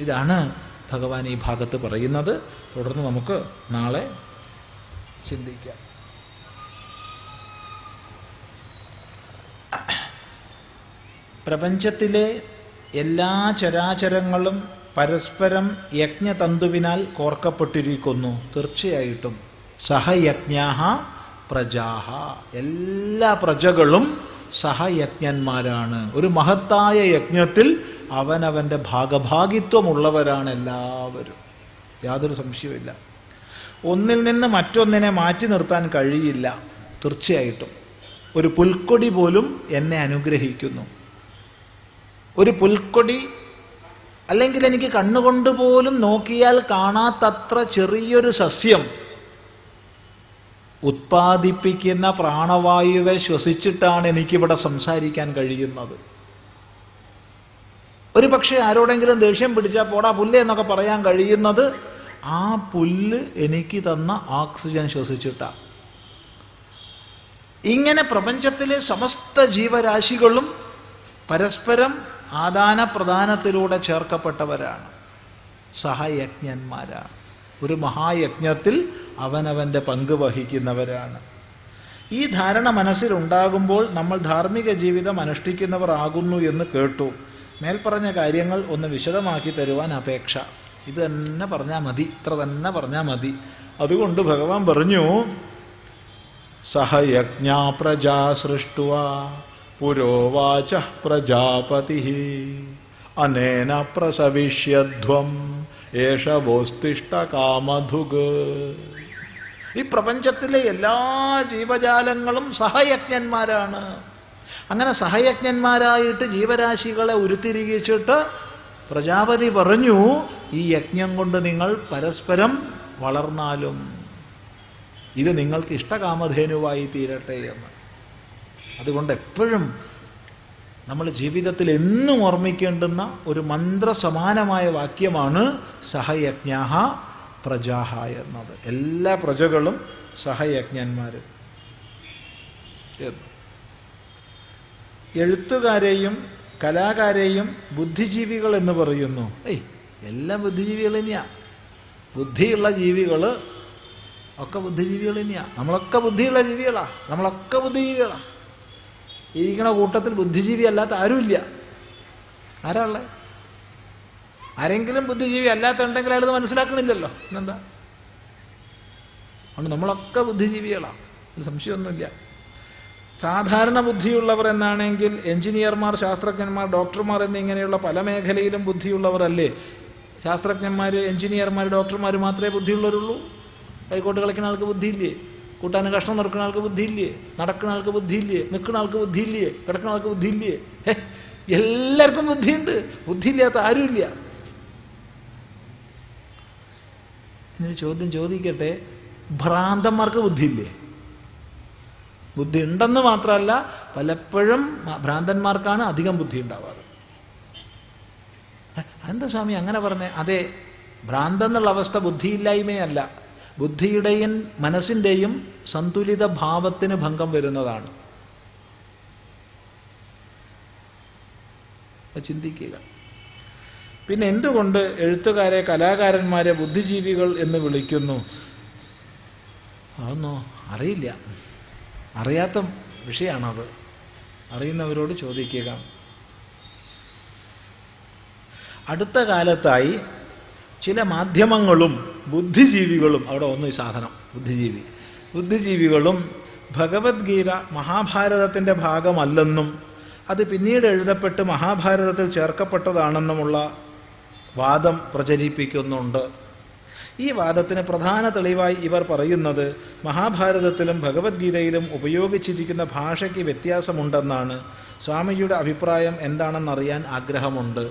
ഇതാണ് ഭഗവാൻ ഈ ഭാഗത്ത് പറയുന്നത്. തുടർന്ന് നമുക്ക് നാളെ ചിന്തിക്കാം. പ്രപഞ്ചത്തിലെ എല്ലാ ചരാചരങ്ങളും പരസ്പരം യജ്ഞതന്തുവിനാൽ കോർക്കപ്പെട്ടിരിക്കുന്നു. തീർച്ചയായിട്ടും സഹയജ്ഞാഹ പ്രജാഹ, എല്ലാ പ്രജകളും സഹയജ്ഞന്മാരാണ്. ഒരു മഹത്തായ യജ്ഞത്തിൽ അവനവന്റെ ഭാഗഭാഗിത്വമുള്ളവരാണ് എല്ലാവരും, യാതൊരു സംശയവുമില്ല. ഒന്നിൽ നിന്ന് മറ്റൊന്നിനെ മാറ്റി നിർത്താൻ കഴിയില്ല. തീർച്ചയായിട്ടും ഒരു പുൽക്കൊടി പോലും എന്നെ അനുഗ്രഹിക്കുന്നു. ഒരു പുൽക്കൊടി, അല്ലെങ്കിൽ എനിക്ക് കണ്ണുകൊണ്ട് പോലും നോക്കിയാൽ കാണാത്തത്ര ചെറിയൊരു സസ്യം ഉത്പാദിപ്പിക്കുന്ന പ്രാണവായുവെ ശ്വസിച്ചിട്ടാണ് എനിക്കിവിടെ സംസാരിക്കാൻ കഴിയുന്നത്. ഒരു പക്ഷേ ആരോടെങ്കിലും ദേഷ്യം പിടിച്ചാൽ പോടാ പുല്ല് എന്നൊക്കെ പറയാൻ കഴിയുന്നത് ആ പുല്ല് എനിക്ക് തന്ന ഓക്സിജൻ ശ്വസിച്ചിട്ടാ. ഇങ്ങനെ പ്രപഞ്ചത്തിലെ സമസ്ത ജീവരാശികളും പരസ്പരം ആദാനപ്രദാനത്തിലൂടെ ചേർക്കപ്പെട്ടവരാണ്, സഹയജ്ഞന്മാരാണ്. ഒരു മഹായജ്ഞത്തിൽ അവനവന്റെ പങ്ക് വഹിക്കുന്നവരാണ്. ഈ ധാരണ മനസ്സിലുണ്ടാകുമ്പോൾ നമ്മൾ ധാർമ്മിക ജീവിതം അനുഷ്ഠിക്കുന്നവർ ആകുന്നു എന്ന് കേട്ടു. മേൽപ്പറഞ്ഞ കാര്യങ്ങൾ ഒന്ന് വിശദമാക്കി തരുവാൻ അപേക്ഷ. ഇത് തന്നെ പറഞ്ഞാൽ മതി, ഇത്ര തന്നെ പറഞ്ഞാൽ മതി. അതുകൊണ്ട് ഭഗവാൻ പറഞ്ഞു, സഹയജ്ഞാ പ്രജാ സൃഷ്ടുവാ പുരോവാച പ്രജാപതി അനേന പ്രസവിഷ്യധ്വം ഏഷവോസ്തിഷ്ഠ കാമധുഗ്. ഈ പ്രപഞ്ചത്തിലെ എല്ലാ ജീവജാലങ്ങളും സഹയജ്ഞന്മാരാണ്. അങ്ങനെ സഹയജ്ഞന്മാരായിട്ട് ജീവരാശികളെ ഉരുത്തിരിയിച്ചിട്ട് പ്രജാപതി പറഞ്ഞു, ഈ യജ്ഞം കൊണ്ട് നിങ്ങൾ പരസ്പരം വളർന്നാലും ഇത് നിങ്ങൾക്ക് ഇഷ്ടകാമധേനുവായി തീരട്ടെ എന്ന്. അതുകൊണ്ട് എപ്പോഴും നമ്മൾ ജീവിതത്തിൽ എന്നും ഓർമ്മിക്കേണ്ടുന്ന ഒരു മന്ത്രസമാനമായ വാക്യമാണ് സഹയജ്ഞാഹ പ്രജാഹ എന്നത്. എല്ലാ പ്രജകളും സഹയജ്ഞന്മാരും. എഴുത്തുകാരെയും കലാകാരെയും ബുദ്ധിജീവികൾ എന്ന് പറയുന്നു. എല്ലാം ബുദ്ധിജീവികൾ തന്നെയാ. ബുദ്ധിയുള്ള ജീവികൾ ഒക്കെ ബുദ്ധിജീവികൾ തന്നെയാ. നമ്മളൊക്കെ ബുദ്ധിയുള്ള ജീവികളാ, നമ്മളൊക്കെ ബുദ്ധിജീവികളാ. ഇരിക്കണ കൂട്ടത്തിൽ ബുദ്ധിജീവി അല്ലാത്ത ആരുമില്ല. ആരാ ഉള്ളത്? ആരെങ്കിലും ബുദ്ധിജീവി അല്ലാത്തുണ്ടെങ്കിൽ അയാളത് മനസ്സിലാക്കണില്ലല്ലോ. എന്നെന്താ? അതുകൊണ്ട് നമ്മളൊക്കെ ബുദ്ധിജീവികളാണ്, സംശയമൊന്നുമില്ല. സാധാരണ ബുദ്ധിയുള്ളവർ എന്നാണെങ്കിൽ എഞ്ചിനീയർമാർ, ശാസ്ത്രജ്ഞന്മാർ, ഡോക്ടർമാർ എന്നിങ്ങനെയുള്ള പല മേഖലയിലും ബുദ്ധിയുള്ളവരല്ലേ. ശാസ്ത്രജ്ഞന്മാർ, എഞ്ചിനീയർമാർ, ഡോക്ടർമാർ മാത്രമേ ബുദ്ധിയുള്ളവരുള്ളൂ? കൈക്കോട്ട് കളിക്കുന്ന ആൾക്ക് ബുദ്ധിയില്ലേ? കൂട്ടാൻ കഷ്ണം നിറക്കുന്ന ആൾക്ക് ബുദ്ധിയില്ലേ? നടക്കുന്ന ആൾക്ക് ബുദ്ധിയില്ലേ? നിൽക്കുന്ന ആൾക്ക് ബുദ്ധിയില്ലേ? കിടക്കുന്ന ആൾക്ക് ബുദ്ധിയില്ലേ? എല്ലാവർക്കും ബുദ്ധിയുണ്ട്, ബുദ്ധിയില്ലാത്ത ആരുമില്ല. എന്നൊരു ചോദ്യം ചോദിക്കട്ടെ, ഭ്രാന്തന്മാർക്ക് ബുദ്ധിയില്ലേ? ബുദ്ധി ഉണ്ടെന്ന് മാത്രമല്ല, പലപ്പോഴും ഭ്രാന്തന്മാർക്കാണ് അധികം ബുദ്ധി ഉണ്ടാവാറ്. എന്താ സ്വാമി അങ്ങനെ പറഞ്ഞേ? അതെ, ഭ്രാന്തെന്നുള്ള അവസ്ഥ ബുദ്ധിയില്ലായ്മയല്ല, ബുദ്ധിയുടെയും മനസ്സിൻ്റെയും സന്തുലിത ഭാവത്തിന് ഭംഗം വരുന്നതാണ്. ചിന്തിക്കുക. പിന്നെ എന്തുകൊണ്ട് എഴുത്തുകാരെ, കലാകാരന്മാരെ ബുദ്ധിജീവികൾ എന്ന് വിളിക്കുന്നു? അതൊന്നും അറിയില്ല, അറിയാത്ത വിഷയമാണത്. അറിയുന്നവരോട് ചോദിക്കുക. അടുത്ത കാലത്തായി ചില മാധ്യമങ്ങളും ബുദ്ധിജീവികളും, അവിടെ ഒന്നും ഈ സാധനം ബുദ്ധിജീവികളും ഭഗവത്ഗീത മഹാഭാരതത്തിൻ്റെ ഭാഗമല്ലെന്നും അത് പിന്നീട് എഴുതപ്പെട്ട് മഹാഭാരതത്തിൽ ചേർക്കപ്പെട്ടതാണെന്നുമുള്ള വാദം പ്രചരിപ്പിക്കുന്നുണ്ട്. ഈ വാദത്തിന് പ്രധാന തെളിവായി ഇവർ പറയുന്നത് മഹാഭാരതത്തിലും ഭഗവത്ഗീതയിലും ഉപയോഗിച്ചിരിക്കുന്ന ഭാഷയ്ക്ക് വ്യത്യാസമുണ്ടെന്നാണ്. സ്വാമിജിയുടെ അഭിപ്രായം എന്താണെന്നറിയാൻ ആഗ്രഹമുണ്ട്.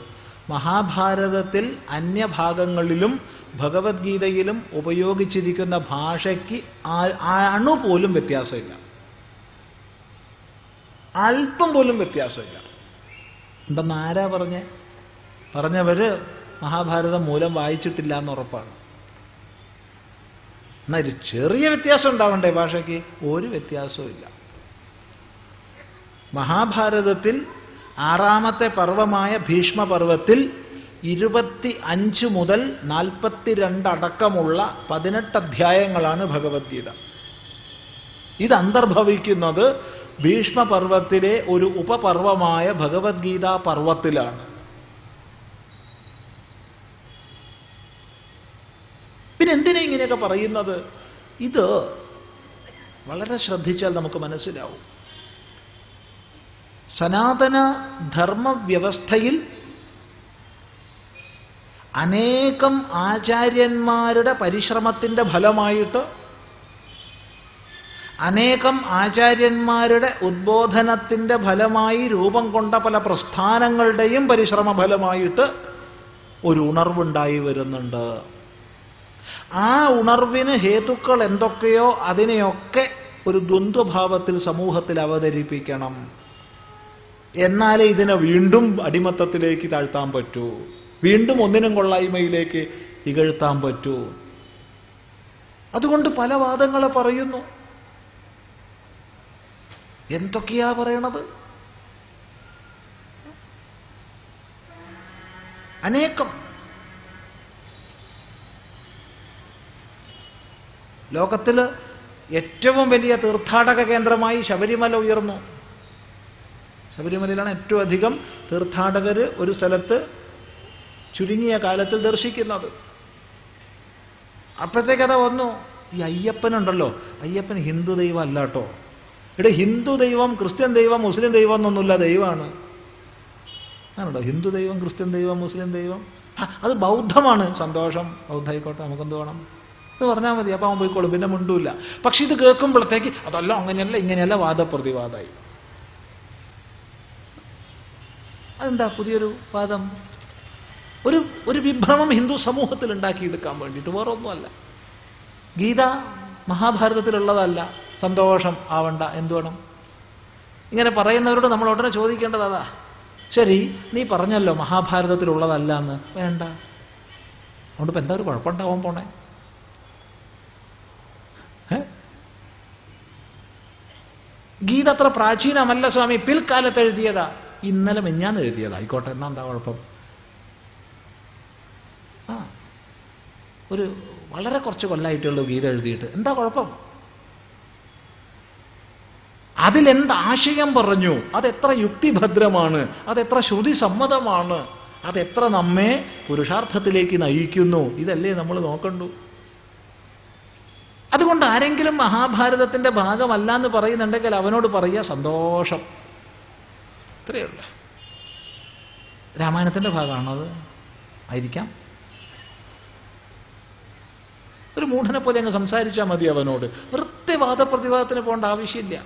മഹാഭാരതത്തിൽ അന്യഭാഗങ്ങളിലും ഭഗവത്ഗീതയിലും ഉപയോഗിച്ചിരിക്കുന്ന ഭാഷയ്ക്ക് അണുപോലും വ്യത്യാസമില്ല, അല്പം പോലും വ്യത്യാസമില്ല. ഉണ്ടെന്ന് ആരാ പറഞ്ഞേ? പറഞ്ഞവര് മഹാഭാരതം മൂലം വായിച്ചിട്ടില്ല എന്ന് ഉറപ്പാണ്. എന്നാൽ ഒരു ചെറിയ വ്യത്യാസം ഉണ്ടാവണ്ടേ ഭാഷയ്ക്ക്? ഒരു വ്യത്യാസവും ഇല്ല. മഹാഭാരതത്തിൽ 6ാമത്തെ പർവമായ ഭീഷ്മപർവത്തിൽ 25 മുതൽ 42 അടക്കമുള്ള 18 അധ്യായങ്ങളാണ് ഭഗവത്ഗീത. ഇത് അന്തർഭവിക്കുന്നത് ഭീഷ്മപർവത്തിലെ ഒരു ഉപപർവമായ ഭഗവത്ഗീതാ പർവത്തിലാണ്. പിന്നെ എന്തിനാ ഇങ്ങനെയൊക്കെ പറയുന്നത്? ഇത് വളരെ ശ്രദ്ധിച്ചാൽ നമുക്ക് മനസ്സിലാവും. സനാതന ധർമ്മവ്യവസ്ഥയിൽ അനേകം ആചാര്യന്മാരുടെ പരിശ്രമത്തിൻ്റെ ഫലമായിട്ട്, അനേകം ആചാര്യന്മാരുടെ ഉദ്ബോധനത്തിൻ്റെ ഫലമായി രൂപം കൊണ്ട പല പ്രസ്ഥാനങ്ങളുടെയും പരിശ്രമ ഫലമായിട്ട് ഒരു ഉണർവുണ്ടായി വരുന്നുണ്ട്. ആ ഉണർവിന് ഹേതുക്കൾ എന്തൊക്കെയോ അതിനെയൊക്കെ ഒരു ദ്വന്ദ്വഭാവത്തിൽ സമൂഹത്തിൽ അവതരിപ്പിക്കണം. എന്നാലേ ഇതിനെ വീണ്ടും അടിമത്തത്തിലേക്ക് താഴ്ത്താൻ പറ്റൂ, വീണ്ടും ഒന്നിനും കൊള്ളായ്മയിലേക്ക് ഇകഴ്ത്താൻ പറ്റൂ. അതുകൊണ്ട് പല വാദങ്ങളെ പറയുന്നു. എന്തൊക്കെയാ പറയണത്? അനേകം. ലോകത്തിൽ ഏറ്റവും വലിയ തീർത്ഥാടക കേന്ദ്രമായി ശബരിമല ഉയർന്നു. ശബരിമലയിലാണ് ഏറ്റവും അധികം തീർത്ഥാടകർ ഒരു സ്ഥലത്ത് ചുരുങ്ങിയ കാലത്തിൽ ദർശിക്കുന്നത്. അപ്പോഴത്തേക്കതാ വന്നു, ഈ അയ്യപ്പനുണ്ടല്ലോ, അയ്യപ്പൻ ഹിന്ദു ദൈവം അല്ല കേട്ടോ. ഇവിടെ ഹിന്ദു ദൈവം, ക്രിസ്ത്യൻ ദൈവം, മുസ്ലിം ദൈവം എന്നൊന്നുമില്ല, ദൈവമാണ്. ആണല്ലോ ഹിന്ദു ദൈവം, ക്രിസ്ത്യൻ ദൈവം, മുസ്ലിം ദൈവം. അത് ബൗദ്ധമാണ്. സന്തോഷം, ബൗദ്ധമായിക്കോട്ടെ, നമുക്കെന്ത് വേണം എന്ന് പറഞ്ഞാൽ മതി. അപ്പം അവൻ പോയിക്കോളും, പിന്നെ മുണ്ടൂല്ല. പക്ഷെ ഇത് കേൾക്കുമ്പോഴത്തേക്ക് അതല്ല, അങ്ങനെയല്ല, ഇങ്ങനെയല്ല, വാദപ്രതിവാദമായി. അതെന്താ പുതിയൊരു വാദം? ഒരു വിഭ്രമം ഹിന്ദു സമൂഹത്തിൽ ഉണ്ടാക്കിയെടുക്കാൻ വേണ്ടിയിട്ട്, വേറെ ഒന്നുമല്ല. ഗീത മഹാഭാരതത്തിലുള്ളതല്ല. സന്തോഷം ആവണ്ട, എന്തു വേണം? ഇങ്ങനെ പറയുന്നവരോട് നമ്മൾ ഉടനെ ചോദിക്കേണ്ടത് അതാ. ശരി, നീ പറഞ്ഞല്ലോ മഹാഭാരതത്തിലുള്ളതല്ല എന്ന്. വേണ്ട. അതുകൊണ്ട് ഇപ്പം എന്താ ഒരു കുഴപ്പമുണ്ടാവാൻ പോണേ? ഗീത അത്ര പ്രാചീനമല്ല സ്വാമി, പിൽക്കാലത്ത് എഴുതിയതാ. ഇന്നലെ മെഞ്ഞാന്ന് എഴുതിയതാ. ആയിക്കോട്ടെ, എന്നാ എന്താ കുഴപ്പം? ഒരു വളരെ കുറച്ച് കൊല്ലമായിട്ടുള്ളൂ ഗീത എഴുതിയിട്ട്, എന്താ കുഴപ്പം? അതിലെന്ത് ആശയം പറഞ്ഞു, അതെത്ര യുക്തിഭദ്രമാണ്, അതെത്ര ശ്രുതിസമ്മതമാണ്, അതെത്ര നമ്മെ പുരുഷാർത്ഥത്തിലേക്ക് നയിക്കുന്നു, ഇതല്ലേ നമ്മൾ നോക്കണ്ടു. അതുകൊണ്ട് ആരെങ്കിലും മഹാഭാരതത്തിന്റെ ഭാഗമല്ല എന്ന് പറയുന്നുണ്ടെങ്കിൽ അവനോട് പറയുക സന്തോഷം, ഇത്രയുള്ള. രാമായണത്തിന്റെ ഭാഗമാണത്, ആയിരിക്കാം. ഒരു മൂഢനെ പോലെ അങ്ങ് സംസാരിച്ചാൽ മതി അവനോട്. വെറുതെ വാദപ്രതിവാദത്തിന് പോകേണ്ട ആവശ്യമില്ല.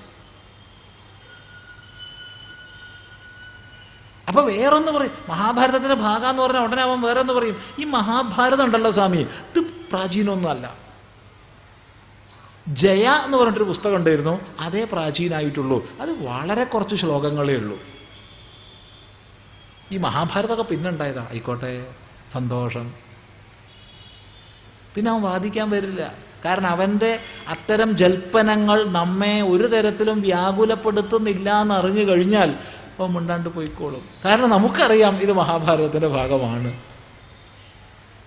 അപ്പൊ വേറൊന്ന് പറയും, മഹാഭാരതത്തിന്റെ ഭാഗം എന്ന് പറഞ്ഞാൽ ഉടനെ അവൻ വേറെ ഒന്ന് പറയും, ഈ മഹാഭാരതം ഉണ്ടല്ലോ സ്വാമി, ഇത് പ്രാചീനമൊന്നും അല്ല. ജയ എന്ന് പറഞ്ഞിട്ടൊരു പുസ്തകം ഉണ്ടായിരുന്നു, അതേ പ്രാചീനായിട്ടുള്ളൂ. അത് വളരെ കുറച്ച് ശ്ലോകങ്ങളേ ഉള്ളൂ. ഈ മഹാഭാരതമൊക്കെ പിന്നെ ഉണ്ടായതാ. ആയിക്കോട്ടെ, സന്തോഷം. പിന്നെ അവൻ വാദിക്കാൻ വരില്ല. കാരണം അവന്റെ അത്തരം ജൽപ്പനങ്ങൾ നമ്മെ ഒരു തരത്തിലും വ്യാകുലപ്പെടുത്തുന്നില്ല എന്ന് അറിഞ്ഞു കഴിഞ്ഞാൽ അവൻ മിണ്ടാണ്ട് പോയിക്കോളും. കാരണം നമുക്കറിയാം ഇത് മഹാഭാരതത്തിന്റെ ഭാഗമാണ്.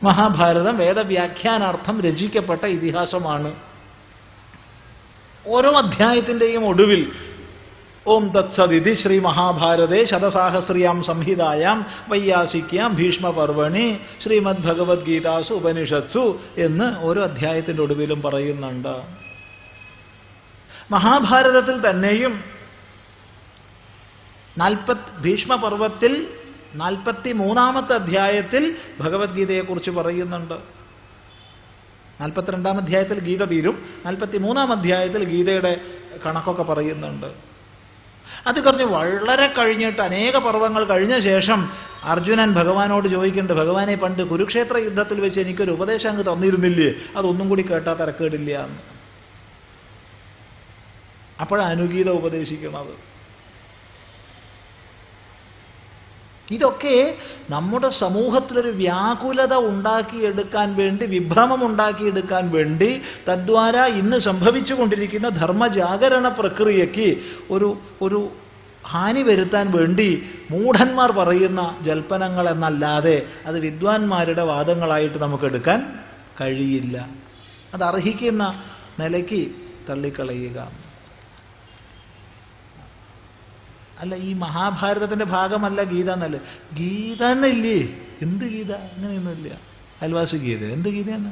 മഹാഭാരതം വേദവ്യാഖ്യാനാർത്ഥം രചിക്കപ്പെട്ട ഇതിഹാസമാണ്. ഓരോ അധ്യായത്തിന്റെയും ഒടുവിൽ ഓം തത്സദിതി ശ്രീ മഹാഭാരതേ ശതസാഹസ്രിയാം സംഹിതായാം വൈയാസിക്യാം ഭീഷ്മപർവണി ശ്രീമദ് ഭഗവത്ഗീതാസു ഉപനിഷത്സു എന്ന് ഓരോ അധ്യായത്തിന്റെ ഒടുവിലും പറയുന്നുണ്ട്. മഹാഭാരതത്തിൽ തന്നെയും ഭീഷ്മപർവത്തിൽ 43ാമത്തെ അധ്യായത്തിൽ ഭഗവത്ഗീതയെക്കുറിച്ച് പറയുന്നുണ്ട്. 42ാം അധ്യായത്തിൽ ഗീത തീരും, 43ാം അധ്യായത്തിൽ ഗീതയുടെ കണക്കൊക്കെ പറയുന്നുണ്ട്. അത് കഴിഞ്ഞ് വളരെ കഴിഞ്ഞിട്ട് അനേക പർവ്വങ്ങൾ കഴിഞ്ഞ ശേഷം അർജുനൻ ഭഗവാനോട് ചോദിക്കുന്നുണ്ട്, ഭഗവാനെ പണ്ട് കുരുക്ഷേത്ര യുദ്ധത്തിൽ വെച്ച് എനിക്കൊരു ഉപദേശം അങ്ങ് തന്നിരുന്നില്ലേ, അതൊന്നും കൂടി കേട്ടാൽ തിരക്കേടില്ല എന്ന്. അപ്പോഴാണ് അനുഗീത ഉപദേശിക്കുന്നത്. ഇതൊക്കെ നമ്മുടെ സമൂഹത്തിലൊരു വ്യാകുലത ഉണ്ടാക്കിയെടുക്കാൻ വേണ്ടി, വിഭ്രമം ഉണ്ടാക്കിയെടുക്കാൻ വേണ്ടി, തദ്വാര ഇന്ന് സംഭവിച്ചുകൊണ്ടിരിക്കുന്ന ധർമ്മജാഗരണ പ്രക്രിയയ്ക്ക് ഒരു ഹാനി വരുത്താൻ വേണ്ടി മൂഢന്മാർ പറയുന്ന ജൽപ്പനങ്ങൾ എന്നല്ലാതെ അത് വിദ്വാൻമാരുടെ വാദങ്ങളായിട്ട് നമുക്കെടുക്കാൻ കഴിയില്ല. അത് അർഹിക്കുന്ന നിലയ്ക്ക് തള്ളിക്കളയുക. അല്ല, ഈ മഹാഭാരതത്തിന്റെ ഭാഗമല്ല ഗീത എന്നല്ല. ഗീത എന്നില്ലേ? എന്ത് ഗീത? അങ്ങനെയൊന്നുമില്ല. അയൽവാസി ഗീത എന്ത് ഗീതയാണ്?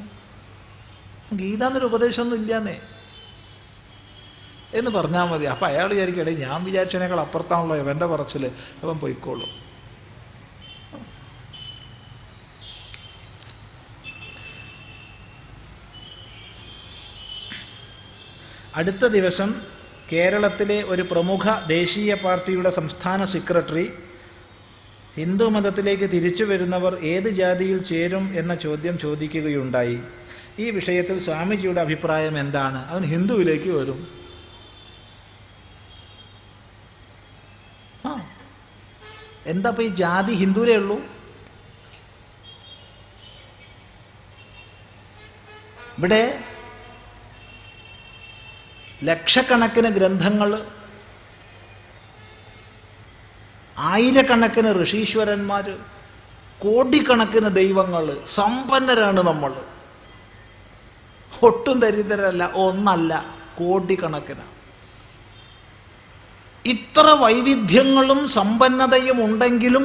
ഗീത എന്നൊരു ഉപദേശമൊന്നും ഇല്ലാന്നേ എന്ന് പറഞ്ഞാൽ മതി. അപ്പൊ അയാൾ വിചാരിക്കട്ടെ, ഞാൻ വിചാരിച്ചതിനേക്കാൾ അപ്പുറത്താണല്ലോ എവന്റെ പറച്ചില്, അവൻ പോയിക്കോളും. അടുത്ത ദിവസം കേരളത്തിലെ ഒരു പ്രമുഖ ദേശീയ പാർട്ടിയുടെ സംസ്ഥാന സെക്രട്ടറി ഹിന്ദു മതത്തിലേക്ക് തിരിച്ചു വരുന്നവർ ഏത് ജാതിയിൽ ചേരും എന്ന ചോദ്യം ചോദിക്കുകയുണ്ടായി. ഈ വിഷയത്തിൽ സ്വാമിജിയുടെ അഭിപ്രായം എന്താണ്? അവൻ ഹിന്ദുവിലേക്ക് വരും. എന്താ ഈ ജാതി? ഹിന്ദുവിലേ ഉള്ളൂ. ഇവിടെ ലക്ഷക്കണക്കിന് ഗ്രന്ഥങ്ങൾ, ആയിരക്കണക്കിന് ഋഷീശ്വരന്മാർ, കോടിക്കണക്കിന് ദൈവങ്ങൾ, സമ്പന്നരാണ് നമ്മൾ. ഒട്ടും ദരിദ്രരല്ല, ഒന്നല്ല, കോടിക്കണക്കിന്. ഇത്ര വൈവിധ്യങ്ങളും സമ്പന്നതയും ഉണ്ടെങ്കിലും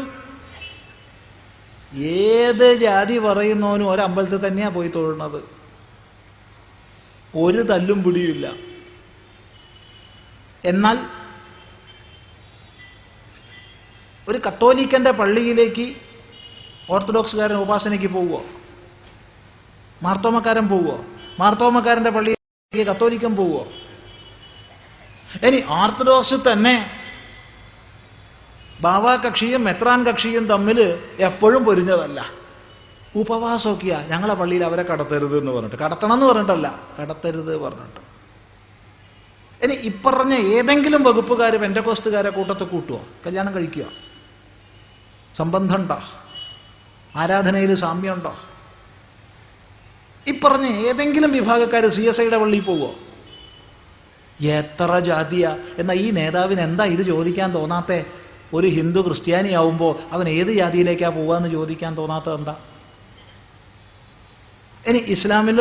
ഏത് ജാതി പറയുന്നവനും ഒരമ്പലത്തിൽ തന്നെയാണ് പോയി തൊഴുന്നത്. ഒരു തല്ലും പിടിയില്ല. എന്നാൽ ഒരു കത്തോലിക്കന്റെ പള്ളിയിലേക്ക് ഓർത്തഡോക്സുകാരൻ ഉപാസനയ്ക്ക് പോവുമോ? മാർത്തോമക്കാരൻ പോവുമോ? മാർത്തോമക്കാരന്റെ പള്ളിയിലേക്ക് കത്തോലിക്കൻ പോവുമോ? ഇനി ഓർത്തഡോക്സ് തന്നെ ബാവാ കക്ഷിയും മെത്രാൻ കക്ഷിയും തമ്മിൽ എപ്പോഴും പൊരിഞ്ഞതല്ല. ഉപവാസമൊക്കെയാ. ഞങ്ങളെ പള്ളിയിൽ അവരെ കടത്തരുത് എന്ന് പറഞ്ഞിട്ട്, കടത്തണം എന്ന് പറഞ്ഞിട്ടല്ല, കടത്തരുത് പറഞ്ഞിട്ട്. ഇനി ഇപ്പറഞ്ഞ ഏതെങ്കിലും വകുപ്പുകാർ പെന്റക്കോസ്തുകാരെ കൂട്ടത്തെ കൂട്ടുവോ? കല്യാണം കഴിക്കുക? സംബന്ധമുണ്ടോ? ആരാധനയിൽ സാമ്യമുണ്ടോ? ഇപ്പറഞ്ഞ ഏതെങ്കിലും വിഭാഗക്കാർ CSIയുടെ പള്ളിയിൽ പോവോ? എത്ര ജാതിയ? എന്നാൽ ഈ നേതാവിന് എന്താ ഇത് ചോദിക്കാൻ തോന്നാത്തെ? ഒരു ഹിന്ദു ക്രിസ്ത്യാനിയാവുമ്പോൾ അവൻ ഏത് ജാതിയിലേക്കാ പോവാന്ന് ചോദിക്കാൻ തോന്നാത്തത് എന്താ? ഇനി ഇസ്ലാമിൽ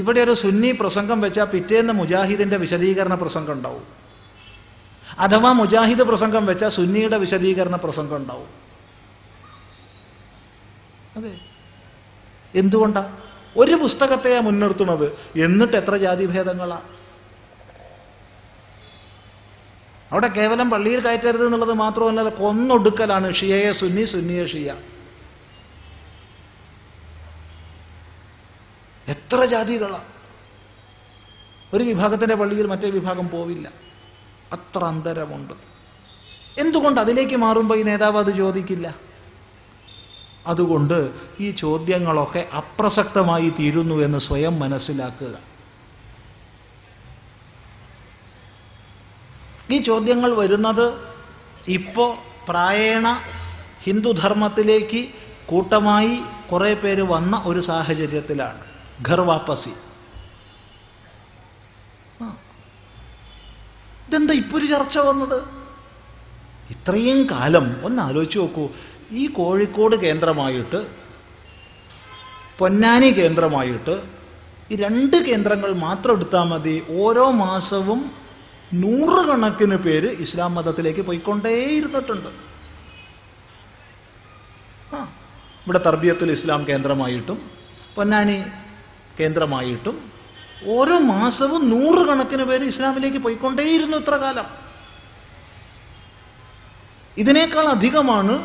ഇവിടെ ഒരു സുന്നി പ്രസംഗം വെച്ചാൽ പിറ്റേന്ന് മുജാഹിദിന്റെ വിശദീകരണ പ്രസംഗം ഉണ്ടാവും. അഥവാ മുജാഹിദ് പ്രസംഗം വെച്ചാൽ സുന്നിയുടെ വിശദീകരണ പ്രസംഗം ഉണ്ടാവും. അതെ, എന്തുകൊണ്ടാ? ഒരു പുസ്തകത്തെയാ മുൻനിർത്തുന്നത്, എന്നിട്ട് എത്ര ജാതിഭേദങ്ങളാ. അവിടെ കേവലം പള്ളിയിൽ കയറ്റരുത് എന്നുള്ളത് മാത്രമല്ല, കൊന്നൊടുക്കലാണ്. ഷിയയെ സുന്നി, സുന്നിയെ ഷിയ. എത്ര ജാതികളാ. ഒരു വിഭാഗത്തിന്റെ പള്ളിയിൽ മറ്റേ വിഭാഗം പോവില്ല. അത്ര അന്തരമുണ്ട്. എന്തുകൊണ്ട് അതിലേക്ക് മാറുമ്പോൾ ഈ നേതാവ് അത് ചോദിക്കില്ല? അതുകൊണ്ട് ഈ ചോദ്യങ്ങളൊക്കെ അപ്രസക്തമായി തീരുന്നു എന്ന് സ്വയം മനസ്സിലാക്കുക. ഈ ചോദ്യങ്ങൾ വരുന്നത് ഇപ്പോ പ്രായേണ ഹിന്ദുധർമ്മത്തിലേക്ക് കൂട്ടമായി കുറെ പേര് വന്ന ഒരു സാഹചര്യത്തിലാണ്. ഘർവാപ്പസി. ഇതെന്താ ഇപ്പൊ ഒരു ചർച്ച വന്നത്? ഇത്രയും കാലം ഒന്ന് ആലോചിച്ച് നോക്കൂ. ഈ കോഴിക്കോട് കേന്ദ്രമായിട്ട്, പൊന്നാനി കേന്ദ്രമായിട്ട്, ഈ 2 കേന്ദ്രങ്ങൾ മാത്രം എടുത്താൽ മതി. ഓരോ മാസവും 100 കണക്കിന് പേര് ഇസ്ലാം മതത്തിലേക്ക് പോയിക്കൊണ്ടേയിരുന്നിട്ടുണ്ട്. ഇവിടെ തർബിയത്തുൽ ഇസ്ലാം കേന്ദ്രമായിട്ടും പൊന്നാനി കേന്ദ്രമായിട്ടും ഓരോ മാസവും 100 കണക്കിന് പേര് ഇസ്ലാമിലേക്ക് പോയിക്കൊണ്ടേയിരുന്നു ഇത്ര കാലം. ഇതിനേക്കാൾ അധികമാണ്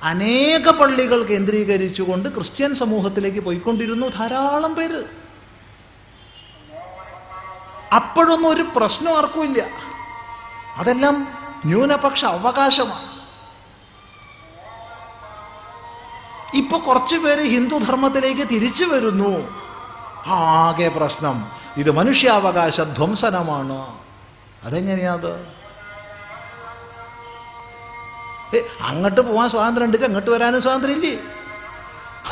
അനേക പള്ളികൾ കേന്ദ്രീകരിച്ചുകൊണ്ട് ക്രിസ്ത്യൻ സമൂഹത്തിലേക്ക് പോയിക്കൊണ്ടിരുന്നു ധാരാളം പേര്. അപ്പോഴൊന്നും ഒരു പ്രശ്നം ആർക്കുമില്ല. അതെല്ലാം ന്യൂനപക്ഷ അവകാശമാണ്. ഇപ്പൊ കുറച്ചു പേര് ഹിന്ദുധർമ്മത്തിലേക്ക് തിരിച്ചു വരുന്നു. ആകെ പ്രശ്നം. ഇത് മനുഷ്യാവകാശ ധ്വംസനമാണ്. അതെങ്ങനെയാത്? അങ്ങോട്ട് പോകാൻ സ്വാതന്ത്ര്യം ഉണ്ട്, അങ്ങോട്ട് വരാനും സ്വാതന്ത്ര്യം ഇല്ലേ?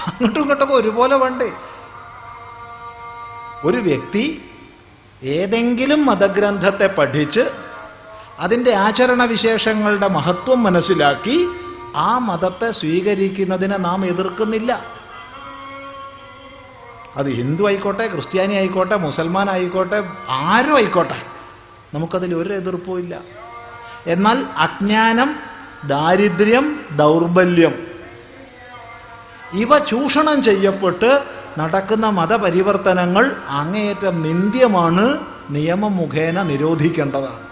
അങ്ങോട്ടും ഇങ്ങോട്ടൊക്കെ ഒരുപോലെ വേണ്ടേ? ഒരു വ്യക്തി ഏതെങ്കിലും മതഗ്രന്ഥത്തെ പഠിച്ച് അതിൻ്റെ ആചരണവിശേഷങ്ങളുടെ മഹത്വം മനസ്സിലാക്കി ആ മതത്തെ സ്വീകരിക്കുന്നതിനെ നാം എതിർക്കുന്നില്ല. അത് ഹിന്ദു ആയിക്കോട്ടെ, ക്രിസ്ത്യാനി ആയിക്കോട്ടെ, മുസൽമാൻ ആയിക്കോട്ടെ, ആരും ആയിക്കോട്ടെ, നമുക്കതിൽ ഒരു എതിർപ്പും ഇല്ല. എന്നാൽ അജ്ഞാനം, ദാരിദ്ര്യം, ദൗർബല്യം ഇവ ചൂഷണം ചെയ്യപ്പെട്ട് നടക്കുന്ന മതപരിവർത്തനങ്ങൾ അങ്ങേയറ്റം നിന്ദ്യമാണ്, നിയമം മുഖേന നിരോധിക്കേണ്ടതാണ്.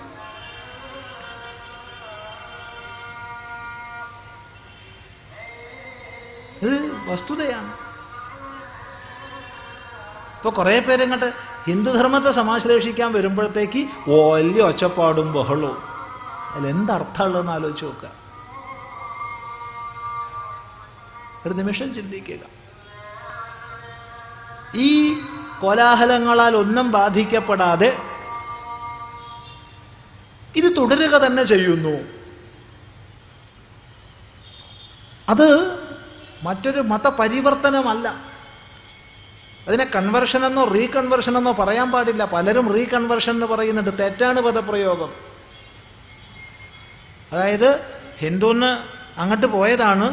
ഇത് വസ്തുതയാണ്. ഇപ്പൊ കുറെ പേരെങ്ങോട്ട് ഹിന്ദുധർമ്മത്തെ സമാശ്ലേഷിക്കാൻ വരുമ്പോഴത്തേക്ക് വലിയ ഒച്ചപ്പാടും ബഹളവും. അതിലെന്തർത്ഥമുള്ളതെന്ന് ആലോചിച്ച് നോക്കുക. ഒരു നിമിഷം ചിന്തിക്കുക. ഈ കോലാഹലങ്ങളാൽ ഒന്നും ബാധിക്കപ്പെടാതെ ഇത് തുടരുക തന്നെ ചെയ്യുന്നു. അത് മറ്റൊരു മതപരിവർത്തനമല്ല. അതിനെ കൺവെർഷൻ എന്നോ റീകൺവെർഷൻ എന്നോ പറയാൻ പാടില്ല. പലരും റീകൺവെർഷൻ എന്ന് പറയുന്നുണ്ട്. തെറ്റാണ് പദപ്രയോഗം. അതായത് ഹിന്ദുന്ന് അങ്ങോട്ട് പോയതാണ്,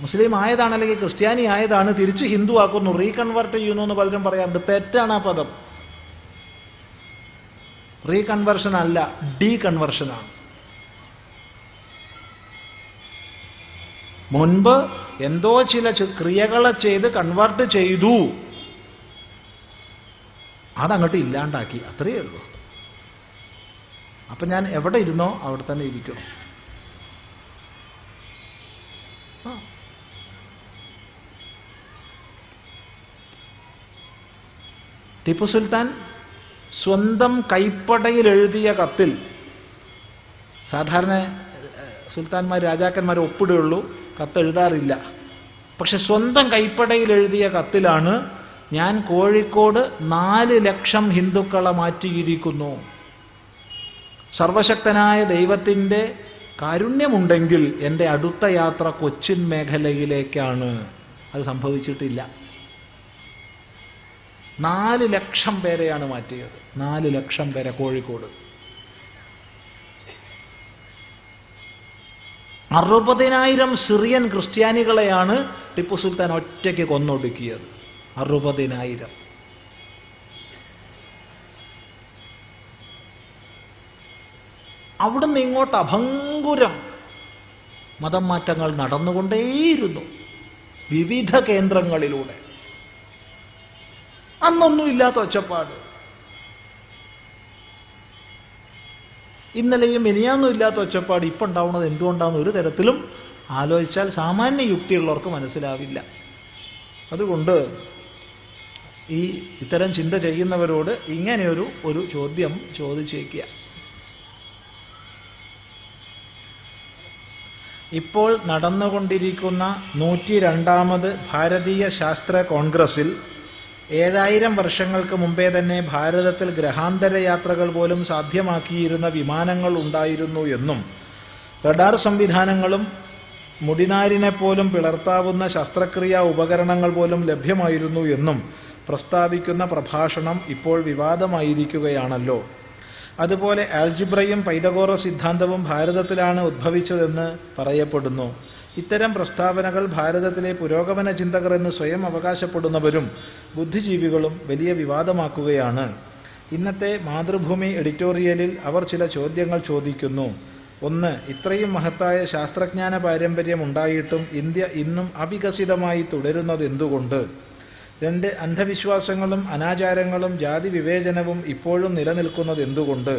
മുസ്ലിം ആയതാണ്, അല്ലെങ്കിൽ ക്രിസ്ത്യാനി ആയതാണ്, തിരിച്ച് ഹിന്ദു ആക്കുന്നു, റീകൺവെർട്ട് ചെയ്യുന്നു എന്ന് പലരും പറയാറുണ്ട്. തെറ്റാണ് ആ പദം. റീകൺവെർഷൻ അല്ല, ഡീകൺവെർഷനാണ്. മുൻപ് എന്തോ ചില ക്രിയകളെ ചെയ്ത് കൺവെർട്ട് ചെയ്തു, അതങ്ങോട്ട് ഇല്ലാണ്ടാക്കി, അത്രയേ ഉള്ളൂ. അപ്പൊ ഞാൻ എവിടെ ഇരുന്നോ അവിടെ തന്നെ ഇരിക്കണം. ടിപ്പു സുൽത്താൻ സ്വന്തം കൈപ്പടയിൽ എഴുതിയ കത്തിൽ, സാധാരണ സുൽത്താൻമാർ രാജാക്കന്മാർ ഒപ്പിടുകയുള്ളൂ, കത്തെഴുതാറില്ല. പക്ഷെ സ്വന്തം കൈപ്പടയിൽ എഴുതിയ കത്തിലാണ്, ഞാൻ കോഴിക്കോട് 4 ലക്ഷം ഹിന്ദുക്കളെ മാറ്റിയിരിക്കുന്നു. സർവശക്തനായ ദൈവത്തിൻ്റെ കാരുണ്യമുണ്ടെങ്കിൽ എൻ്റെ അടുത്ത യാത്ര കൊച്ചിൻ മേഖലയിലേക്കാണ്. അത് സംഭവിച്ചിട്ടില്ല. 4 ലക്ഷം പേരെയാണ് മാറ്റിയത്. 4 ലക്ഷം പേരെ കോഴിക്കോട്. 60,000 സിറിയൻ ക്രിസ്ത്യാനികളെയാണ് ടിപ്പു സുൽത്താൻ ഒറ്റയ്ക്ക് കൊന്നൊടുക്കിയത്. 60,000. അവിടുന്ന് ഇങ്ങോട്ട് അഭംഗുരം മതം മാറ്റങ്ങൾ നടന്നുകൊണ്ടേയിരുന്നു വിവിധ കേന്ദ്രങ്ങളിലൂടെ. അന്നൊന്നുമില്ലാത്ത ഒച്ചപ്പാട്, ഇന്നലെയും മിനിയാന്നും ഇല്ലാത്ത ഒച്ചപ്പാട് ഇപ്പം ഉണ്ടാവുന്നത് എന്തുകൊണ്ടാണെന്ന് ഒരു തരത്തിലും ആലോചിച്ചാൽ സാമാന്യ യുക്തിയുള്ളവർക്ക് മനസ്സിലാവില്ല. അതുകൊണ്ട് ഇത്തരം ചിന്ത ചെയ്യുന്നവരോട് ഇങ്ങനെയൊരു ചോദ്യം ചോദിച്ചേക്കുക. ഇപ്പോൾ നടന്നുകൊണ്ടിരിക്കുന്ന 102ാമത് ഭാരതീയ ശാസ്ത്ര കോൺഗ്രസിൽ 7000 വർഷങ്ങൾക്ക് മുമ്പേ തന്നെ ഭാരതത്തിൽ ഗ്രഹാന്തര യാത്രകൾ പോലും സാധ്യമാക്കിയിരുന്ന വിമാനങ്ങൾ ഉണ്ടായിരുന്നു എന്നും റഡാർ സംവിധാനങ്ങളും മുടിനാരിനെ പോലും പിളർത്താവുന്ന ശസ്ത്രക്രിയാ ഉപകരണങ്ങൾ പോലും ലഭ്യമായിരുന്നു എന്നും പ്രസ്താവിക്കുന്ന പ്രഭാഷണം ഇപ്പോൾ വിവാദമായിരിക്കുകയാണല്ലോ. അതുപോലെ ആൽജിബ്രയും പൈതഗോറസ് സിദ്ധാന്തവും ഭാരതത്തിലാണ് ഉദ്ഭവിച്ചതെന്ന് പറയപ്പെടുന്നു. ഇത്തരം പ്രസ്താവനകൾ ഭാരതത്തിലെ പുരോഗമന ചിന്തകർ എന്ന് സ്വയം അവകാശപ്പെടുന്നവരും ബുദ്ധിജീവികളും വലിയ വിവാദമാക്കുകയാണ്. ഇന്നത്തെ മാതൃഭൂമി എഡിറ്റോറിയലിൽ അവർ ചില ചോദ്യങ്ങൾ ചോദിക്കുന്നു. 1. ഇത്രയും മഹത്തായ ശാസ്ത്രജ്ഞാന പാരമ്പര്യം ഉണ്ടായിട്ടും ഇന്ത്യ ഇന്നും അവികസിതമായി തുടരുന്നത് എന്തുകൊണ്ട്? 2. അന്ധവിശ്വാസങ്ങളും അനാചാരങ്ങളും ജാതി വിവേചനവും ഇപ്പോഴും നിലനിൽക്കുന്നത് എന്തുകൊണ്ട്?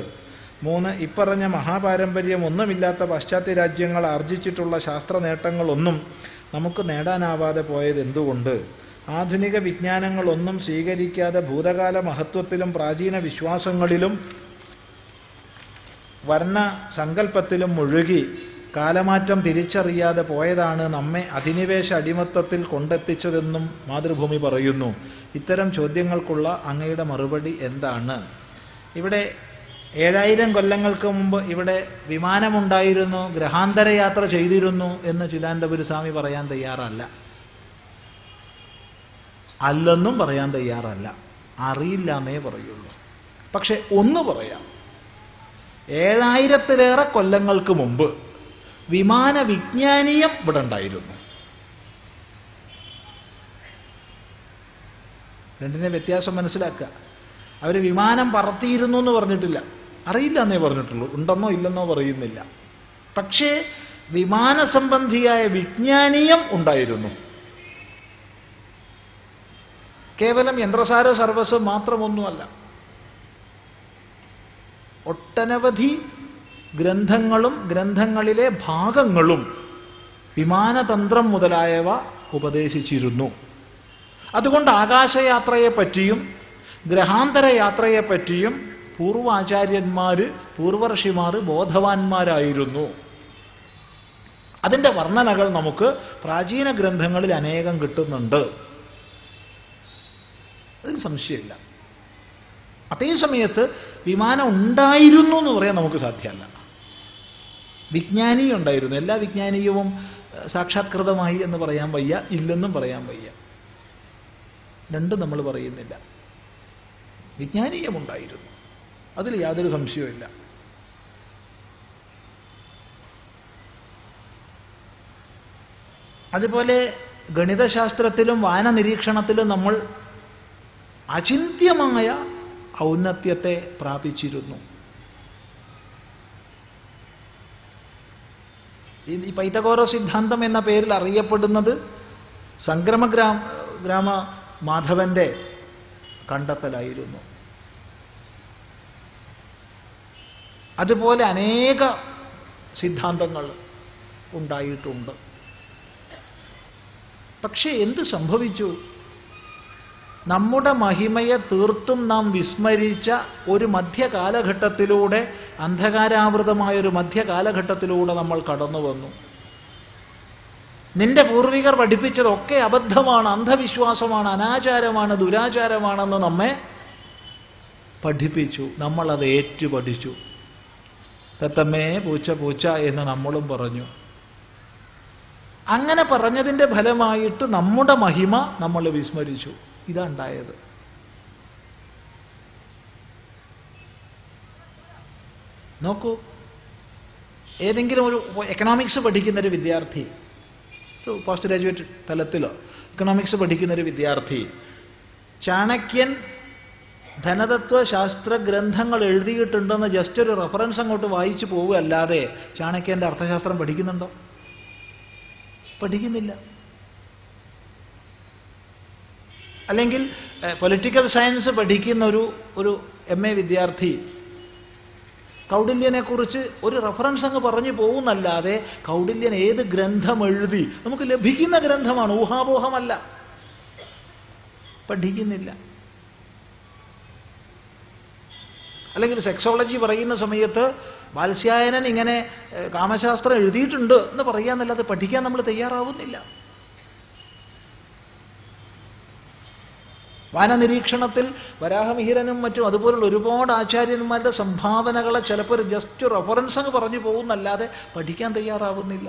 3. ഇപ്പറഞ്ഞ മഹാപാരമ്പര്യം ഒന്നുമില്ലാത്ത പാശ്ചാത്യ രാജ്യങ്ങൾ ആർജിച്ചിട്ടുള്ള ശാസ്ത്ര നേട്ടങ്ങളൊന്നും നമുക്ക് നേടാനാവാതെ പോയത് എന്തുകൊണ്ട്? ആധുനിക വിജ്ഞാനങ്ങളൊന്നും സ്വീകരിക്കാതെ ഭൂതകാല മഹത്വത്തിലും പ്രാചീന വിശ്വാസങ്ങളിലും വർണ്ണ സങ്കല്പത്തിലും മുഴുകി കാലമാറ്റം തിരിച്ചറിയാതെ പോയതാണ് നമ്മെ അധിനിവേശ അടിമത്തത്തിൽ കൊണ്ടെത്തിച്ചതെന്നും മാതൃഭൂമി പറയുന്നു. ഇത്തരം ചോദ്യങ്ങൾക്കുള്ള അങ്ങയുടെ മറുപടി എന്താണ്? ഇവിടെ 7000 കൊല്ലങ്ങൾക്ക് മുമ്പ് ഇവിടെ വിമാനമുണ്ടായിരുന്നു, ഗ്രഹാന്തര യാത്ര ചെയ്തിരുന്നു എന്ന് ചിദാനന്ദപുരി സ്വാമി പറയാൻ തയ്യാറല്ല. അല്ലെന്നും പറയാൻ തയ്യാറല്ല. അറിയില്ല എന്നേ പറയുള്ളൂ. പക്ഷെ ഒന്ന് പറയാം, 7000-ലേറെ കൊല്ലങ്ങൾക്ക് മുമ്പ് വിമാന വിജ്ഞാനീയം ഇവിടെ ഉണ്ടായിരുന്നു. രണ്ടിനെ വ്യത്യാസം മനസ്സിലാക്കുക. അവർ വിമാനം പറത്തിയിരുന്നു എന്ന് പറഞ്ഞിട്ടില്ല, അറിയില്ല എന്നേ പറഞ്ഞിട്ടുള്ളൂ, ഉണ്ടെന്നോ ഇല്ലെന്നോ പറയുന്നില്ല. പക്ഷേ വിമാന സംബന്ധിയായ വിജ്ഞാനീയം ഉണ്ടായിരുന്നു. കേവലം യന്ത്രസാര സർവസ് മാത്രമൊന്നുമല്ല, ഒട്ടനവധി ഗ്രന്ഥങ്ങളും ഗ്രന്ഥങ്ങളിലെ ഭാഗങ്ങളും വിമാനതന്ത്രം മുതലായവ ഉപദേശിച്ചിരുന്നു. അതുകൊണ്ട് ആകാശയാത്രയെപ്പറ്റിയും ഗ്രഹാന്തര യാത്രയെപ്പറ്റിയും പൂർവാചാര്യന്മാര്, പൂർവർഷിമാർ ബോധവാന്മാരായിരുന്നു. അതിൻ്റെ വർണ്ണനകൾ നമുക്ക് പ്രാചീന ഗ്രന്ഥങ്ങളിൽ അനേകം കിട്ടുന്നുണ്ട്, അതിൽ സംശയമില്ല. അതേസമയത്ത് വിമാനം ഉണ്ടായിരുന്നു എന്ന് പറയാൻ നമുക്ക് സാധ്യമല്ല. വിജ്ഞാനീയം ഉണ്ടായിരുന്നു. എല്ലാ വിജ്ഞാനീയവും സാക്ഷാത്കൃതമായി എന്ന് പറയാൻ വയ്യ, ഇല്ലെന്നും പറയാൻ വയ്യ. രണ്ടും നമ്മൾ പറയുന്നില്ല. വിജ്ഞാനീയമുണ്ടായിരുന്നു, അതിൽ യാതൊരു സംശയവുമില്ല. അതുപോലെ ഗണിതശാസ്ത്രത്തിലും വാന നിരീക്ഷണത്തിലും നമ്മൾ അചിന്ത്യമായ ഔന്നത്യത്തെ പ്രാപിച്ചിരുന്നു. ഈ പൈതഗോറസ് സിദ്ധാന്തം എന്ന പേരിൽ അറിയപ്പെടുന്നത് സംക്രമഗ്രാമ മാധവന്റെ കണ്ടെത്തലായിരുന്നു. അതുപോലെ അനേക സിദ്ധാന്തങ്ങൾ ഉണ്ടായിട്ടുണ്ട്. പക്ഷേ എന്ത് സംഭവിച്ചു? നമ്മുടെ മഹിമയെ തീർത്തും നാം വിസ്മരിച്ച ഒരു മധ്യകാലഘട്ടത്തിലൂടെ, അന്ധകാരാവൃതമായൊരു മധ്യകാലഘട്ടത്തിലൂടെ നമ്മൾ കടന്നു വന്നു. നിന്റെ പൂർവികർ പഠിപ്പിച്ചതൊക്കെ അബദ്ധമാണ്, അന്ധവിശ്വാസമാണ്, അനാചാരമാണ്, ദുരാചാരമാണെന്ന് നമ്മെ പഠിപ്പിച്ചു. നമ്മളത് ഏറ്റുപഠിച്ചു. തത്തമ്മേ പൂച്ച പൂച്ച എന്ന് നമ്മളും പറഞ്ഞു. അങ്ങനെ പറഞ്ഞതിൻ്റെ ഫലമായിട്ട് നമ്മുടെ മഹിമ നമ്മൾ വിസ്മരിച്ചു. ഇതാ ഉണ്ടായത്. നോക്കൂ, ഏതെങ്കിലും ഒരു എക്കണോമിക്സ് പഠിക്കുന്നൊരു വിദ്യാർത്ഥി, പോസ്റ്റ് ഗ്രാജുവേറ്റ് തലത്തിലോ എക്കണോമിക്സ് പഠിക്കുന്നൊരു വിദ്യാർത്ഥി ചാണക്യൻ ധനതത്വ ശാസ്ത്ര ഗ്രന്ഥങ്ങൾ എഴുതിയിട്ടുണ്ടെന്ന് ജസ്റ്റ് ഒരു റെഫറൻസ് അങ്ങോട്ട് വായിച്ചു പോവുകയല്ലാതെ ചാണക്യന്റെ അർത്ഥശാസ്ത്രം പഠിക്കുന്നുണ്ടോ? പഠിക്കുന്നില്ല. അല്ലെങ്കിൽ പൊളിറ്റിക്കൽ സയൻസ് പഠിക്കുന്ന ഒരു MA വിദ്യാർത്ഥി കൗടില്യനെ കുറിച്ച് ഒരു റെഫറൻസ് അങ്ങ് പറഞ്ഞു പോകുന്നല്ലാതെ കൗടില്യൻ ഏത് ഗ്രന്ഥം എഴുതി, നമുക്ക് ലഭിക്കുന്ന ഗ്രന്ഥമാണ്, ഊഹാപോഹമല്ല, പഠിക്കുന്നില്ല. അല്ലെങ്കിൽ സെക്സോളജി പറയുന്ന സമയത്ത് വാത്സ്യായനൻ ഇങ്ങനെ കാമശാസ്ത്രം എഴുതിയിട്ടുണ്ട് എന്ന് പറയാന്നല്ലാതെ പഠിക്കാൻ നമ്മൾ തയ്യാറാവുന്നില്ല. വാനനിരീക്ഷണത്തിൽ വരാഹമിഹിരനും മറ്റും അതുപോലുള്ള ഒരുപാട് ആചാര്യന്മാരുടെ സംഭാവനകളെ ചിലപ്പോൾ ജസ്റ്റ് റെഫറൻസ് അങ്ങ് പറഞ്ഞു പോകുന്നല്ലാതെ പഠിക്കാൻ തയ്യാറാവുന്നില്ല.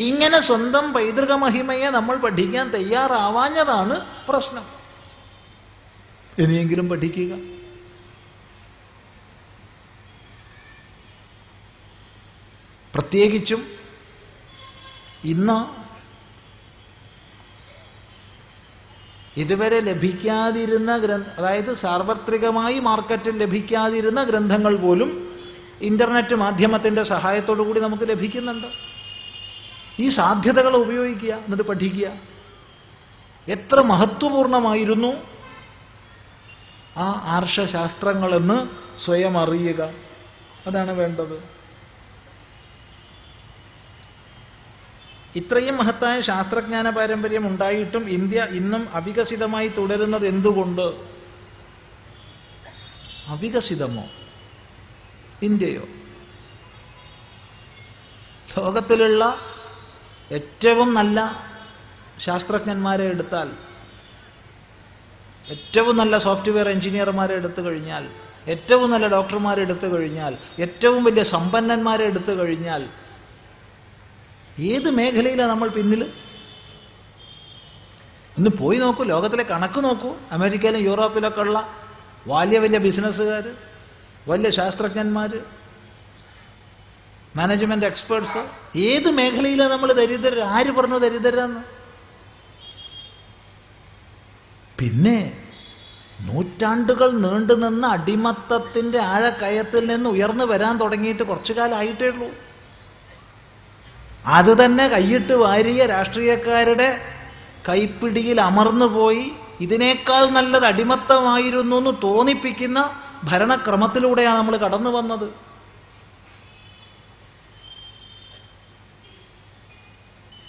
ഇങ്ങനെ സ്വന്തം പൈതൃക മഹിമയെ നമ്മൾ പഠിക്കാൻ തയ്യാറാവാഞ്ഞതാണ് പ്രശ്നം. ഇനിയെങ്കിലും പഠിക്കുക. പ്രത്യേകിച്ചും ഇന്ന് ഇതുവരെ ലഭിക്കാതിരുന്ന അതായത് സാർവത്രികമായി മാർക്കറ്റിൽ ലഭിക്കാതിരുന്ന ഗ്രന്ഥങ്ങൾ പോലും ഇന്റർനെറ്റ് മാധ്യമത്തിന്റെ സഹായത്തോടു കൂടി നമുക്ക് ലഭിക്കുന്നുണ്ട്. ഈ സാധ്യതകൾ ഉപയോഗിക്കുക, എന്നിട്ട് പഠിക്കുക. എത്ര മഹത്വപൂർണമായിരുന്നു ആ ആർഷശാസ്ത്രങ്ങളെന്ന് സ്വയം അറിയുക. അതാണ് വേണ്ടത്. ഇത്രയും മഹത്തായ ശാസ്ത്രജ്ഞാന പാരമ്പര്യം ഉണ്ടായിട്ടും ഇന്ത്യ ഇന്നും അവികസിതമായി തുടരുന്നത് എന്തുകൊണ്ട്? അവികസിതമോ ഇന്ത്യയോ? ലോകത്തിലുള്ള ഏറ്റവും നല്ല ശാസ്ത്രജ്ഞന്മാരെ എടുത്താൽ ഏറ്റവും നല്ല സോഫ്റ്റ്വെയർ എഞ്ചിനീയർമാരെ എടുത്തു കഴിഞ്ഞാൽ, ഏറ്റവും നല്ല ഡോക്ടർമാരെ എടുത്തു കഴിഞ്ഞാൽ, ഏറ്റവും വലിയ സമ്പന്നന്മാരെ എടുത്തു കഴിഞ്ഞാൽ, ഏത് മേഖലയിലാണ് നമ്മൾ പിന്നിൽ? ഇന്ന് പോയി നോക്കൂ, ലോകത്തിലെ കണക്ക് നോക്കൂ. അമേരിക്കയിലും യൂറോപ്പിലൊക്കെ ഉള്ള വലിയ വലിയ ബിസിനസ്സുകാർ, വലിയ ശാസ്ത്രജ്ഞന്മാർ, മാനേജ്മെന്റ് എക്സ്പേർട്സ്, ഏത് മേഖലയിലാണ് നമ്മൾ ദരിദ്രർ? ആര് പറഞ്ഞു ദരിദ്രരെന്ന്? പിന്നെ നൂറ്റാണ്ടുകൾ നീണ്ടുനിന്ന അടിമത്തത്തിന്റെ ആഴക്കയത്തിൽ നിന്ന് ഉയർന്നു വരാൻ തുടങ്ങിയിട്ട് കുറച്ചു കാലമായിട്ടേ ഉള്ളൂ. അതുതന്നെ കൈയിട്ട് വാരിയ രാഷ്ട്രീയക്കാരുടെ കൈപ്പിടിയിൽ അമർന്നുപോയി ഇതിനേക്കാൾ നല്ലത് അടിമത്തമായിരുന്നു എന്ന് തോന്നിപ്പിക്കുന്ന ഭരണക്രമത്തിലൂടെയാണ് നമ്മൾ കടന്നു വന്നത്.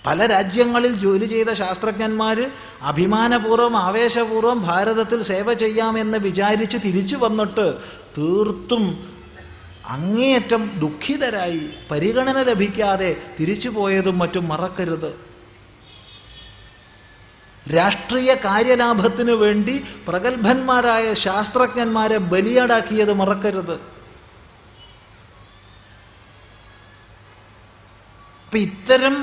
പല രാജ്യങ്ങളിൽ ജോലി ചെയ്ത ശാസ്ത്രജ്ഞന്മാർ അഭിമാനപൂർവ്വം ആവേശപൂർവ്വം ഭാരതത്തിൽ സേവ ചെയ്യാമെന്ന് വിചാരിച്ച് തിരിച്ചു വന്നിട്ട് തീർത്തും അങ്ങേയറ്റം ദുഃഖിതരായി പരിഗണന ലഭിക്കാതെ തിരിച്ചു പോയതും മറ്റും മറക്കരുത്. രാഷ്ട്രീയ കാര്യലാഭത്തിനു വേണ്ടി പ്രഗത്ഭന്മാരായ ശാസ്ത്രജ്ഞന്മാരെ ബലിയാടാക്കിയത് മറക്കരുത്. അപ്പൊ ഇത്തരം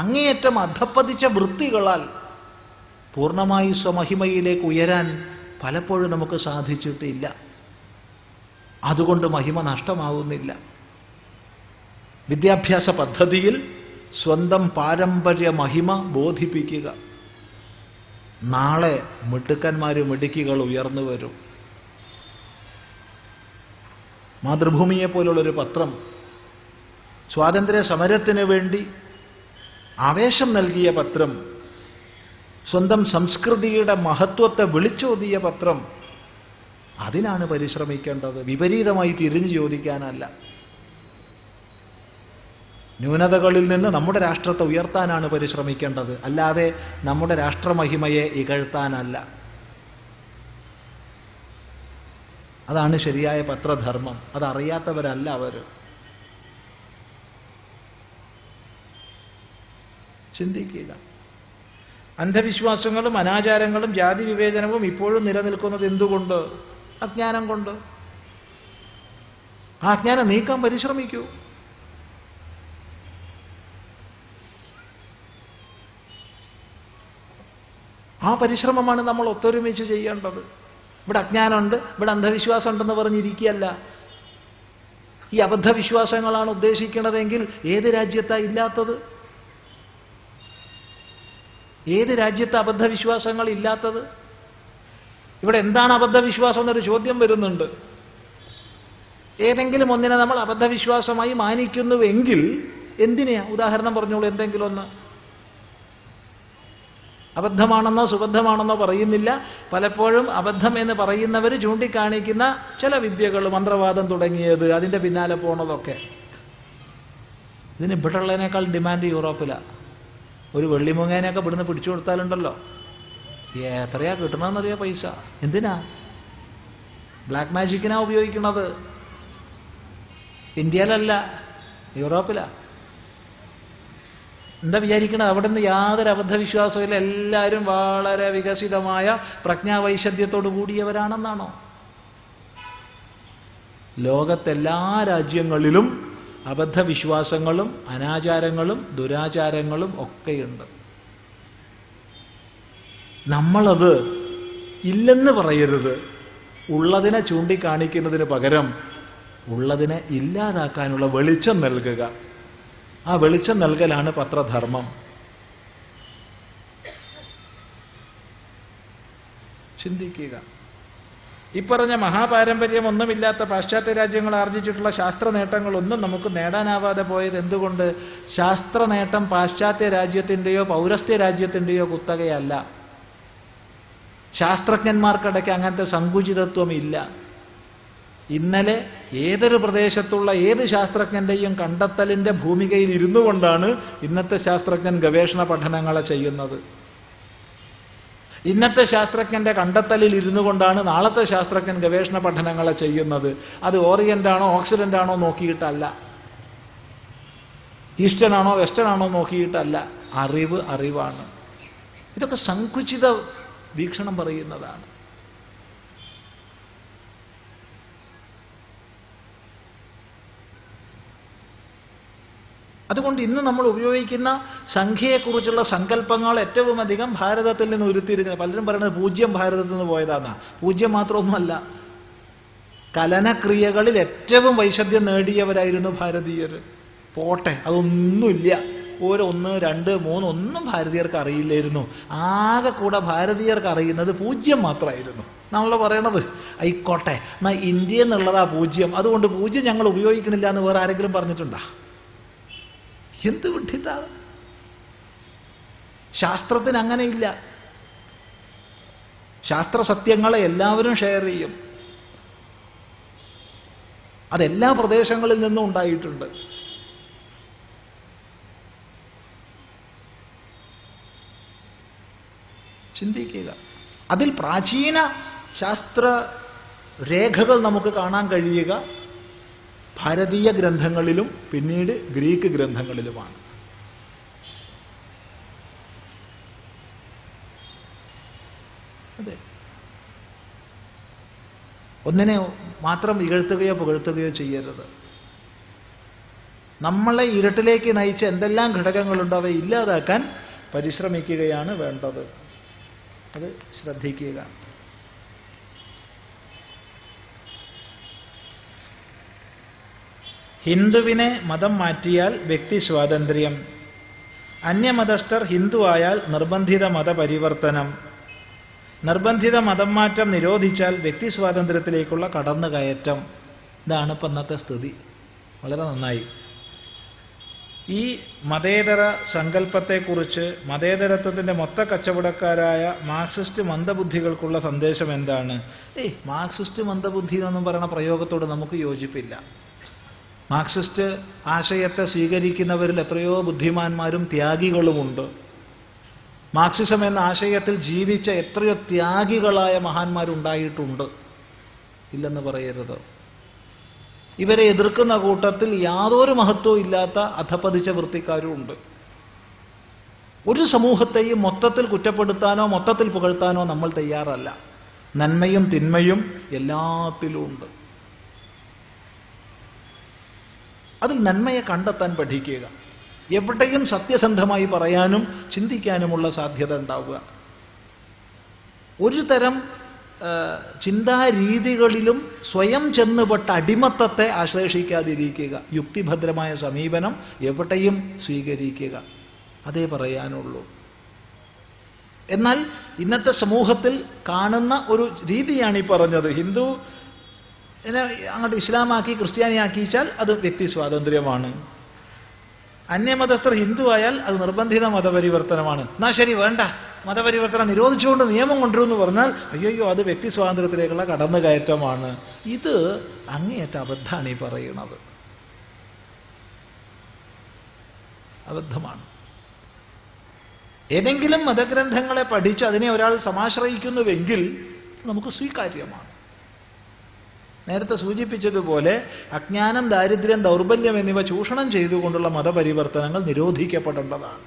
അങ്ങേയറ്റം അധപ്പതിച്ച വൃത്തികളാൽ പൂർണ്ണമായി സ്വമഹിമയിലേക്ക് ഉയരാൻ പലപ്പോഴും നമുക്ക് സാധിച്ചിട്ടില്ല. അതുകൊണ്ട് മഹിമ നഷ്ടമാവുന്നില്ല. വിദ്യാഭ്യാസ പദ്ധതിയിൽ സ്വന്തം പാരമ്പര്യ മഹിമ ബോധിപ്പിക്കുക. നാളെ മിടുക്കന്മാരും മിടുക്കികൾ ഉയർന്നു വരും. മാതൃഭൂമിയെ പോലുള്ളൊരു പത്രം സ്വാതന്ത്ര്യ സമരത്തിന് വേണ്ടി ആവേശം നൽകിയ പത്രം, സ്വന്തം സംസ്കൃതിയുടെ മഹത്വത്തെ വിളിച്ചോതിയ പത്രം, അതിനാണ് പരിശ്രമിക്കേണ്ടത്, വിപരീതമായി തിരിഞ്ഞു ചോദിക്കാനല്ല. ന്യൂനതകളിൽ നിന്ന് നമ്മുടെ രാഷ്ട്രത്തെ ഉയർത്താനാണ് പരിശ്രമിക്കേണ്ടത്, അല്ലാതെ നമ്മുടെ രാഷ്ട്രമഹിമയെ ഇകഴ്ത്താനല്ല. അതാണ് ശരിയായ പത്രധർമ്മം. അതറിയാത്തവരല്ല അവർ. ചിന്തിക്കുക. അന്ധവിശ്വാസങ്ങളും അനാചാരങ്ങളും ജാതി വിവേചനവും ഇപ്പോഴും നിലനിൽക്കുന്നത് എന്തുകൊണ്ട്? അജ്ഞാനം കൊണ്ട്. ആ അജ്ഞാനം നീക്കാൻ പരിശ്രമിക്കൂ. ആ പരിശ്രമമാണ് നമ്മൾ ഒത്തൊരുമിച്ച് ചെയ്യേണ്ടത്. ഇവിടെ അജ്ഞാനമുണ്ട്, ഇവിടെ അന്ധവിശ്വാസം ഉണ്ടെന്ന് പറഞ്ഞിരിക്കുകയല്ല. ഈ അബദ്ധവിശ്വാസങ്ങളാണ് ഉദ്ദേശിക്കുന്നതെങ്കിൽ ഏത് രാജ്യത്താണ് ഇല്ലാത്തത്? ഏത് രാജ്യത്ത് അബദ്ധവിശ്വാസങ്ങൾ ഇല്ലാത്തത്? ഇവിടെ എന്താണ് അബദ്ധവിശ്വാസം എന്നൊരു ചോദ്യം വരുന്നുണ്ട്. ഏതെങ്കിലും ഒന്നിനെ നമ്മൾ അബദ്ധവിശ്വാസമായി മാനിക്കുന്നുവെങ്കിൽ എന്തിനെയാ? ഉദാഹരണം പറഞ്ഞോളൂ, എന്തെങ്കിലും ഒന്ന്. അബദ്ധമാണെന്നോ സുബദ്ധമാണെന്നോ പറയുന്നില്ല. പലപ്പോഴും അബദ്ധം എന്ന് പറയുന്നവർ ചൂണ്ടിക്കാണിക്കുന്ന ചില വിദ്യകൾ, മന്ത്രവാദം തുടങ്ങിയത്, അതിൻ്റെ പിന്നാലെ പോണതൊക്കെ. ഇതിന് ഇവിടെയുള്ളതിനേക്കാൾ ഡിമാൻഡ് യൂറോപ്പിലാണ്. ഒരു വെള്ളിമുങ്ങേനെയൊക്കെ ഇവിടുന്ന് പിടിച്ചു കൊടുത്താലുണ്ടല്ലോ, എത്രയാ കിട്ടണമെന്നറിയാ പൈസ. എന്തിനാ? ബ്ലാക്ക് മാജിക്കിനാ ഉപയോഗിക്കുന്നത്. ഇന്ത്യയിലല്ല, യൂറോപ്പിലാ. എന്താ വിചാരിക്കണത്? അവിടെ നിന്ന് യാതൊരു അബദ്ധവിശ്വാസമില്ല, എല്ലാവരും വളരെ വികസിതമായ പ്രജ്ഞാവൈശദ്ധ്യത്തോടു കൂടിയവരാണെന്നാണോ? ലോകത്തെല്ലാ രാജ്യങ്ങളിലും അബദ്ധവിശ്വാസങ്ങളും അനാചാരങ്ങളും ദുരാചാരങ്ങളും ഒക്കെയുണ്ട്. നമ്മളത് ഇല്ലെന്ന് പറയരുത്. ഉള്ളതിനെ ചൂണ്ടിക്കാണിക്കുന്നതിന് പകരം ഉള്ളതിനെ ഇല്ലാതാക്കാനുള്ള വെളിച്ചം നൽകുക. ആ വെളിച്ചം നൽകലാണ് പത്രധർമ്മം. ചിന്തിക്കുക. ഇപ്പറഞ്ഞ മഹാപാരമ്പര്യം ഒന്നുമില്ലാത്ത പാശ്ചാത്യ രാജ്യങ്ങൾ ആർജിച്ചിട്ടുള്ള ശാസ്ത്ര നേട്ടങ്ങളൊന്നും നമുക്ക് നേടാനാവാതെ പോയത് എന്തുകൊണ്ട്? ശാസ്ത്ര നേട്ടം പാശ്ചാത്യ രാജ്യത്തിൻ്റെയോ പൗരസ്ത്യ രാജ്യത്തിൻ്റെയോ കുത്തകയല്ല. ശാസ്ത്രജ്ഞന്മാർക്കിടയ്ക്ക് അങ്ങനത്തെ സങ്കുചിതത്വം ഇല്ല. ഇന്നലെ ഏതൊരു പ്രദേശത്തുള്ള ഏത് ശാസ്ത്രജ്ഞന്റെയും കണ്ടെത്തലിന്റെ ഭൂമികയിൽ ഇരുന്നു കൊണ്ടാണ് ഇന്നത്തെ ശാസ്ത്രജ്ഞൻ ഗവേഷണ പഠനങ്ങളെ ചെയ്യുന്നത്. ഇന്നത്തെ ശാസ്ത്രജ്ഞന്റെ കണ്ടെത്തലിൽ ഇരുന്നു കൊണ്ടാണ് നാളത്തെ ശാസ്ത്രജ്ഞൻ ഗവേഷണ പഠനങ്ങളെ ചെയ്യുന്നത്. അത് ഓറിയന്റ് ആണോ ഓക്സിഡന്റ് ആണോ നോക്കിയിട്ടല്ല, ഈസ്റ്റേൺ ആണോ വെസ്റ്റേൺ ആണോ നോക്കിയിട്ടല്ല. അറിവ് അറിവാണ്. ഇതൊക്കെ സങ്കുചിത വീക്ഷണം പറയുന്നതാണ്. അതുകൊണ്ട് ഇന്ന് നമ്മൾ ഉപയോഗിക്കുന്ന സംഖ്യയെക്കുറിച്ചുള്ള സങ്കല്പങ്ങൾ ഏറ്റവും അധികം ഭാരതത്തിൽ നിന്ന് ഉരുത്തിരിഞ്ഞത്. പലരും പറയുന്നത് പൂജ്യം ഭാരതത്തിൽ നിന്ന് പോയതാന്നാ. പൂജ്യം മാത്രമൊന്നുമല്ല, കലനക്രിയകളിൽ ഏറ്റവും വൈശദ്ധ്യം നേടിയവരായിരുന്നു ഭാരതീയർ. പോട്ടെ, അതൊന്നുമില്ല. ഒരു 1, 2, 3 ഒന്നും ഭാരതീയർക്ക് അറിയില്ലായിരുന്നു. ആകെ കൂടെ ഭാരതീയർക്ക് അറിയുന്നത് പൂജ്യം മാത്രമായിരുന്നു. നമ്മളെ പറയണത് ആയിക്കോട്ടെ, എന്നാ ഇന്ത്യ എന്നുള്ളതാ പൂജ്യം, അതുകൊണ്ട് പൂജ്യം ഞങ്ങൾ ഉപയോഗിക്കണില്ല എന്ന് വേറെ ആരെങ്കിലും പറഞ്ഞിട്ടുണ്ടോ? എന്ത് വിഡ്ഢിത്താണ്! ശാസ്ത്രത്തിന് അങ്ങനെയില്ല. ശാസ്ത്ര സത്യങ്ങളെ എല്ലാവരും ഷെയർ ചെയ്യും. അതെല്ലാ പ്രദേശങ്ങളിൽ നിന്നും ഉണ്ടായിട്ടുണ്ട്. ചിന്തിക്കുക. അതിൽ പ്രാചീന ശാസ്ത്ര രേഖകൾ നമുക്ക് കാണാൻ കഴിയുക ഭാരതീയ ഗ്രന്ഥങ്ങളിലും പിന്നീട് ഗ്രീക്ക് ഗ്രന്ഥങ്ങളിലുമാണ്. അതെ, ഒന്നിനെ മാത്രം ഇകഴ്ത്തുകയോ പുകഴ്ത്തുകയോ ചെയ്യരുത്. നമ്മളെ ഇരുട്ടിലേക്ക് നയിച്ച എന്തെല്ലാം ഘടകങ്ങളുണ്ടോ അവയെ ഇല്ലാതാക്കാൻ പരിശ്രമിക്കുകയാണ് വേണ്ടത്. അത് ശ്രദ്ധിക്കുക. ഹിന്ദുവിനെ മതം മാറ്റിയാൽ വ്യക്തി സ്വാതന്ത്ര്യം, അന്യമതസ്ഥർ ഹിന്ദു ആയാൽ നിർബന്ധിത മതപരിവർത്തനം, നിർബന്ധിത മതം മാറ്റം നിരോധിച്ചാൽ വ്യക്തി സ്വാതന്ത്ര്യത്തിലേക്കുള്ള കടന്നുകയറ്റം. ഇതാണ് ഇപ്പം ഇന്നത്തെ സ്ഥിതി. വളരെ നന്നായി. ഈ മതേതര സങ്കല്പത്തെക്കുറിച്ച് മതേതരത്വത്തിൻ്റെ മൊത്ത കച്ചവടക്കാരായ മാർക്സിസ്റ്റ് മന്ദബുദ്ധികൾക്കുള്ള സന്ദേശം എന്താണ്? മാർക്സിസ്റ്റ് മന്ദബുദ്ധി എന്നൊന്നും പറയുന്ന പ്രയോഗത്തോട് നമുക്ക് യോജിപ്പില്ല. മാർക്സിസ്റ്റ് ആശയത്തെ സ്വീകരിക്കുന്നവരിൽ എത്രയോ ബുദ്ധിമാന്മാരും ത്യാഗികളുമുണ്ട്. മാർക്സിസം എന്ന ആശയത്തിൽ ജീവിച്ച എത്രയോ ത്യാഗികളായ മഹാന്മാരുണ്ടായിട്ടുണ്ട്, ഇല്ലെന്ന് പറയരുത്. ഇവരെ എതിർക്കുന്ന കൂട്ടത്തിൽ യാതൊരു മഹത്വവും ഇല്ലാത്ത അധപ്പതിച്ച വൃത്തിക്കാരുമുണ്ട്. ഒരു സമൂഹത്തെയും മൊത്തത്തിൽ കുറ്റപ്പെടുത്താനോ മൊത്തത്തിൽ പുകഴ്ത്താനോ നമ്മൾ തയ്യാറല്ല. നന്മയും തിന്മയും എല്ലാത്തിലും ഉണ്ട്. അതിൽ നന്മയെ കണ്ടെത്താൻ പഠിക്കുക. എവിടെയും സത്യസന്ധമായി പറയാനും ചിന്തിക്കാനുമുള്ള സാധ്യത ഉണ്ടാവുക. ഒരു തരം ചിന്താരീതികളിലും സ്വയം ചെന്നുപെട്ട അടിമത്തത്തെ ആശ്ലേഷിക്കാതിരിക്കുക. യുക്തിഭദ്രമായ സമീപനം എവിടെയും സ്വീകരിക്കുക. അതേ പറയാനുള്ളൂ. എന്നാൽ ഇന്നത്തെ സമൂഹത്തിൽ കാണുന്ന ഒരു രീതിയാണ് ഈ പറഞ്ഞത്. ഹിന്ദു അങ്ങോട്ട് ഇസ്ലാമാക്കി ക്രിസ്ത്യാനിയാക്കിച്ചാൽ അത് വ്യക്തി സ്വാതന്ത്ര്യമാണ്. അന്യമതസ്ഥർ ഹിന്ദു ആയാൽ അത് നിർബന്ധിത മതപരിവർത്തനമാണ്. എന്നാ ശരി, വേണ്ട, മതപരിവർത്തനം നിരോധിച്ചുകൊണ്ട് നിയമം കൊണ്ടുവരുമെന്ന് പറഞ്ഞാൽ അയ്യോ അത് വ്യക്തി സ്വാതന്ത്ര്യത്തിലേക്കുള്ള കടന്നുകയറ്റമാണ്. ഇത് അങ്ങേയറ്റ അബദ്ധമാണ് ഈ പറയുന്നത്. അബദ്ധമാണ്. ഏതെങ്കിലും മതഗ്രന്ഥങ്ങളെ പഠിച്ച് അതിനെ ഒരാൾ സമാശ്രയിക്കുന്നുവെങ്കിൽ നമുക്ക് സ്വീകാര്യമാണ്. നേരത്തെ സൂചിപ്പിച്ചതുപോലെ അജ്ഞാനം, ദാരിദ്ര്യം, ദൗർബല്യം എന്നിവ ചൂഷണം ചെയ്തുകൊണ്ടുള്ള മതപരിവർത്തനങ്ങൾ നിരോധിക്കപ്പെടേണ്ടതാണ്.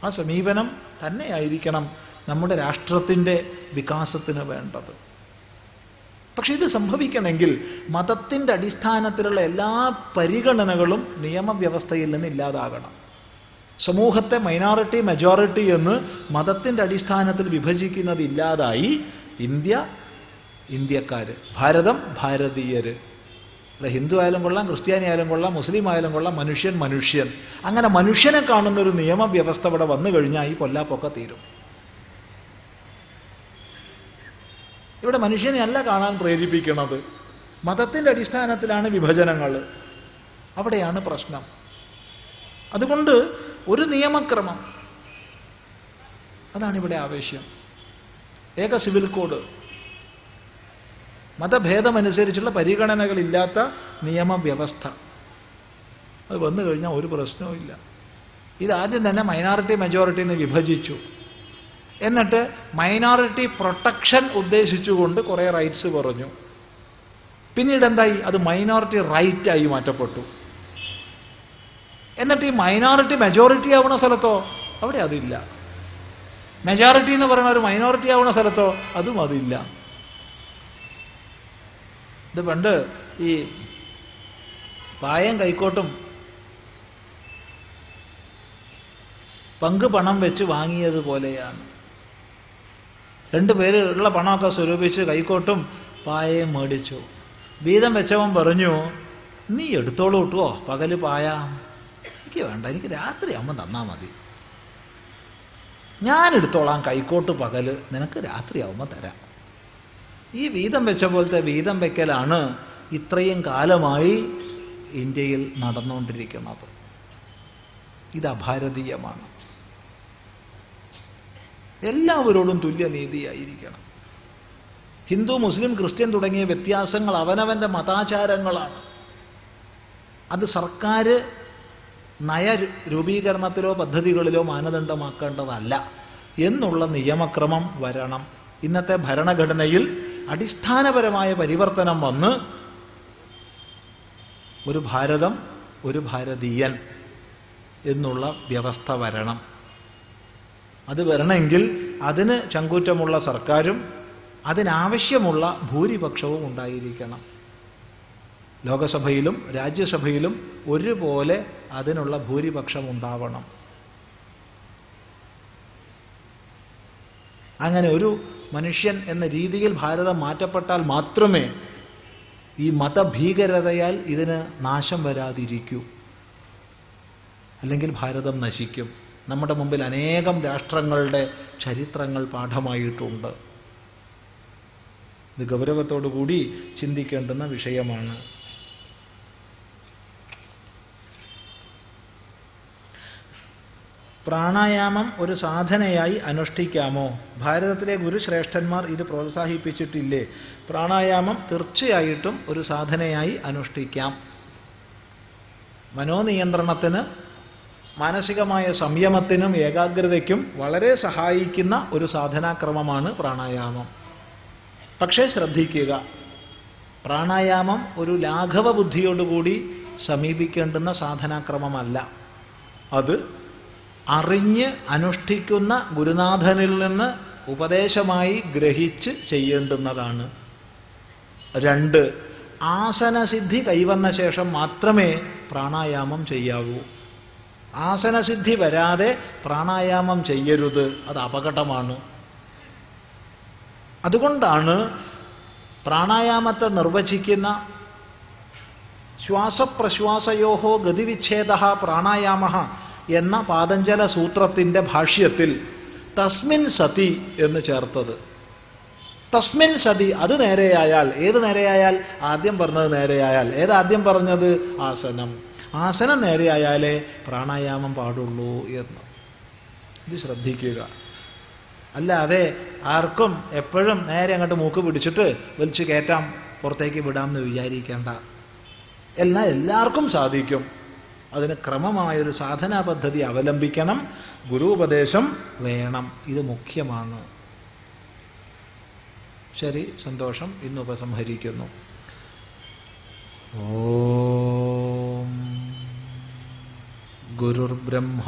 ആ സമീപനം തന്നെയായിരിക്കണം നമ്മുടെ രാഷ്ട്രത്തിൻ്റെ വികാസത്തിന് വേണ്ടത്. പക്ഷെ ഇത് സംഭവിക്കണമെങ്കിൽ മതത്തിൻ്റെ അടിസ്ഥാനത്തിലുള്ള എല്ലാ പരിഗണനകളും നിയമവ്യവസ്ഥയിൽ നിന്ന് ഇല്ലാതാകണം. സമൂഹത്തെ മൈനോറിറ്റി മെജോറിറ്റി എന്ന് മതത്തിൻ്റെ അടിസ്ഥാനത്തിൽ വിഭജിക്കുന്നത് ഇല്ലാതായി ഇന്ത്യ ഇന്ത്യക്കാര്, ഭാരതം ഭാരതീയര്. അല്ല, ഹിന്ദു ആയാലും കൊള്ളാം, ക്രിസ്ത്യാനി ആയാലും കൊള്ളാം, മുസ്ലിം ആയാലും കൊള്ളാം, മനുഷ്യൻ മനുഷ്യൻ. അങ്ങനെ മനുഷ്യനെ കാണുന്നൊരു നിയമവ്യവസ്ഥ ഇവിടെ വന്നു കഴിഞ്ഞാൽ ഈ പൊല്ലാപ്പൊക്കെ തീരും. ഇവിടെ മനുഷ്യനെ അല്ല കാണാൻ പ്രേരിപ്പിക്കുന്നത്, മതത്തിൻ്റെ അടിസ്ഥാനത്തിലാണ് വിഭജനങ്ങൾ. അവിടെയാണ് പ്രശ്നം. അതുകൊണ്ട് ഒരു നിയമക്രമം, അതാണ് ഇവിടെ ആവശ്യം. ഏക സിവിൽ കോഡ്, മതഭേദമനുസരിച്ചുള്ള പരിഗണനകളില്ലാത്ത നിയമവ്യവസ്ഥ, അത് വന്നു കഴിഞ്ഞാൽ ഒരു പ്രശ്നവുമില്ല. ഇതാദ്യം തന്നെ മൈനോറിറ്റി മെജോറിറ്റി എന്ന് വിഭജിച്ചു. എന്നിട്ട് മൈനോറിറ്റി പ്രൊട്ടക്ഷൻ ഉദ്ദേശിച്ചുകൊണ്ട് കുറേ റൈറ്റ്സ് പറഞ്ഞു. പിന്നീട് എന്തായി? അത് മൈനോറിറ്റി റൈറ്റായി മാറ്റപ്പെട്ടു. എന്നിട്ട് ഈ മൈനോറിറ്റി മെജോറിറ്റി ആവുന്ന സ്ഥലത്തോ അവിടെ അതില്ല. മെജോറിറ്റി എന്ന് പറയുന്ന ഒരു മൈനോറിറ്റി ആവുന്ന സ്ഥലത്തോ അതും അതില്ല. ഇത് പണ്ട് ഈ പായം കൈക്കോട്ടും പങ്ക് പണം വെച്ച് വാങ്ങിയതുപോലെയാണ്. രണ്ടുപേര് ഉള്ള പണമൊക്കെ സ്വരൂപിച്ച് കൈക്കോട്ടും പായയും മേടിച്ചു. വീതം വെച്ചവൻ പറഞ്ഞു, നീ എടുത്തോളൂ കിട്ടുവോ, പകല് പായ എനിക്ക് വേണ്ട, എനിക്ക് രാത്രി ആവുമ്പോൾ തന്നാ മതി. ഞാൻ എടുത്തോളാം കൈക്കോട്ട് പകല്, നിനക്ക് രാത്രി ആവുമ്പോൾ തരാം. ഈ വീതം വെച്ച പോലത്തെ വീതം വെക്കലാണ് ഇത്രയും കാലമായി ഇന്ത്യയിൽ നടന്നുകൊണ്ടിരിക്കുന്നത്. ഇത് അഭാരതീയമാണ്. എല്ലാവരോടും തുല്യനീതിയായിരിക്കണം. ഹിന്ദു, മുസ്ലിം, ക്രിസ്ത്യൻ തുടങ്ങിയ വ്യത്യാസങ്ങൾ അവനവന്റെ മതാചാരങ്ങളാണ്. അത് സർക്കാർ നയരൂപീകരണത്തിലോ പദ്ധതികളിലോ മാനദണ്ഡമാക്കേണ്ടതല്ല എന്നുള്ള നിയമക്രമം വരണം. ഇന്നത്തെ ഭരണഘടനയിൽ അടിസ്ഥാനപരമായ പരിവർത്തനം വന്ന് ഒരു ഭാരതം, ഒരു ഭാരതീയൻ എന്നുള്ള വ്യവസ്ഥ വരണം. അത് വരണമെങ്കിൽ അതിന് ചങ്കൂറ്റമുള്ള സർക്കാരും അതിനാവശ്യമുള്ള ഭൂരിപക്ഷവും ഉണ്ടായിരിക്കണം. ലോകസഭയിലും രാജ്യസഭയിലും ഒരുപോലെ അതിനുള്ള ഭൂരിപക്ഷം ഉണ്ടാവണം. അങ്ങനെ ഒരു മനുഷ്യൻ എന്ന രീതിയിൽ ഭാരതം മാറ്റപ്പെട്ടാൽ മാത്രമേ ഈ മതഭീകരതയാൽ ഇതിന് നാശം വരാതിരിക്കൂ. അല്ലെങ്കിൽ ഭാരതം നശിക്കും. നമ്മുടെ മുമ്പിൽ അനേകം രാഷ്ട്രങ്ങളുടെ ചരിത്രങ്ങൾ പാഠമായിട്ടുണ്ട്. ഇത് ഗൗരവത്തോടുകൂടി ചിന്തിക്കേണ്ടുന്ന വിഷയമാണ്. പ്രാണായാമം ഒരു സാധനയായി അനുഷ്ഠിക്കാമോ? ഭാരതത്തിലെ ഗുരുശ്രേഷ്ഠന്മാർ ഇത് പ്രോത്സാഹിപ്പിച്ചിട്ടില്ലേ? പ്രാണായാമം തീർച്ചയായിട്ടും ഒരു സാധനയായി അനുഷ്ഠിക്കാം. മനോനിയന്ത്രണത്തിന്, മാനസികമായ സംയമത്തിനും ഏകാഗ്രതയ്ക്കും വളരെ സഹായിക്കുന്ന ഒരു സാധനാക്രമമാണ് പ്രാണായാമം. പക്ഷേ ശ്രദ്ധിക്കുക, പ്രാണായാമം ഒരു ലാഘവ ബുദ്ധിയോടുകൂടി സമീപിക്കേണ്ടുന്ന സാധനാക്രമമല്ല. അത് അറിഞ്ഞ് അനുഷ്ഠിക്കുന്ന ഗുരുനാഥനിൽ നിന്ന് ഉപദേശമായി ഗ്രഹിച്ച് ചെയ്യേണ്ടുന്നതാണ്. 2, ആസനസിദ്ധി കൈവന്ന ശേഷം മാത്രമേ പ്രാണായാമം ചെയ്യാവൂ. ആസനസിദ്ധി വരാതെ പ്രാണായാമം ചെയ്യരുത്, അത് അപകടമാണ്. അതുകൊണ്ടാണ് പ്രാണായാമത്തെ നിർവചിക്കുന്ന ശ്വാസപ്രശ്വാസയോഹോ ഗതിവിച്ഛേദ പ്രാണായാമ എന്ന പാതഞ്ജല സൂത്രത്തിൻ്റെ ഭാഷ്യത്തിൽ തസ്മിൻ സതി എന്ന് ചേർത്തത്. തസ്മിൻ സതി, അത് നേരെയായാൽ. ഏത് നേരെയായാൽ? ആദ്യം പറഞ്ഞത് നേരെയായാൽ. ഏതാദ്യം പറഞ്ഞത്? ആസനം. ആസനം നേരെയായാലേ പ്രാണായാമം പാടുള്ളൂ എന്ന്. ഇത് ശ്രദ്ധിക്കുക. അല്ലാതെ ആർക്കും എപ്പോഴും നേരെ അങ്ങോട്ട് മൂക്ക് പിടിച്ചിട്ട് വലിച്ചു കയറ്റാം, പുറത്തേക്ക് വിടാമെന്ന് വിചാരിക്കേണ്ട. എന്നാൽ എല്ലാവർക്കും സാധിക്കും. അതിന് ക്രമമായൊരു സാധനാ പദ്ധതി അവലംബിക്കണം. ഗുരുപദേശം വേണം. ഇത് മുഖ്യമാണ്. ശരി, സന്തോഷം. ഇന്ന് ഉപസംഹരിക്കുന്നു. ഓം ഗുരുർബ്രഹ്മ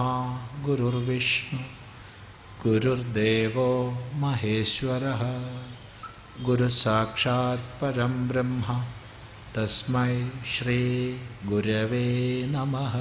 ഗുരുർവിഷ്ണു ഗുരുർദേവോ മഹേശ്വരഃ ഗുരുസാക്ഷാത് പരം ബ്രഹ്മ തസ്മൈ ശ്രീ ഗുരവേ നമഃ.